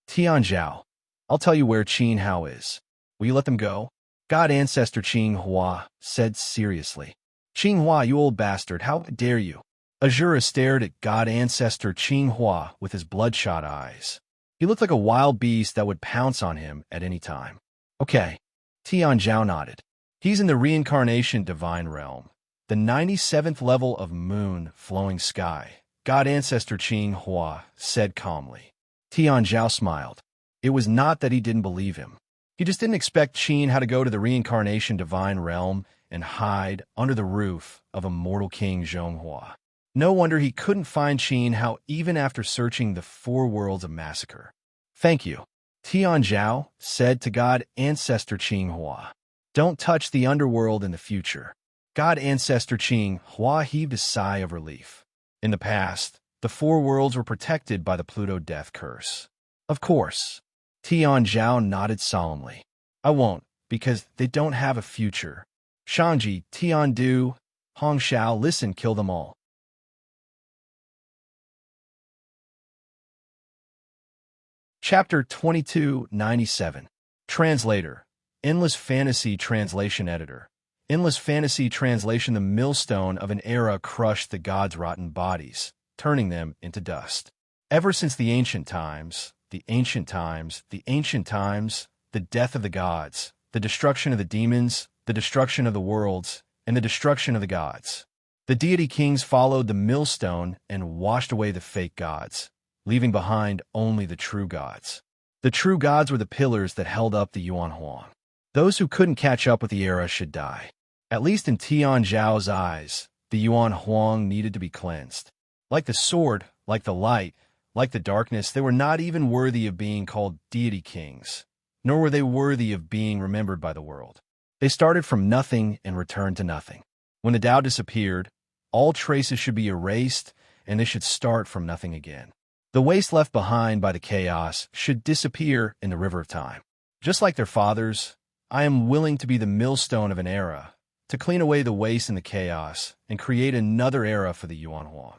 "Tian Zhao, I'll tell you where Qin Hao is. Will you let them go?" God Ancestor Qing Hua said seriously. "Qing Hua, you old bastard, how dare you?" Azura stared at God Ancestor Qing Hua with his bloodshot eyes. He looked like a wild beast that would pounce on him at any time. "Okay." Tian Zhao nodded. "He's in the reincarnation divine realm, the 97th level of moon flowing sky," God Ancestor Qing Hua said calmly. Tian Zhao smiled. It was not that he didn't believe him. He just didn't expect Qin Hao to go to the reincarnation divine realm and hide under the roof of immortal King Zhonghua. No wonder he couldn't find Qin Hao even after searching the four worlds of massacre. "Thank you," Tian Zhao said to God Ancestor Qing Hua. "Don't touch the underworld in the future." God Ancestor Qing Hua heaved a sigh of relief. In the past, the four worlds were protected by the Pluto death curse. "Of course." Tian Zhao nodded solemnly. "I won't, because they don't have a future. Shangji, Tian Du, Hong Shao, listen, kill them all." Chapter 2297. Translator. Endless Fantasy Translation Editor. Endless Fantasy Translation. The millstone of an era crushed the gods' rotten bodies, turning them into dust. Ever since the ancient times, the death of the gods, the destruction of the demons, the destruction of the worlds, and the destruction of the gods. The deity kings followed the millstone and washed away the fake gods, leaving behind only the true gods. The true gods were the pillars that held up the Yuan Huang. Those who couldn't catch up with the era should die. At least in Tian Zhao's eyes, the Yuan Huang needed to be cleansed. Like the sword, like the light, like the darkness, they were not even worthy of being called deity kings, nor were they worthy of being remembered by the world. They started from nothing and returned to nothing. When the Tao disappeared, all traces should be erased, and they should start from nothing again. The waste left behind by the chaos should disappear in the river of time. Just like their fathers, I am willing to be the millstone of an era, to clean away the waste and the chaos, and create another era for the Yuan Huang.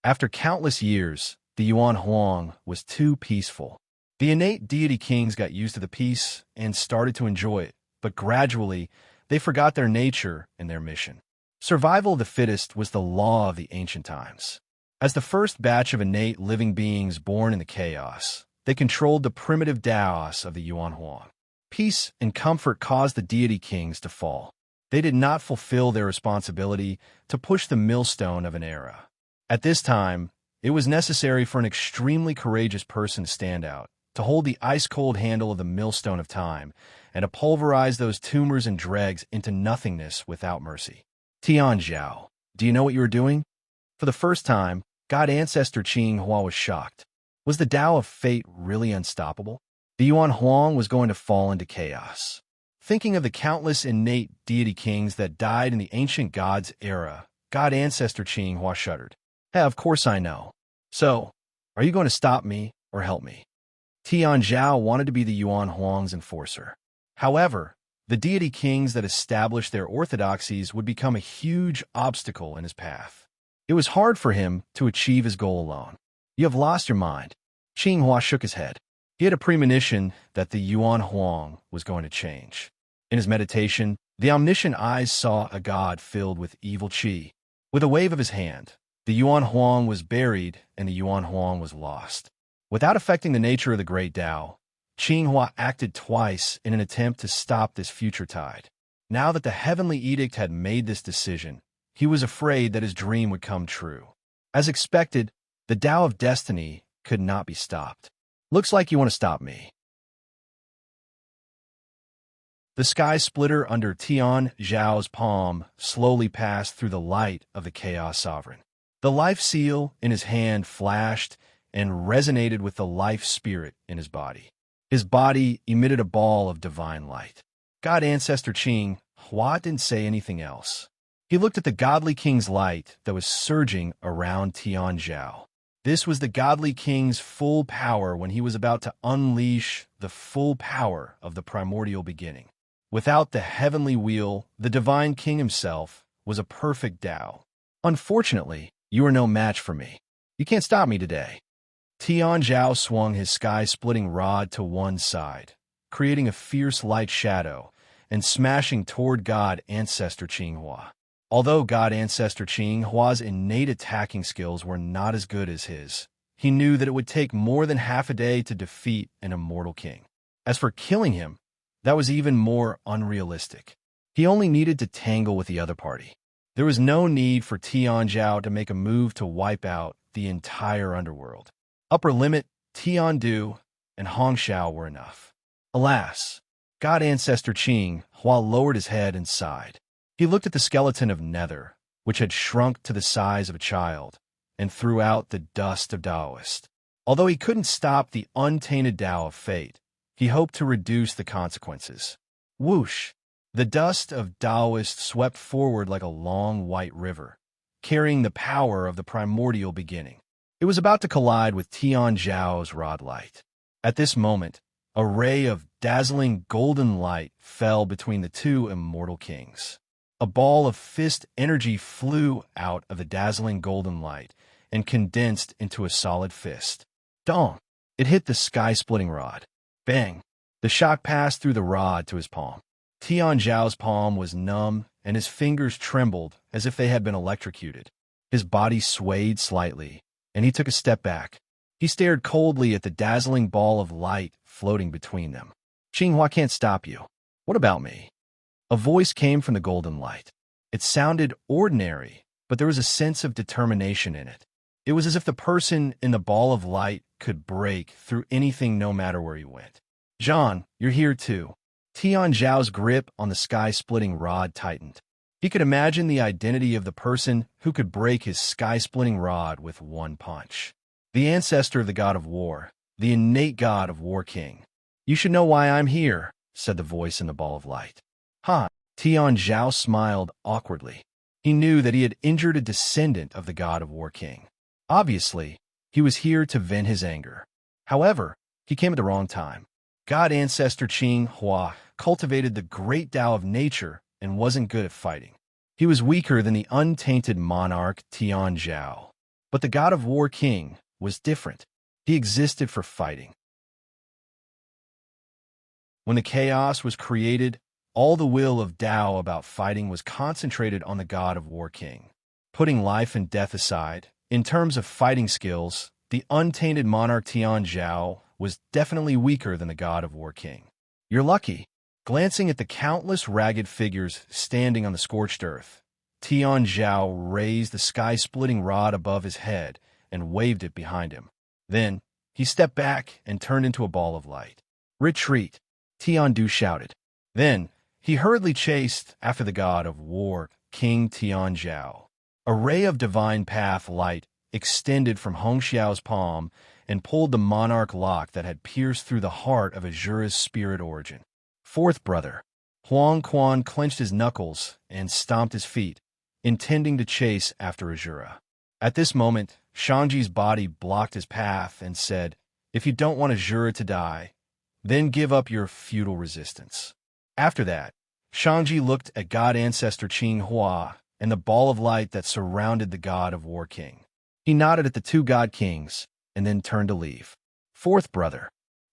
After countless years, the Yuan Huang was too peaceful. The innate deity kings got used to the peace and started to enjoy it, but gradually, they forgot their nature and their mission. Survival of the fittest was the law of the ancient times. As the first batch of innate living beings born in the chaos, they controlled the primitive Taos of the Yuan Huang. Peace and comfort caused the deity kings to fall. They did not fulfill their responsibility to push the millstone of an era. At this time, it was necessary for an extremely courageous person to stand out, to hold the ice-cold handle of the millstone of time, and to pulverize those tumors and dregs into nothingness without mercy. Tian Zhao, do you know what you are doing? For the first time, God Ancestor Qing Hua was shocked. Was the Tao of fate really unstoppable? The Yuan Huang was going to fall into chaos. Thinking of the countless innate deity kings that died in the ancient gods era, God Ancestor Qing Hua shuddered. Yeah, of course I know. So, are you going to stop me or help me? Tian Zhao wanted to be the Yuan Huang's enforcer. However, the deity kings that established their orthodoxies would become a huge obstacle in his path. It was hard for him to achieve his goal alone. You have lost your mind. Qing Hua shook his head. He had a premonition that the Yuan Huang was going to change. In his meditation, the omniscient eyes saw a god filled with evil qi. With a wave of his hand, the Yuan Huang was buried and the Yuan Huang was lost. Without affecting the nature of the great Tao, Qing Hua acted twice in an attempt to stop this future tide. Now that the heavenly edict had made this decision, he was afraid that his dream would come true. As expected, the Tao of destiny could not be stopped. Looks like you want to stop me. The sky splitter under Tian Zhao's palm slowly passed through the light of the Chaos Sovereign. The life seal in his hand flashed and resonated with the life spirit in his body. His body emitted a ball of divine light. God Ancestor Qing Hua didn't say anything else. He looked at the godly king's light that was surging around Tian Zhao. This was the godly king's full power when he was about to unleash the full power of the primordial beginning. Without the heavenly wheel, the divine king himself was a perfect Tao. Unfortunately, you are no match for me. You can't stop me today. Tian Zhao swung his sky-splitting rod to one side, creating a fierce light shadow and smashing toward God Ancestor Qing Hua. Although God Ancestor Qing Hua's innate attacking skills were not as good as his, he knew that it would take more than half a day to defeat an immortal king. As for killing him, that was even more unrealistic. He only needed to tangle with the other party. There was no need for Tian Zhao to make a move to wipe out the entire underworld. Upper Limit, Tian Du, and Hongxiao were enough. Alas, God Ancestor Qing Hua lowered his head and sighed. He looked at the skeleton of Nether, which had shrunk to the size of a child, and threw out the dust of Taoist. Although he couldn't stop the untainted Tao of fate, he hoped to reduce the consequences. Whoosh! The dust of Taoist swept forward like a long white river, carrying the power of the primordial beginning. It was about to collide with Tian Zhao's rod light. At this moment, a ray of dazzling golden light fell between the two immortal kings. A ball of fist energy flew out of the dazzling golden light and condensed into a solid fist. Dong! It hit the sky-splitting rod. Bang! The shock passed through the rod to his palm. Tian Zhao's palm was numb, and his fingers trembled as if they had been electrocuted. His body swayed slightly, and he took a step back. He stared coldly at the dazzling ball of light floating between them. Qing Hua can't stop you. What about me? A voice came from the golden light. It sounded ordinary, but there was a sense of determination in it. It was as if the person in the ball of light could break through anything no matter where he went. John, you're here too. Tian Zhao's grip on the sky-splitting rod tightened. He could imagine the identity of the person who could break his sky-splitting rod with one punch. The ancestor of the god of war, the innate god of War King. You should know why I'm here, said the voice in the ball of light. Huh? Tian Zhao smiled awkwardly. He knew that he had injured a descendant of the god of War King. Obviously, he was here to vent his anger. However, he came at the wrong time. God ancestor Qing Hua cultivated the great Tao of nature and wasn't good at fighting. He was weaker than the untainted monarch Tian Zhao. But the god of War King was different. He existed for fighting. When the chaos was created, all the will of Tao about fighting was concentrated on the god of War King. Putting life and death aside, in terms of fighting skills, the untainted monarch Tian Zhao was definitely weaker than the god of War King. You're lucky. Glancing at the countless ragged figures standing on the scorched earth, Tian Zhao raised the sky-splitting rod above his head and waved it behind him. Then, he stepped back and turned into a ball of light. Retreat, Tian Du shouted. Then, he hurriedly chased after the god of war, King Tian Zhao. A ray of divine path light extended from Hongxiao's palm and pulled the monarch lock that had pierced through the heart of Azura's spirit origin. Fourth brother. Huang Quan clenched his knuckles and stomped his feet, intending to chase after Azura. At this moment, Shangji's body blocked his path and said, "If you don't want Azura to die, then give up your futile resistance." After that, Shangji looked at god ancestor Qing Hua and the ball of light that surrounded the god of War King. He nodded at the two god kings and then turned to leave. Fourth brother.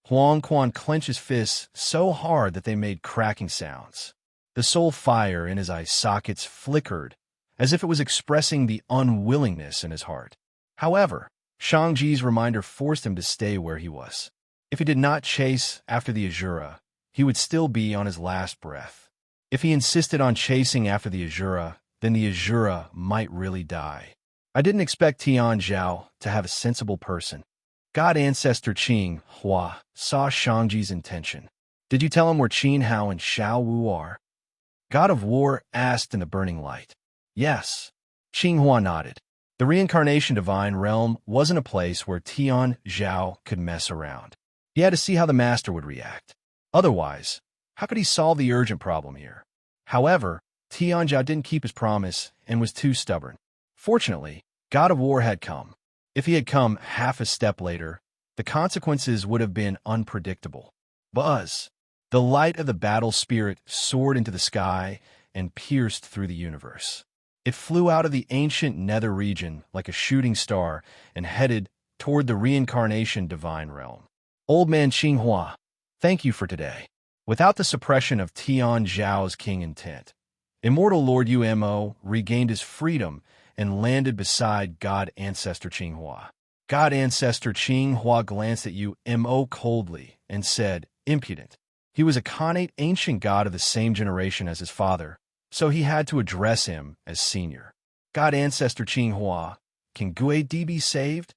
Huang Quan clenched his fists so hard that they made cracking sounds. The soul fire in his eye sockets flickered, as if it was expressing the unwillingness in his heart. However, Shangji's reminder forced him to stay where he was. If he did not chase after the Azura, he would still be on his last breath. If he insisted on chasing after the Azura, then the Azura might really die. I didn't expect Tian Zhao to have a sensible person. God ancestor Qing Hua saw Shangji's intention. Did you tell him where Qin Hao and Xiao Wu are? God of War asked in the burning light. Yes. Qing Hua nodded. The reincarnation divine realm wasn't a place where Tian Zhao could mess around. He had to see how the master would react. Otherwise, how could he solve the urgent problem here? However, Tian Zhao didn't keep his promise and was too stubborn. Fortunately, God of War had come. If he had come half a step later, the consequences would have been unpredictable. Buzz! The light of the battle spirit soared into the sky and pierced through the universe. It flew out of the ancient nether region like a shooting star and headed toward the reincarnation divine realm. Old man Xinghua, thank you for today. Without the suppression of Tian Zhao's king intent, immortal Lord Umo regained his freedom and landed beside God Ancestor Qinghua. God Ancestor Qinghua glanced at Umo coldly and said, impudent. He was a connate ancient god of the same generation as his father, so he had to address him as senior. God Ancestor Qinghua, can Guidi be saved?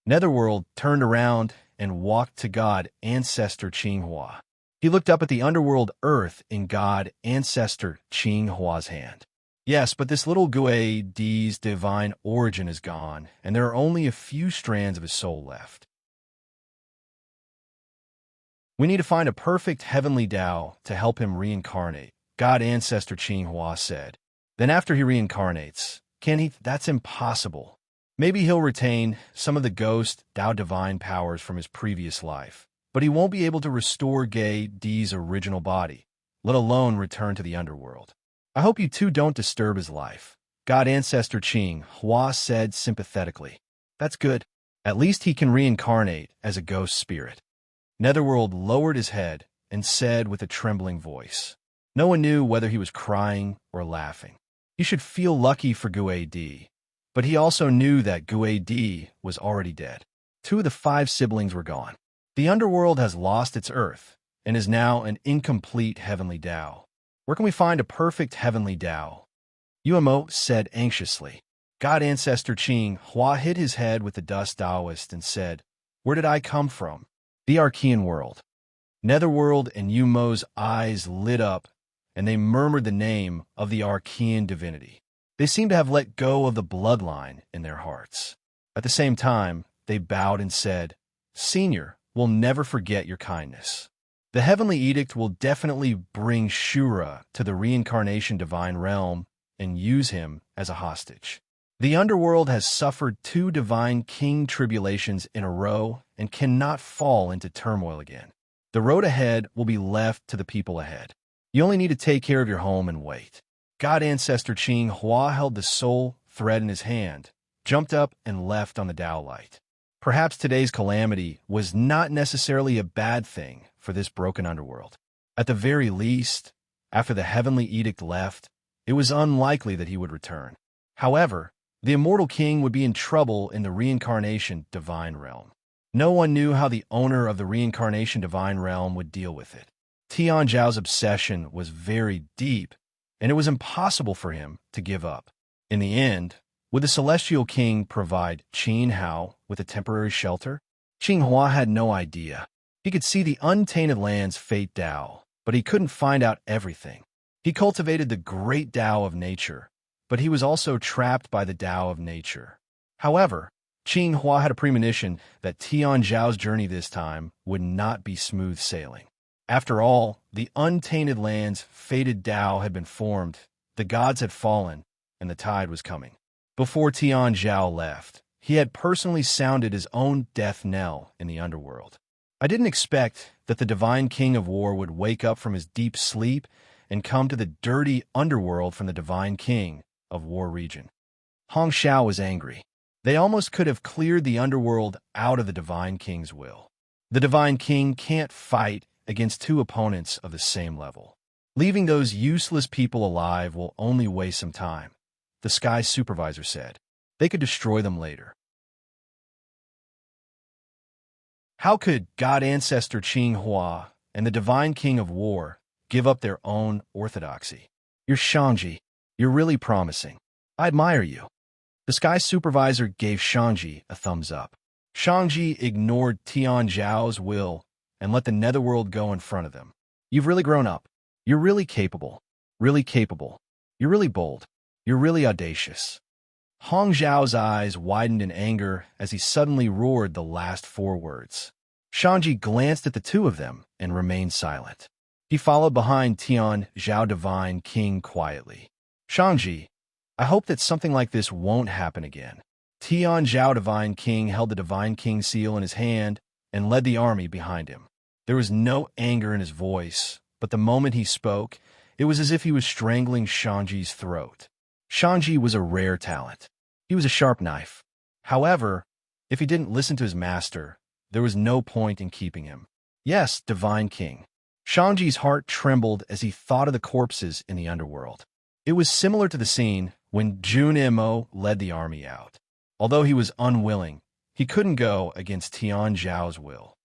Netherworld turned around and walked to God Ancestor Qinghua. He looked up at the underworld earth in God Ancestor Qinghua's hand. Yes, but this little Guidi's divine origin is gone, and there are only a few strands of his soul left. We need to find a perfect heavenly Tao to help him reincarnate, God Ancestor Qinghua said. Then after he reincarnates, can he? That's impossible. Maybe he'll retain some of the ghost Tao divine powers from his previous life, but he won't be able to restore Guidi's original body, let alone return to the underworld. I hope you two don't disturb his life, God Ancestor Qinghua said sympathetically. That's good. At least he can reincarnate as a ghost spirit. Netherworld lowered his head and said with a trembling voice. No one knew whether he was crying or laughing. He should feel lucky for Guidi, but he also knew that Guidi was already dead. 2 of the 5 siblings were gone. The underworld has lost its earth and is now an incomplete heavenly Tao. Where can we find a perfect heavenly Tao? Umo said anxiously. God Ancestor Qing Hua hit his head with the dust Taoist and said, "Where did I come from?" The Archean world. Netherworld and Yumo's eyes lit up, and they murmured the name of the Archean divinity. They seemed to have let go of the bloodline in their hearts. At the same time, they bowed and said, "Senior, we'll never forget your kindness." The Heavenly Edict will definitely bring Shura to the reincarnation divine realm and use him as a hostage. The underworld has suffered 2 divine king tribulations in a row and cannot fall into turmoil again. The road ahead will be left to the people ahead. You only need to take care of your home and wait. God Ancestor Qing Hua held the soul thread in his hand, jumped up, and left on the Tao light. Perhaps today's calamity was not necessarily a bad thing for this broken underworld. At the very least, after the Heavenly Edict left, it was unlikely that he would return. However, the immortal king would be in trouble in the reincarnation divine realm. No one knew how the owner of the reincarnation divine realm would deal with it. Tian Zhao's obsession was very deep, and it was impossible for him to give up. In the end, would the celestial king provide Qin Hao with a temporary shelter? Qing Hua had no idea. He could see the untainted land's fate Tao, but he couldn't find out everything. He cultivated the great Tao of nature, but he was also trapped by the Tao of nature. However, Qing Hua had a premonition that Tian Zhao's journey this time would not be smooth sailing. After all, the untainted land's fated Tao had been formed, the gods had fallen, and the tide was coming. Before Tian Zhao left, he had personally sounded his own death knell in the underworld. "I didn't expect that the divine king of war would wake up from his deep sleep and come to the dirty underworld from the divine king of war region." Hong Xiao was angry. They almost could have cleared the underworld out of the divine king's will. The divine king can't fight against 2 opponents of the same level. Leaving those useless people alive will only waste some time, the sky supervisor said. They could destroy them later. How could God Ancestor Qing Hua and the divine king of war give up their own orthodoxy? "You're Shangji. You're really promising. I admire you." The sky supervisor gave Shangji a thumbs up. Shangji ignored Tian Zhao's will and let the netherworld go in front of them. "You've really grown up. You're really capable. Really capable. You're really bold. You're really audacious." Hong Zhao's eyes widened in anger as he suddenly roared the last 4 words. Shangji glanced at the 2 of them and remained silent. He followed behind Tian Zhao Divine King quietly. "Shangji, I hope that something like this won't happen again." Tian Zhao Divine King held the Divine King seal in his hand and led the army behind him. There was no anger in his voice, but the moment he spoke, it was as if he was strangling Shangji's throat. Shangji was a rare talent. He was a sharp knife. However, if he didn't listen to his master, there was no point in keeping him. "Yes, Divine King." Shangji's heart trembled as he thought of the corpses in the underworld. It was similar to the scene when Jun Mo led the army out. Although he was unwilling, he couldn't go against Tian Zhao's will.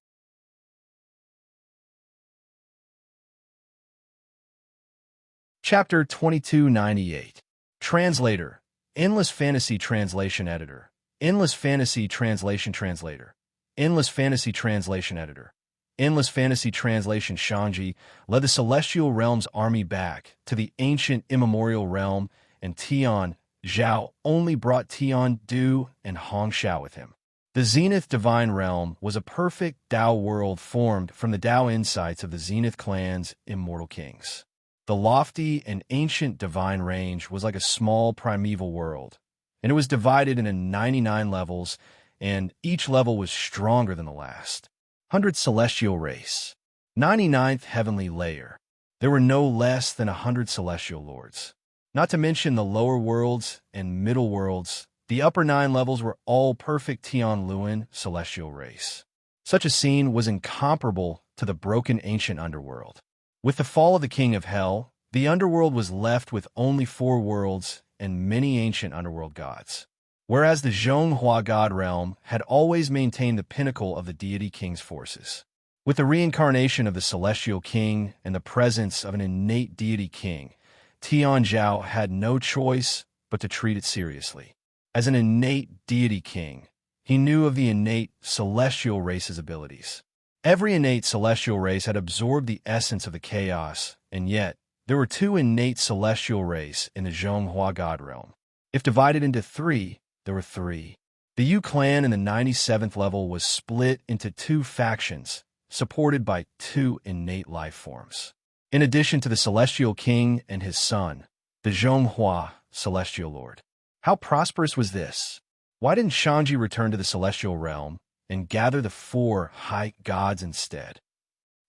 Chapter 2298. Translator. Endless Fantasy Translation Editor. Endless Fantasy Translation Translator. Endless Fantasy Translation Editor. Endless Fantasy Translation. Shangji led the Celestial Realm's army back to the ancient immemorial realm, and Tian Zhao only brought Tian Du and Hong Xiao with him. The Zenith Divine Realm was a perfect Tao world formed from the Tao insights of the Zenith clan's immortal kings. The lofty and ancient divine range was like a small primeval world, and it was divided into 99 levels, and each level was stronger than the last. 100 Celestial Race. 99th Heavenly Layer. There were no less than 100 Celestial Lords. Not to mention the lower worlds and middle worlds, the upper 9 levels were all perfect Tian Luan Celestial Race. Such a scene was incomparable to the broken ancient underworld. With the fall of the King of Hell, the underworld was left with only 4 worlds and many ancient underworld gods. Whereas the Zhonghua God realm had always maintained the pinnacle of the deity king's forces. With the reincarnation of the celestial king and the presence of an innate deity king, Tian Zhao had no choice but to treat it seriously. As an innate deity king, he knew of the innate celestial race's abilities. Every innate celestial race had absorbed the essence of the chaos, and yet there were two innate celestial race in the Zhonghua God realm. If divided into three, there were three. The Yu clan in the 97th level was split into two factions, supported by two innate life forms. In addition to the Celestial King and his son, the Zhonghua Celestial Lord. How prosperous was this? Why didn't Shangji return to the Celestial Realm and gather the four high gods instead?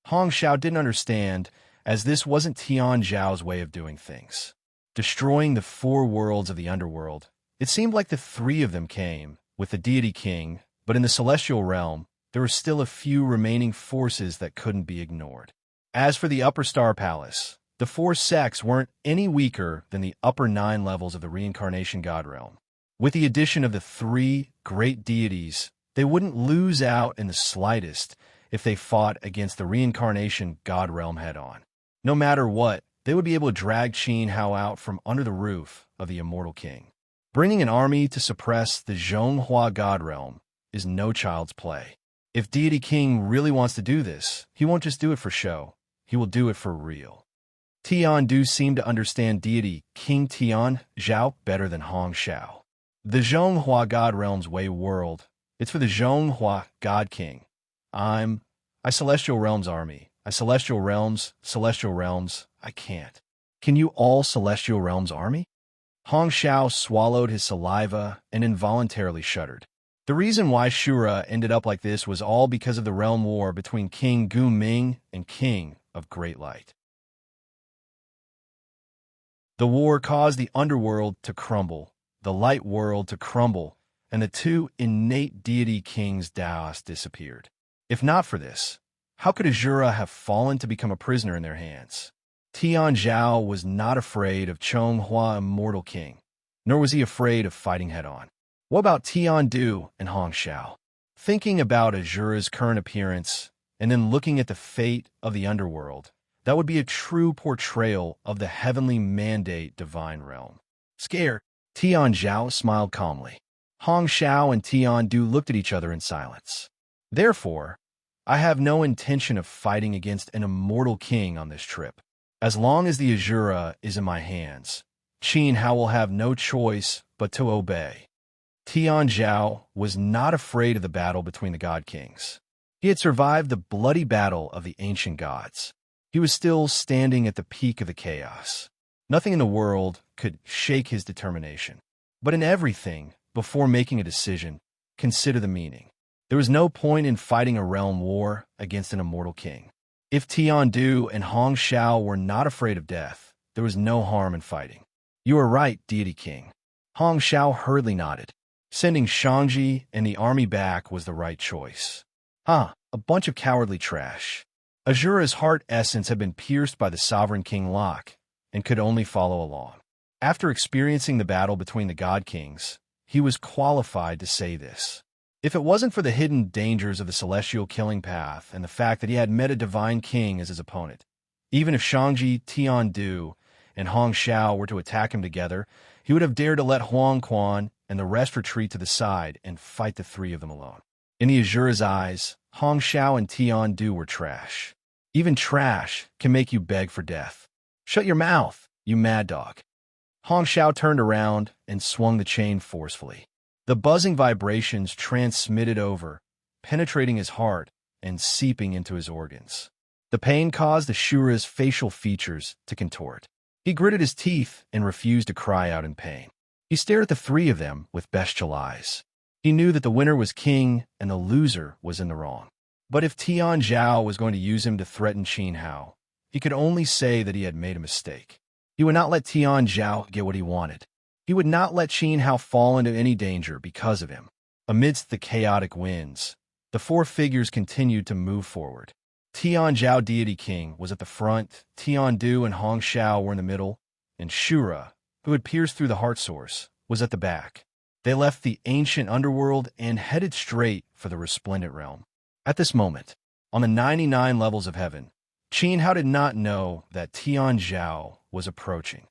Hong Xiao didn't understand, as this wasn't Tian Zhao's way of doing things. Destroying the four worlds of the underworld, it seemed like the three of them came with the deity king, but in the Celestial Realm, there were still a few remaining forces that couldn't be ignored. As for the Upper Star Palace, the four sects weren't any weaker than the upper 9 levels of the Reincarnation God Realm. With the addition of the three great deities, they wouldn't lose out in the slightest if they fought against the Reincarnation God Realm head-on. No matter what, they would be able to drag Qin Hao out from under the roof of the Immortal King. Bringing an army to suppress the Zhonghua God Realm is no child's play. If Deity King really wants to do this, he won't just do it for show. He will do it for real. Tian Du seemed to understand Deity King Tian Zhao better than Hong Xiao. The Zhonghua God Realm's way world, it's for the Zhonghua God King. I Celestial Realms army. I Celestial Realms, I can't. Can you all Celestial Realms army? Hong Xiao swallowed his saliva and involuntarily shuddered. The reason why Shura ended up like this was all because of the realm war between King Gu Ming and King of Great Light. The war caused the underworld to crumble, the light world to crumble, and the two innate deity kings' Daos disappeared. If not for this, how could Azura have fallen to become a prisoner in their hands? Tian Zhao was not afraid of Zhonghua Immortal King, nor was he afraid of fighting head-on. What about Tian Du and Hong Xiao? Thinking about Azura's current appearance, and then looking at the fate of the underworld, that would be a true portrayal of the heavenly mandate divine realm. Scared, Tian Zhao smiled calmly. Hong Xiao and Tian Du looked at each other in silence. Therefore, I have no intention of fighting against an immortal king on this trip. As long as the Azura is in my hands, Qin Hao will have no choice but to obey. Tian Zhao was not afraid of the battle between the God Kings. He had survived the bloody battle of the ancient gods. He was still standing at the peak of the chaos. Nothing in the world could shake his determination. But in everything, before making a decision, consider the meaning. There was no point in fighting a realm war against an immortal king. If Tian Du and Hong Xiao were not afraid of death, there was no harm in fighting. You are right, Deity King. Hong Xiao hurriedly nodded. Sending Shangji and the army back was the right choice. A bunch of cowardly trash. Azura's heart essence had been pierced by the sovereign King Locke and could only follow along. After experiencing the battle between the God Kings, he was qualified to say this. If it wasn't for the hidden dangers of the celestial killing path and the fact that he had met a divine king as his opponent, even if Shangji, Tian Du, and Hong Xiao were to attack him together, he would have dared to let Huang Quan and the rest retreat to the side and fight the three of them alone. In the Azura's eyes, Hong Xiao and Tian Du were trash. Even trash can make you beg for death. Shut your mouth, you mad dog. Hong Xiao turned around and swung the chain forcefully. The buzzing vibrations transmitted over, penetrating his heart and seeping into his organs. The pain caused Ashura's facial features to contort. He gritted his teeth and refused to cry out in pain. He stared at the three of them with bestial eyes. He knew that the winner was king and the loser was in the wrong. But if Tian Zhao was going to use him to threaten Qin Hao, he could only say that he had made a mistake. He would not let Tian Zhao get what he wanted. He would not let Qin Hao fall into any danger because of him. Amidst the chaotic winds, the four figures continued to move forward. Tian Zhao Deity King was at the front, Tian Du and Hong Xiao were in the middle, and Shura, who had pierced through the heart source, was at the back. They left the ancient underworld and headed straight for the resplendent realm. At this moment, on the 99 levels of heaven, Qin Hao did not know that Tian Zhao was approaching.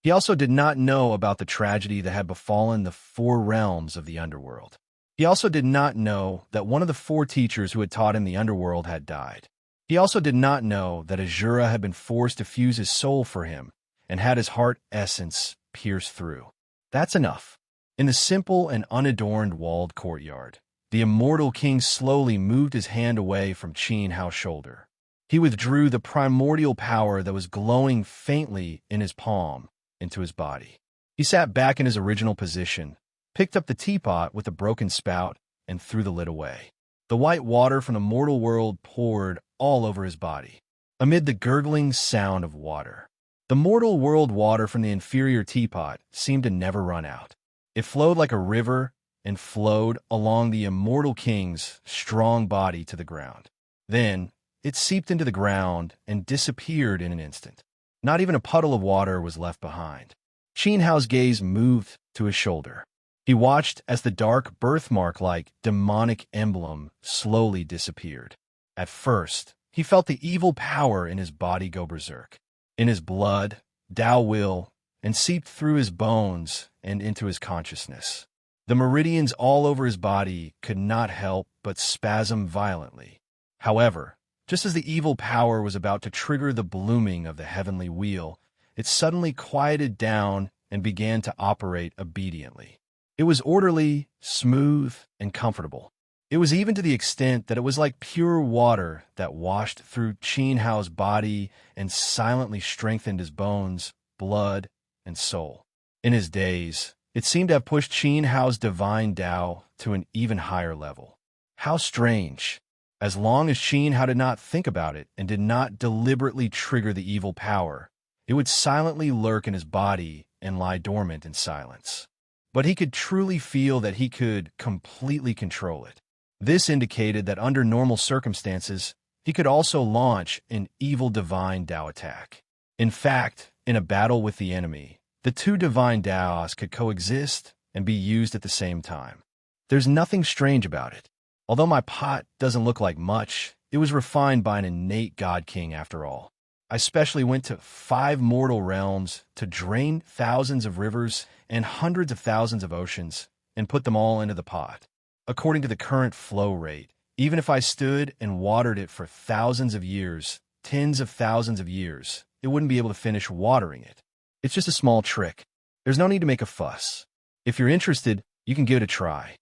He also did not know about the tragedy that had befallen the 4 realms of the underworld. He also did not know that one of the 4 teachers who had taught him the underworld had died. He also did not know that Azura had been forced to fuse his soul for him and had his heart essence pierced through. That's enough. In the simple and unadorned walled courtyard, the immortal king slowly moved his hand away from Qin Hao's shoulder. He withdrew the primordial power that was glowing faintly in his palm into his body. He sat back in his original position, picked up the teapot with the broken spout, and threw the lid away. The white water from the mortal world poured all over his body, amid the gurgling sound of water. The mortal world water from the inferior teapot seemed to never run out. It flowed like a river and flowed along the immortal king's strong body to the ground. Then, it seeped into the ground and disappeared in an instant. Not even a puddle of water was left behind. Qin Hao's gaze moved to his shoulder. He watched as the dark birthmark-like demonic emblem slowly disappeared. At first, he felt the evil power in his body go berserk. In his blood, Tao will, and seeped through his bones and into his consciousness. The meridians all over his body could not help but spasm violently. However, just as the evil power was about to trigger the blooming of the heavenly wheel, it suddenly quieted down and began to operate obediently. It was orderly, smooth, and comfortable. It was even to the extent that it was like pure water that washed through Qin Hao's body and silently strengthened his bones, blood, and soul. In his days, it seemed to have pushed Qin Hao's divine Tao to an even higher level. How strange! As long as Qin Hao did not think about it and did not deliberately trigger the evil power, it would silently lurk in his body and lie dormant in silence. But he could truly feel that he could completely control it. This indicated that under normal circumstances, he could also launch an evil divine Tao attack. In fact, in a battle with the enemy, the 2 divine Taos could coexist and be used at the same time. There's nothing strange about it. Although my pot doesn't look like much, it was refined by an innate God King after all. I specially went to 5 mortal realms to drain thousands of rivers and hundreds of thousands of oceans and put them all into the pot. According to the current flow rate, even if I stood and watered it for thousands of years, tens of thousands of years, it wouldn't be able to finish watering it. It's just a small trick. There's no need to make a fuss. If you're interested, you can give it a try.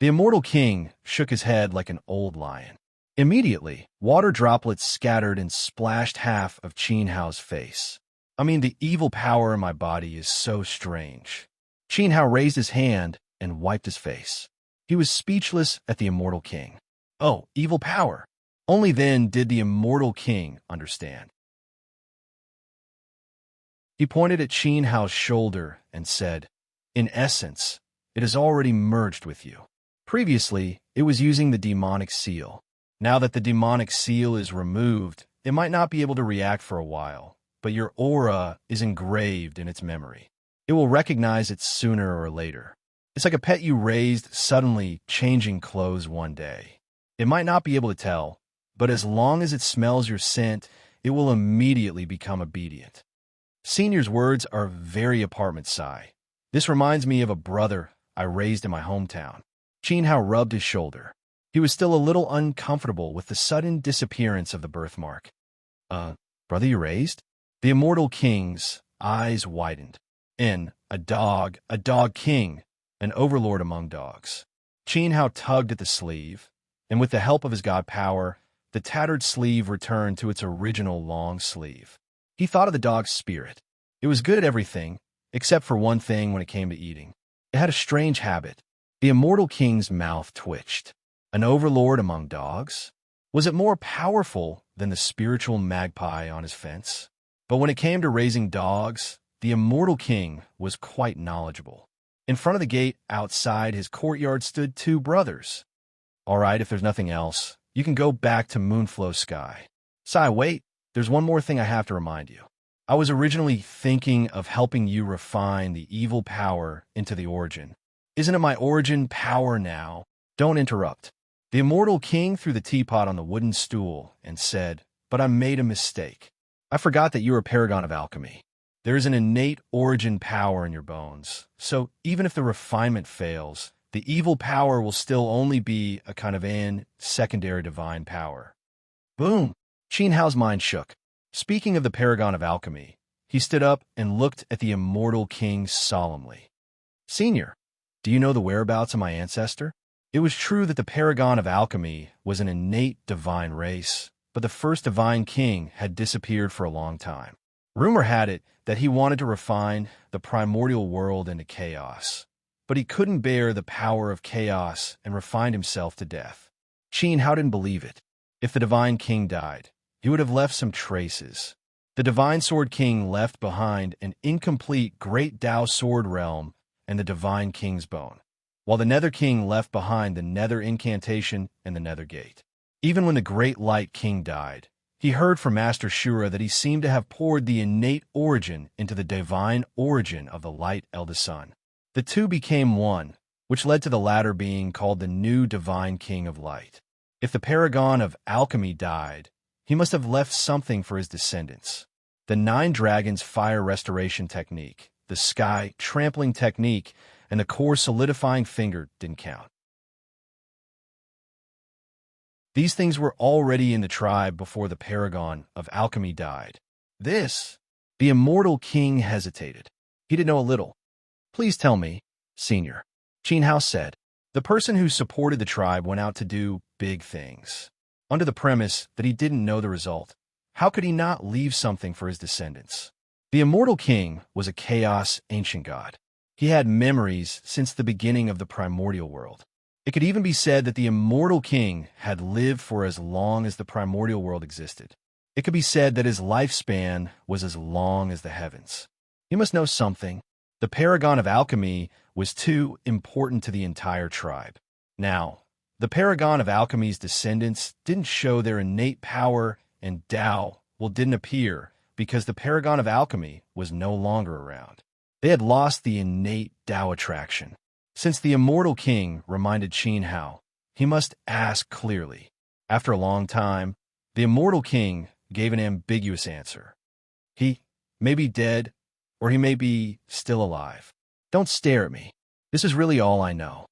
The immortal king shook his head like an old lion. Immediately, water droplets scattered and splashed half of Qin Hao's face. I mean, the evil power in my body is so strange. Qin Hao raised his hand and wiped his face. He was speechless at the immortal king. Oh, evil power! Only then did the immortal king understand. He pointed at Qin Hao's shoulder and said, "In essence, it has already merged with you. Previously, it was using the demonic seal. Now that the demonic seal is removed, it might not be able to react for a while, but your aura is engraved in its memory. It will recognize it sooner or later. It's like a pet you raised suddenly changing clothes one day. It might not be able to tell, but as long as it smells your scent, it will immediately become obedient." Senior's words are very apartment sigh. This reminds me of a brother I raised in my hometown. Qin Hao rubbed his shoulder. He was still a little uncomfortable with the sudden disappearance of the birthmark. Brother you raised?" The immortal king's eyes widened. A dog king, an overlord among dogs. Qin Hao tugged at the sleeve, and with the help of his god power, the tattered sleeve returned to its original long sleeve. He thought of the dog's spirit. It was good at everything, except for one thing when it came to eating. It had a strange habit. The immortal king's mouth twitched. An overlord among dogs? Was it more powerful than the spiritual magpie on his fence? But when it came to raising dogs, the immortal king was quite knowledgeable. In front of the gate outside his courtyard stood 2 brothers. "All right, if there's nothing else, you can go back to Moonflow Sky." "Sai, wait, there's one more thing I have to remind you. I was originally thinking of helping you refine the evil power into the origin. Isn't it my origin power now?" "Don't interrupt." The immortal king threw the teapot on the wooden stool and said, "But I made a mistake. I forgot that you're a paragon of alchemy. There is an innate origin power in your bones, so even if the refinement fails, the evil power will still only be a kind of secondary divine power. Boom! Qin Hao's mind shook. Speaking of the paragon of alchemy, he stood up and looked at the immortal king solemnly. Senior, do you know the whereabouts of my ancestor? It was true that the paragon of alchemy was an innate divine race, but the first divine king had disappeared for a long time. Rumor had it that he wanted to refine the primordial world into chaos, but he couldn't bear the power of chaos and refined himself to death. Qin Hao didn't believe it. If the divine king died, he would have left some traces. The divine sword king left behind an incomplete great Dao sword realm and the divine king's bone, while the nether king left behind the nether incantation and the nether gate. Even when the great light king died, he heard from Master Shura that he seemed to have poured the innate origin into the divine origin of the light eldest son. The two became one, which led to the latter being called the new divine king of light. If the paragon of alchemy died, he must have left something for his descendants. The 9 dragons fire restoration technique, the sky trampling technique, and the core solidifying finger didn't count. These things were already in the tribe before the paragon of alchemy died. The immortal king hesitated. He did know a little. Please tell me, Senior, Qin Hao said. The person who supported the tribe went out to do big things. Under the premise that he didn't know the result, how could he not leave something for his descendants? The immortal king was a chaos ancient god. He had memories since the beginning of the primordial world. It could even be said that the immortal king had lived for as long as the primordial world existed. It could be said that his lifespan was as long as the heavens. He must know something. The paragon of alchemy was too important to the entire tribe. Now, the paragon of alchemy's descendants didn't show their innate power, and Dao didn't appear because the paragon of alchemy was no longer around. They had lost the innate Dao attraction. Since the immortal king reminded Qin Hao, he must ask clearly. After a long time, the immortal king gave an ambiguous answer. He may be dead, or he may be still alive. Don't stare at me. This is really all I know.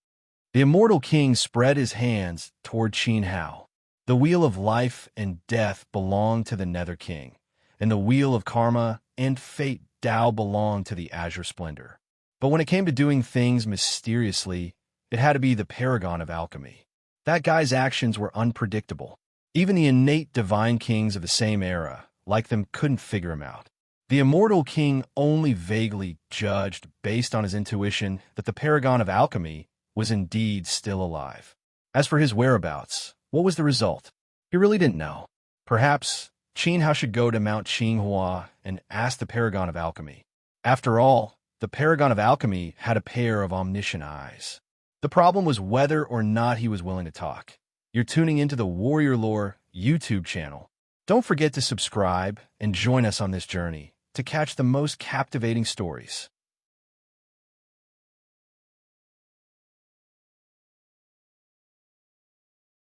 The immortal king spread his hands toward Qin Hao. The wheel of life and death belonged to the nether king, and the wheel of karma and fate Dao belonged to the azure splendor. But when it came to doing things mysteriously, it had to be the paragon of alchemy. That guy's actions were unpredictable. Even the innate divine kings of the same era, like them, couldn't figure him out. The immortal king only vaguely judged, based on his intuition, that the paragon of alchemy was indeed still alive. As for his whereabouts, what was the result? He really didn't know. Perhaps Qin Hao should go to Mount Qinghua and ask the paragon of alchemy. After all, the paragon of alchemy had a pair of omniscient eyes. The problem was whether or not he was willing to talk. You're tuning into the Warrior Lore YouTube channel. Don't forget to subscribe and join us on this journey to catch the most captivating stories.